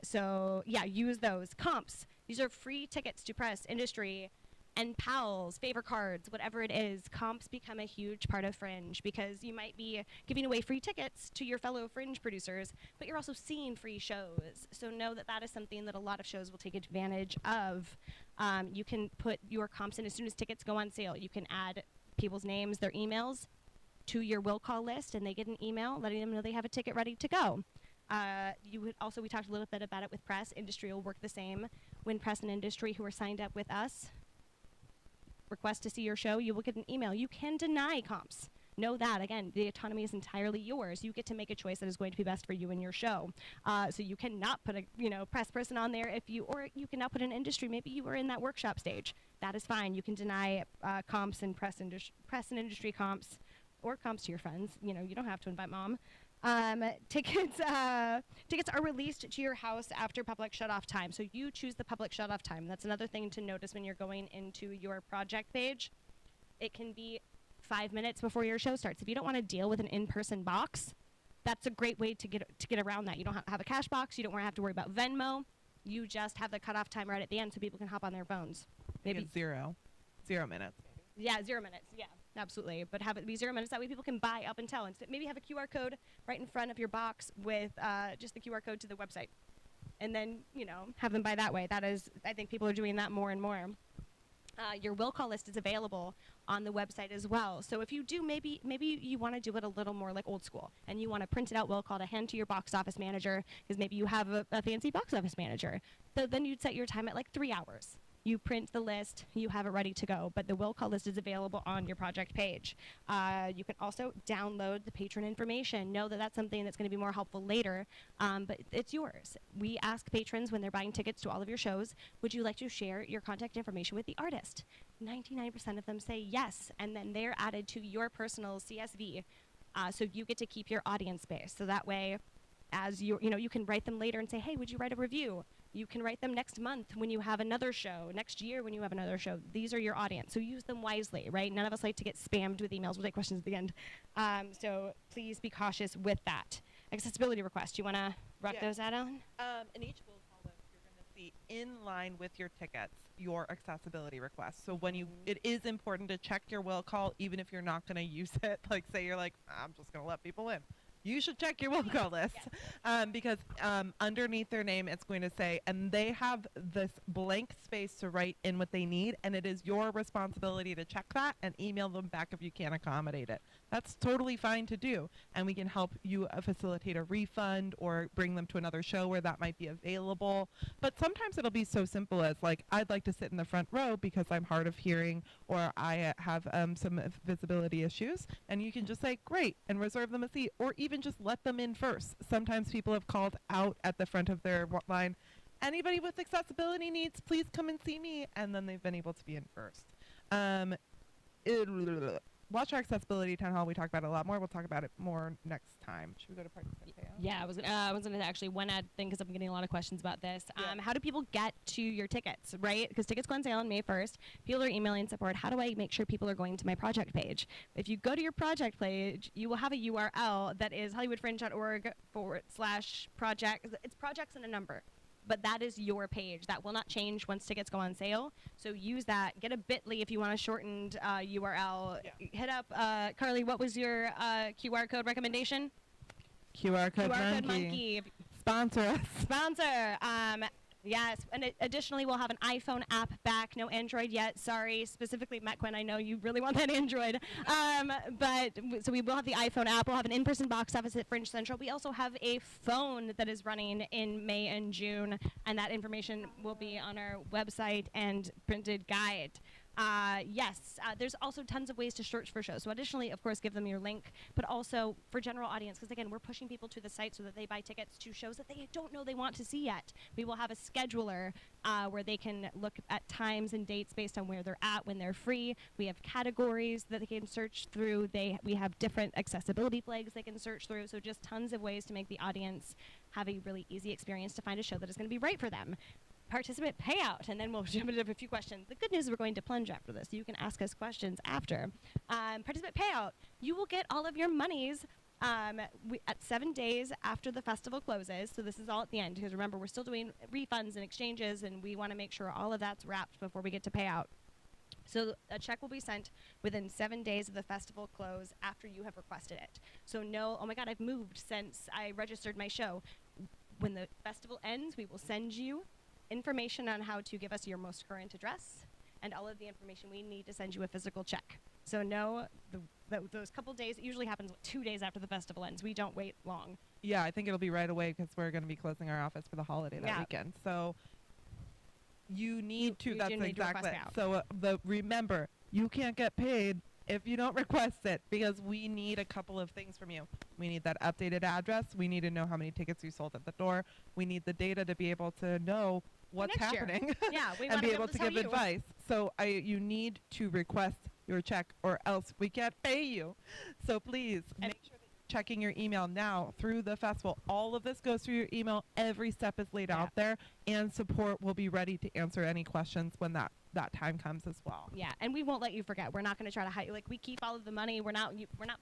So yeah, use those. Comps, these are free tickets to press, industry, and pals, favor cards, whatever it is. Comps become a huge part of Fringe because you might be giving away free tickets to your fellow Fringe producers, but you're also seeing free shows. So know that that is something that a lot of shows will take advantage of. You can put your comps in as soon as tickets go on sale. You can add people's names, their emails to your will call list, and they get an email letting them know they have a ticket ready to go. We talked a little bit about it with press. Industry will work the same. When press and industry who are signed up with us request to see your show, you will get an email. You can deny comps. Know that. Again, the autonomy is entirely yours. You get to make a choice that is going to be best for you and your show. So you cannot put a press person on there or you cannot put an industry. Maybe you were in that workshop stage. That is fine. You can deny comps and press and industry comps, or comps to your friends. You don't have to invite mom. Tickets are released to your house after public shutoff time. So you choose the public shutoff time. That's another thing to notice when you're going into your project page. It can be 5 minutes before your show starts. If you don't want to deal with an in-person box, that's a great way to get around that. You don't have a cash box. You don't have to worry about Venmo. You just have the cutoff time right at the end so people can hop on their phones. Maybe it's 0 minutes. Yeah, 0 minutes. Yeah, absolutely. But have it be 0 minutes. That way people can buy up until. And maybe have a QR code right in front of your box with just the QR code to the website. And then, have them buy that way. That is, I think people are doing that more and more. Your will call list is available on the website as well. So if you do, maybe you want to do it a little more like old school, and you want to print it out will call to hand to your box office manager, because maybe you have a fancy box office manager. So then you'd set your time at like 3 hours. You print the list, you have it ready to go, but the will call list is available on your project page. You can also download the patron information. Know that that's something that's going to be more helpful later, but it's yours. We ask patrons when they're buying tickets to all of your shows, would you like to share your contact information with the artist? 99% of them say yes, and then they're added to your personal CSV, so you get to keep your audience base. So that way, as you can write them later and say, hey, would you write a review? You can write them next month when you have another show, next year when you have another show. These are your audience, so use them wisely, right? None of us like to get spammed with emails. We'll take questions at the end. So please be cautious with that. Accessibility requests. You want to rock those out, Ellen? In each will call list, you're going to see in line with your tickets your accessibility requests. So when it is important to check your will call, even if you're not going to use it. Like, say you're like, I'm just going to let people in. You should check your will call list, because underneath their name it's going to say, and they have this blank space to write in what they need, and it is your responsibility to check that and email them back if you can't accommodate it. That's totally fine to do, and we can help you facilitate a refund or bring them to another show where that might be available. But sometimes it'll be so simple as like, I'd like to sit in the front row because I'm hard of hearing, or I have some visibility issues, and you can just say great and reserve them a seat, or even just let them in first. Sometimes people have called out at the front of their line, anybody with accessibility needs, please come and see me, and then they've been able to be in first. Watch Our Accessibility Town Hall. We talk about it a lot more. We'll talk about it more next time. Should we go to participant payout? Yeah, I was gonna actually one ad thing because I'm getting a lot of questions about this. How do people get to your tickets, right? Because tickets go on sale on May 1st. People are emailing support. How do I make sure people are going to my project page? If you go to your project page, you will have a URL that is hollywoodfringe.org/project. It's projects and a number. But that is your page. That will not change once tickets go on sale. So use that. Get a bit.ly if you want a shortened URL. Yeah. Hit up, Carly, what was your QR code recommendation? QR code monkey. Sponsor us. Sponsor. Yes, and additionally, we'll have an iPhone app back. No Android yet. Sorry, specifically, Matt Quinn, I know you really want that Android. So we will have the iPhone app. We'll have an in-person box office at Fringe Central. We also have a phone that is running in May and June, and that information will be on our website and printed guide. There's also tons of ways to search for shows. So additionally, of course, give them your link, but also for general audience, because again, we're pushing people to the site so that they buy tickets to shows that they don't know they want to see yet. We will have a scheduler where they can look at times and dates based on where they're at when they're free. We have categories that they can search through. We have different accessibility flags they can search through. So just tons of ways to make the audience have a really easy experience to find a show that is going to be right for them. Participant payout, and then we'll jump into a few questions. The good news is we're going to plunge after this. You can ask us questions after. Participant payout, you will get all of your monies at 7 days after the festival closes. So this is all at the end, because remember, we're still doing refunds and exchanges, and we want to make sure all of that's wrapped before we get to payout. So a check will be sent within 7 days of the festival close after you have requested it. So no, oh my God, I've moved since I registered my show. When the festival ends, we will send you information on how to give us your most current address and all of the information we need to send you a physical check. So no, those couple days, it usually happens 2 days after the festival ends. We don't wait long. Yeah, I think it'll be right away because we're going to be closing our office for the holiday that weekend. So you need to, that's exactly it. So remember, you can't get paid if you don't request it, because we need a couple of things from you. We need that updated address. We need to know how many tickets you sold at the door. We need the data to be able to know what's happening and be able to give advice. So you need to request your check, or else we can't pay you. So please make sure that you're checking your email now through the festival. All of this goes through your email. Every step is laid out there, and support will be ready to answer any questions when that time comes as well. Yeah, and we won't let you forget. We're not going to try to hide. Like, we keep all of the money. We're not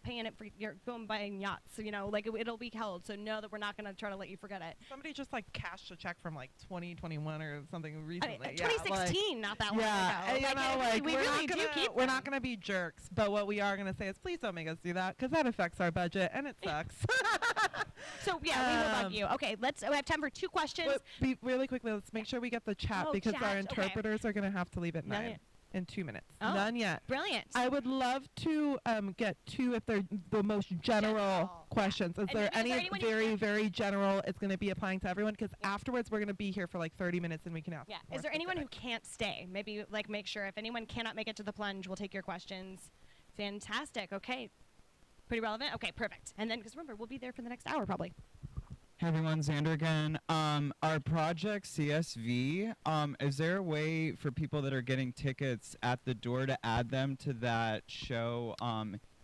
paying it for you're going buying yachts. You know, like it'll be held. So know that we're not going to try to let you forget it. Somebody just like cashed a check from like 2021 or something recently. 2016, not that long ago. Yeah, we're not going to be jerks. But what we are going to say is, please don't make us do that, because that affects our budget and it sucks. So we will bug you. Okay, we have time for 2 questions. Really quickly, let's make sure we get the chat, because our interpreters are going to have to leave at 9 in 2 minutes. None yet. Brilliant. I would love to get 2 if they're the most general questions. Is there any very, very general? It's going to be applying to everyone, because afterwards we're going to be here for like 30 minutes and we can ask. Yeah. Is there anyone who can't stay? Maybe like make sure if anyone cannot make it to the plunge, we'll take your questions. Fantastic. Okay. Pretty relevant. Okay, perfect. And then, because remember, we'll be there for the next hour probably. Hey everyone, Xander again. Our project CSV, is there a way for people that are getting tickets at the door to add them to that show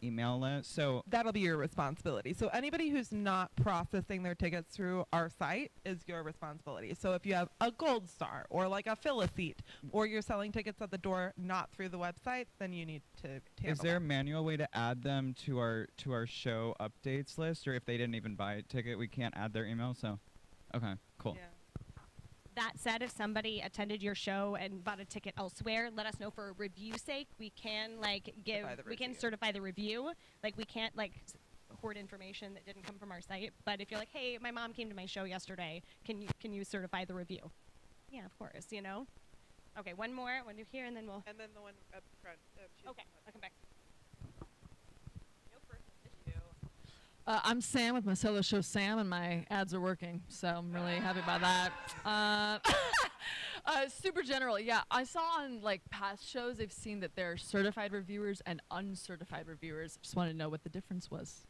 email list? So that'll be your responsibility. So anybody who's not processing their tickets through our site is your responsibility. So if you have a gold star or like a fill a seat, or you're selling tickets at the door not through the website, then you need to handle Is there a manual way to add them to our show updates list? Or if they didn't even buy a ticket, we can't add their email? So okay, cool. Yeah. That said, if somebody attended your show and bought a ticket elsewhere, let us know for review sake. We can certify the review. Like, we can't hoard information that didn't come from our site. But if you're like, hey, my mom came to my show yesterday, can you certify the review? Yeah, of course. You know. Okay, one more. One do here, and then we'll. And then the one up front. Okay, I'll come back. I'm Sam with my solo show Sam, and my ads are working, so I'm really happy about that. Super general, yeah. I saw on like past shows, they've seen that there are certified reviewers and uncertified reviewers. Just wanted to know what the difference was.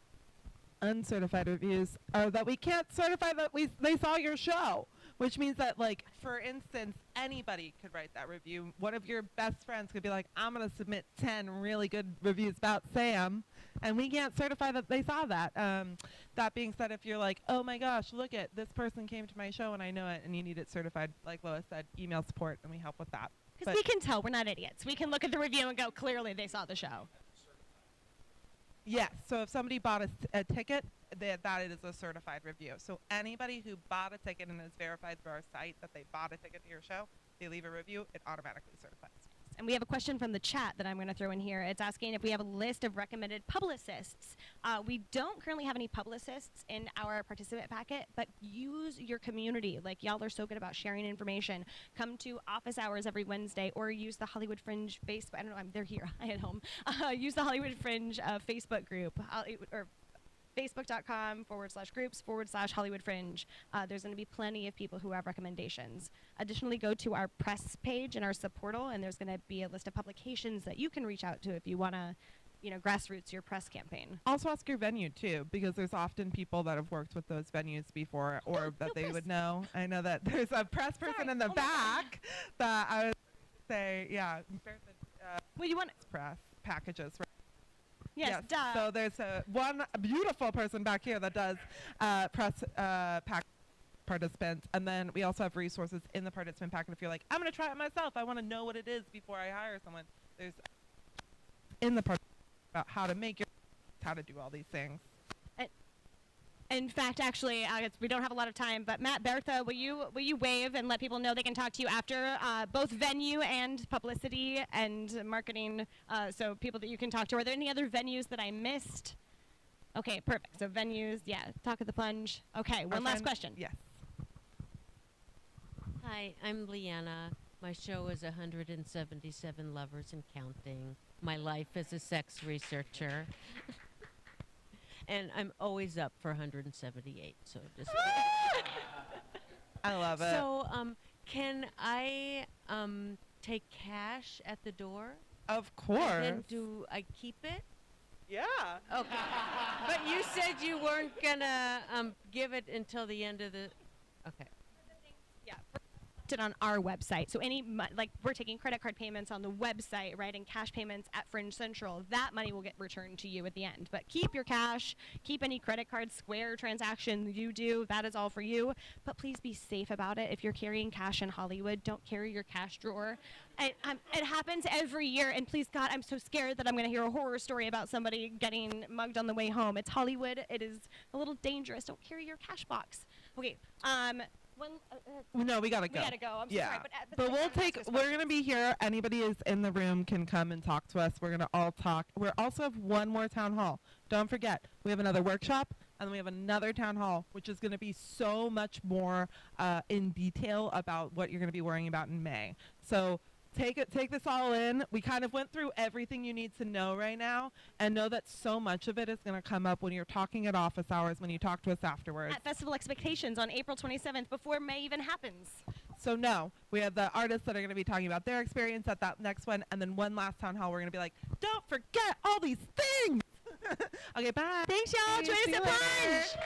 Uncertified reviews are that we can't certify that they saw your show. which means that, like, for instance, anybody could write that review. One of your best friends could be like, I'm going to submit 10 really good reviews about Sam, and we can't certify that they saw that. That being said, if you're like, oh my gosh, look at this person came to my show and I know it, and you need it certified, like Lois said, email support, and we help with that. Because we can tell we're not idiots. We can look at the review and go, clearly they saw the show. Yes. So if somebody bought a ticket, that is a certified review. So anybody who bought a ticket and is verified through our site that they bought a ticket to your show, they leave a review, it automatically certifies. And we have a question from the chat that I'm going to throw in here. It's asking if we have a list of recommended publicists. We don't currently have any publicists in our participant packet, but use your community. Like, y'all are so good about sharing information. Come to office hours every Wednesday, or use the Hollywood Fringe Facebook. I don't know, they're here. I at home. Use the Hollywood Fringe Facebook group, or facebook.com/groups/Hollywood Fringe. There's going to be plenty of people who have recommendations. Additionally, go to our press page and our supportal, and there's going to be a list of publications that you can reach out to if you want to, grassroots your press campaign. Also ask your venue, too, because there's often people that have worked with those venues before, or that they would know. I know that there's a press person in the back that I would say, well, you want press packages, right? Yes, duh. So there's one beautiful person back here that does press pack participants, and then we also have resources in the participant packet. If you're like, I'm going to try it myself, I want to know what it is before I hire someone, there's in the part about how to make how to do all these things. In fact, actually, we don't have a lot of time, but Matt, Bertha, will you wave and let people know they can talk to you after both venue and publicity and marketing, so people that you can talk to. Are there any other venues that I missed? Okay, perfect. So venues, talk at the plunge. Okay, one last question. Yes. Hi, I'm Leanna. My show is 177 Lovers and Counting. My life as a sex researcher. And I'm always up for 178, so just... I love it. So, can I take cash at the door? Of course. And then do I keep it? Yeah. Okay. But you said you weren't gonna give it until the end of the... Okay. Yeah. It on our website. So we're taking credit card payments on the website, right, and cash payments at Fringe Central. That money will get returned to you at the end. But keep your cash, keep any credit card Square transaction you do. That is all for you. But please be safe about it. If you're carrying cash in Hollywood, don't carry your cash drawer. It happens every year, and please God, I'm so scared that I'm going to hear a horror story about somebody getting mugged on the way home. It's Hollywood. It is a little dangerous. Don't carry your cash box. Okay. No, we gotta go. We gotta go. I'm yeah. sorry, but we're gonna be here. Anybody is in the room can come and talk to us. We're gonna all talk. We also have one more town hall. Don't forget, we have another workshop, and then we have another town hall, which is gonna be so much more in detail about what you're gonna be worrying about in May. So take this all in. We kind of went through everything you need to know right now, and know that so much of it is going to come up when you're talking at office hours, when you talk to us afterwards. At Festival Expectations on April 27th, before May even happens. So no, we have the artists that are going to be talking about their experience at that next one, and then one last town hall we're going to be like, don't forget all these things! Okay, bye. Thanks, y'all. Join us at Punch.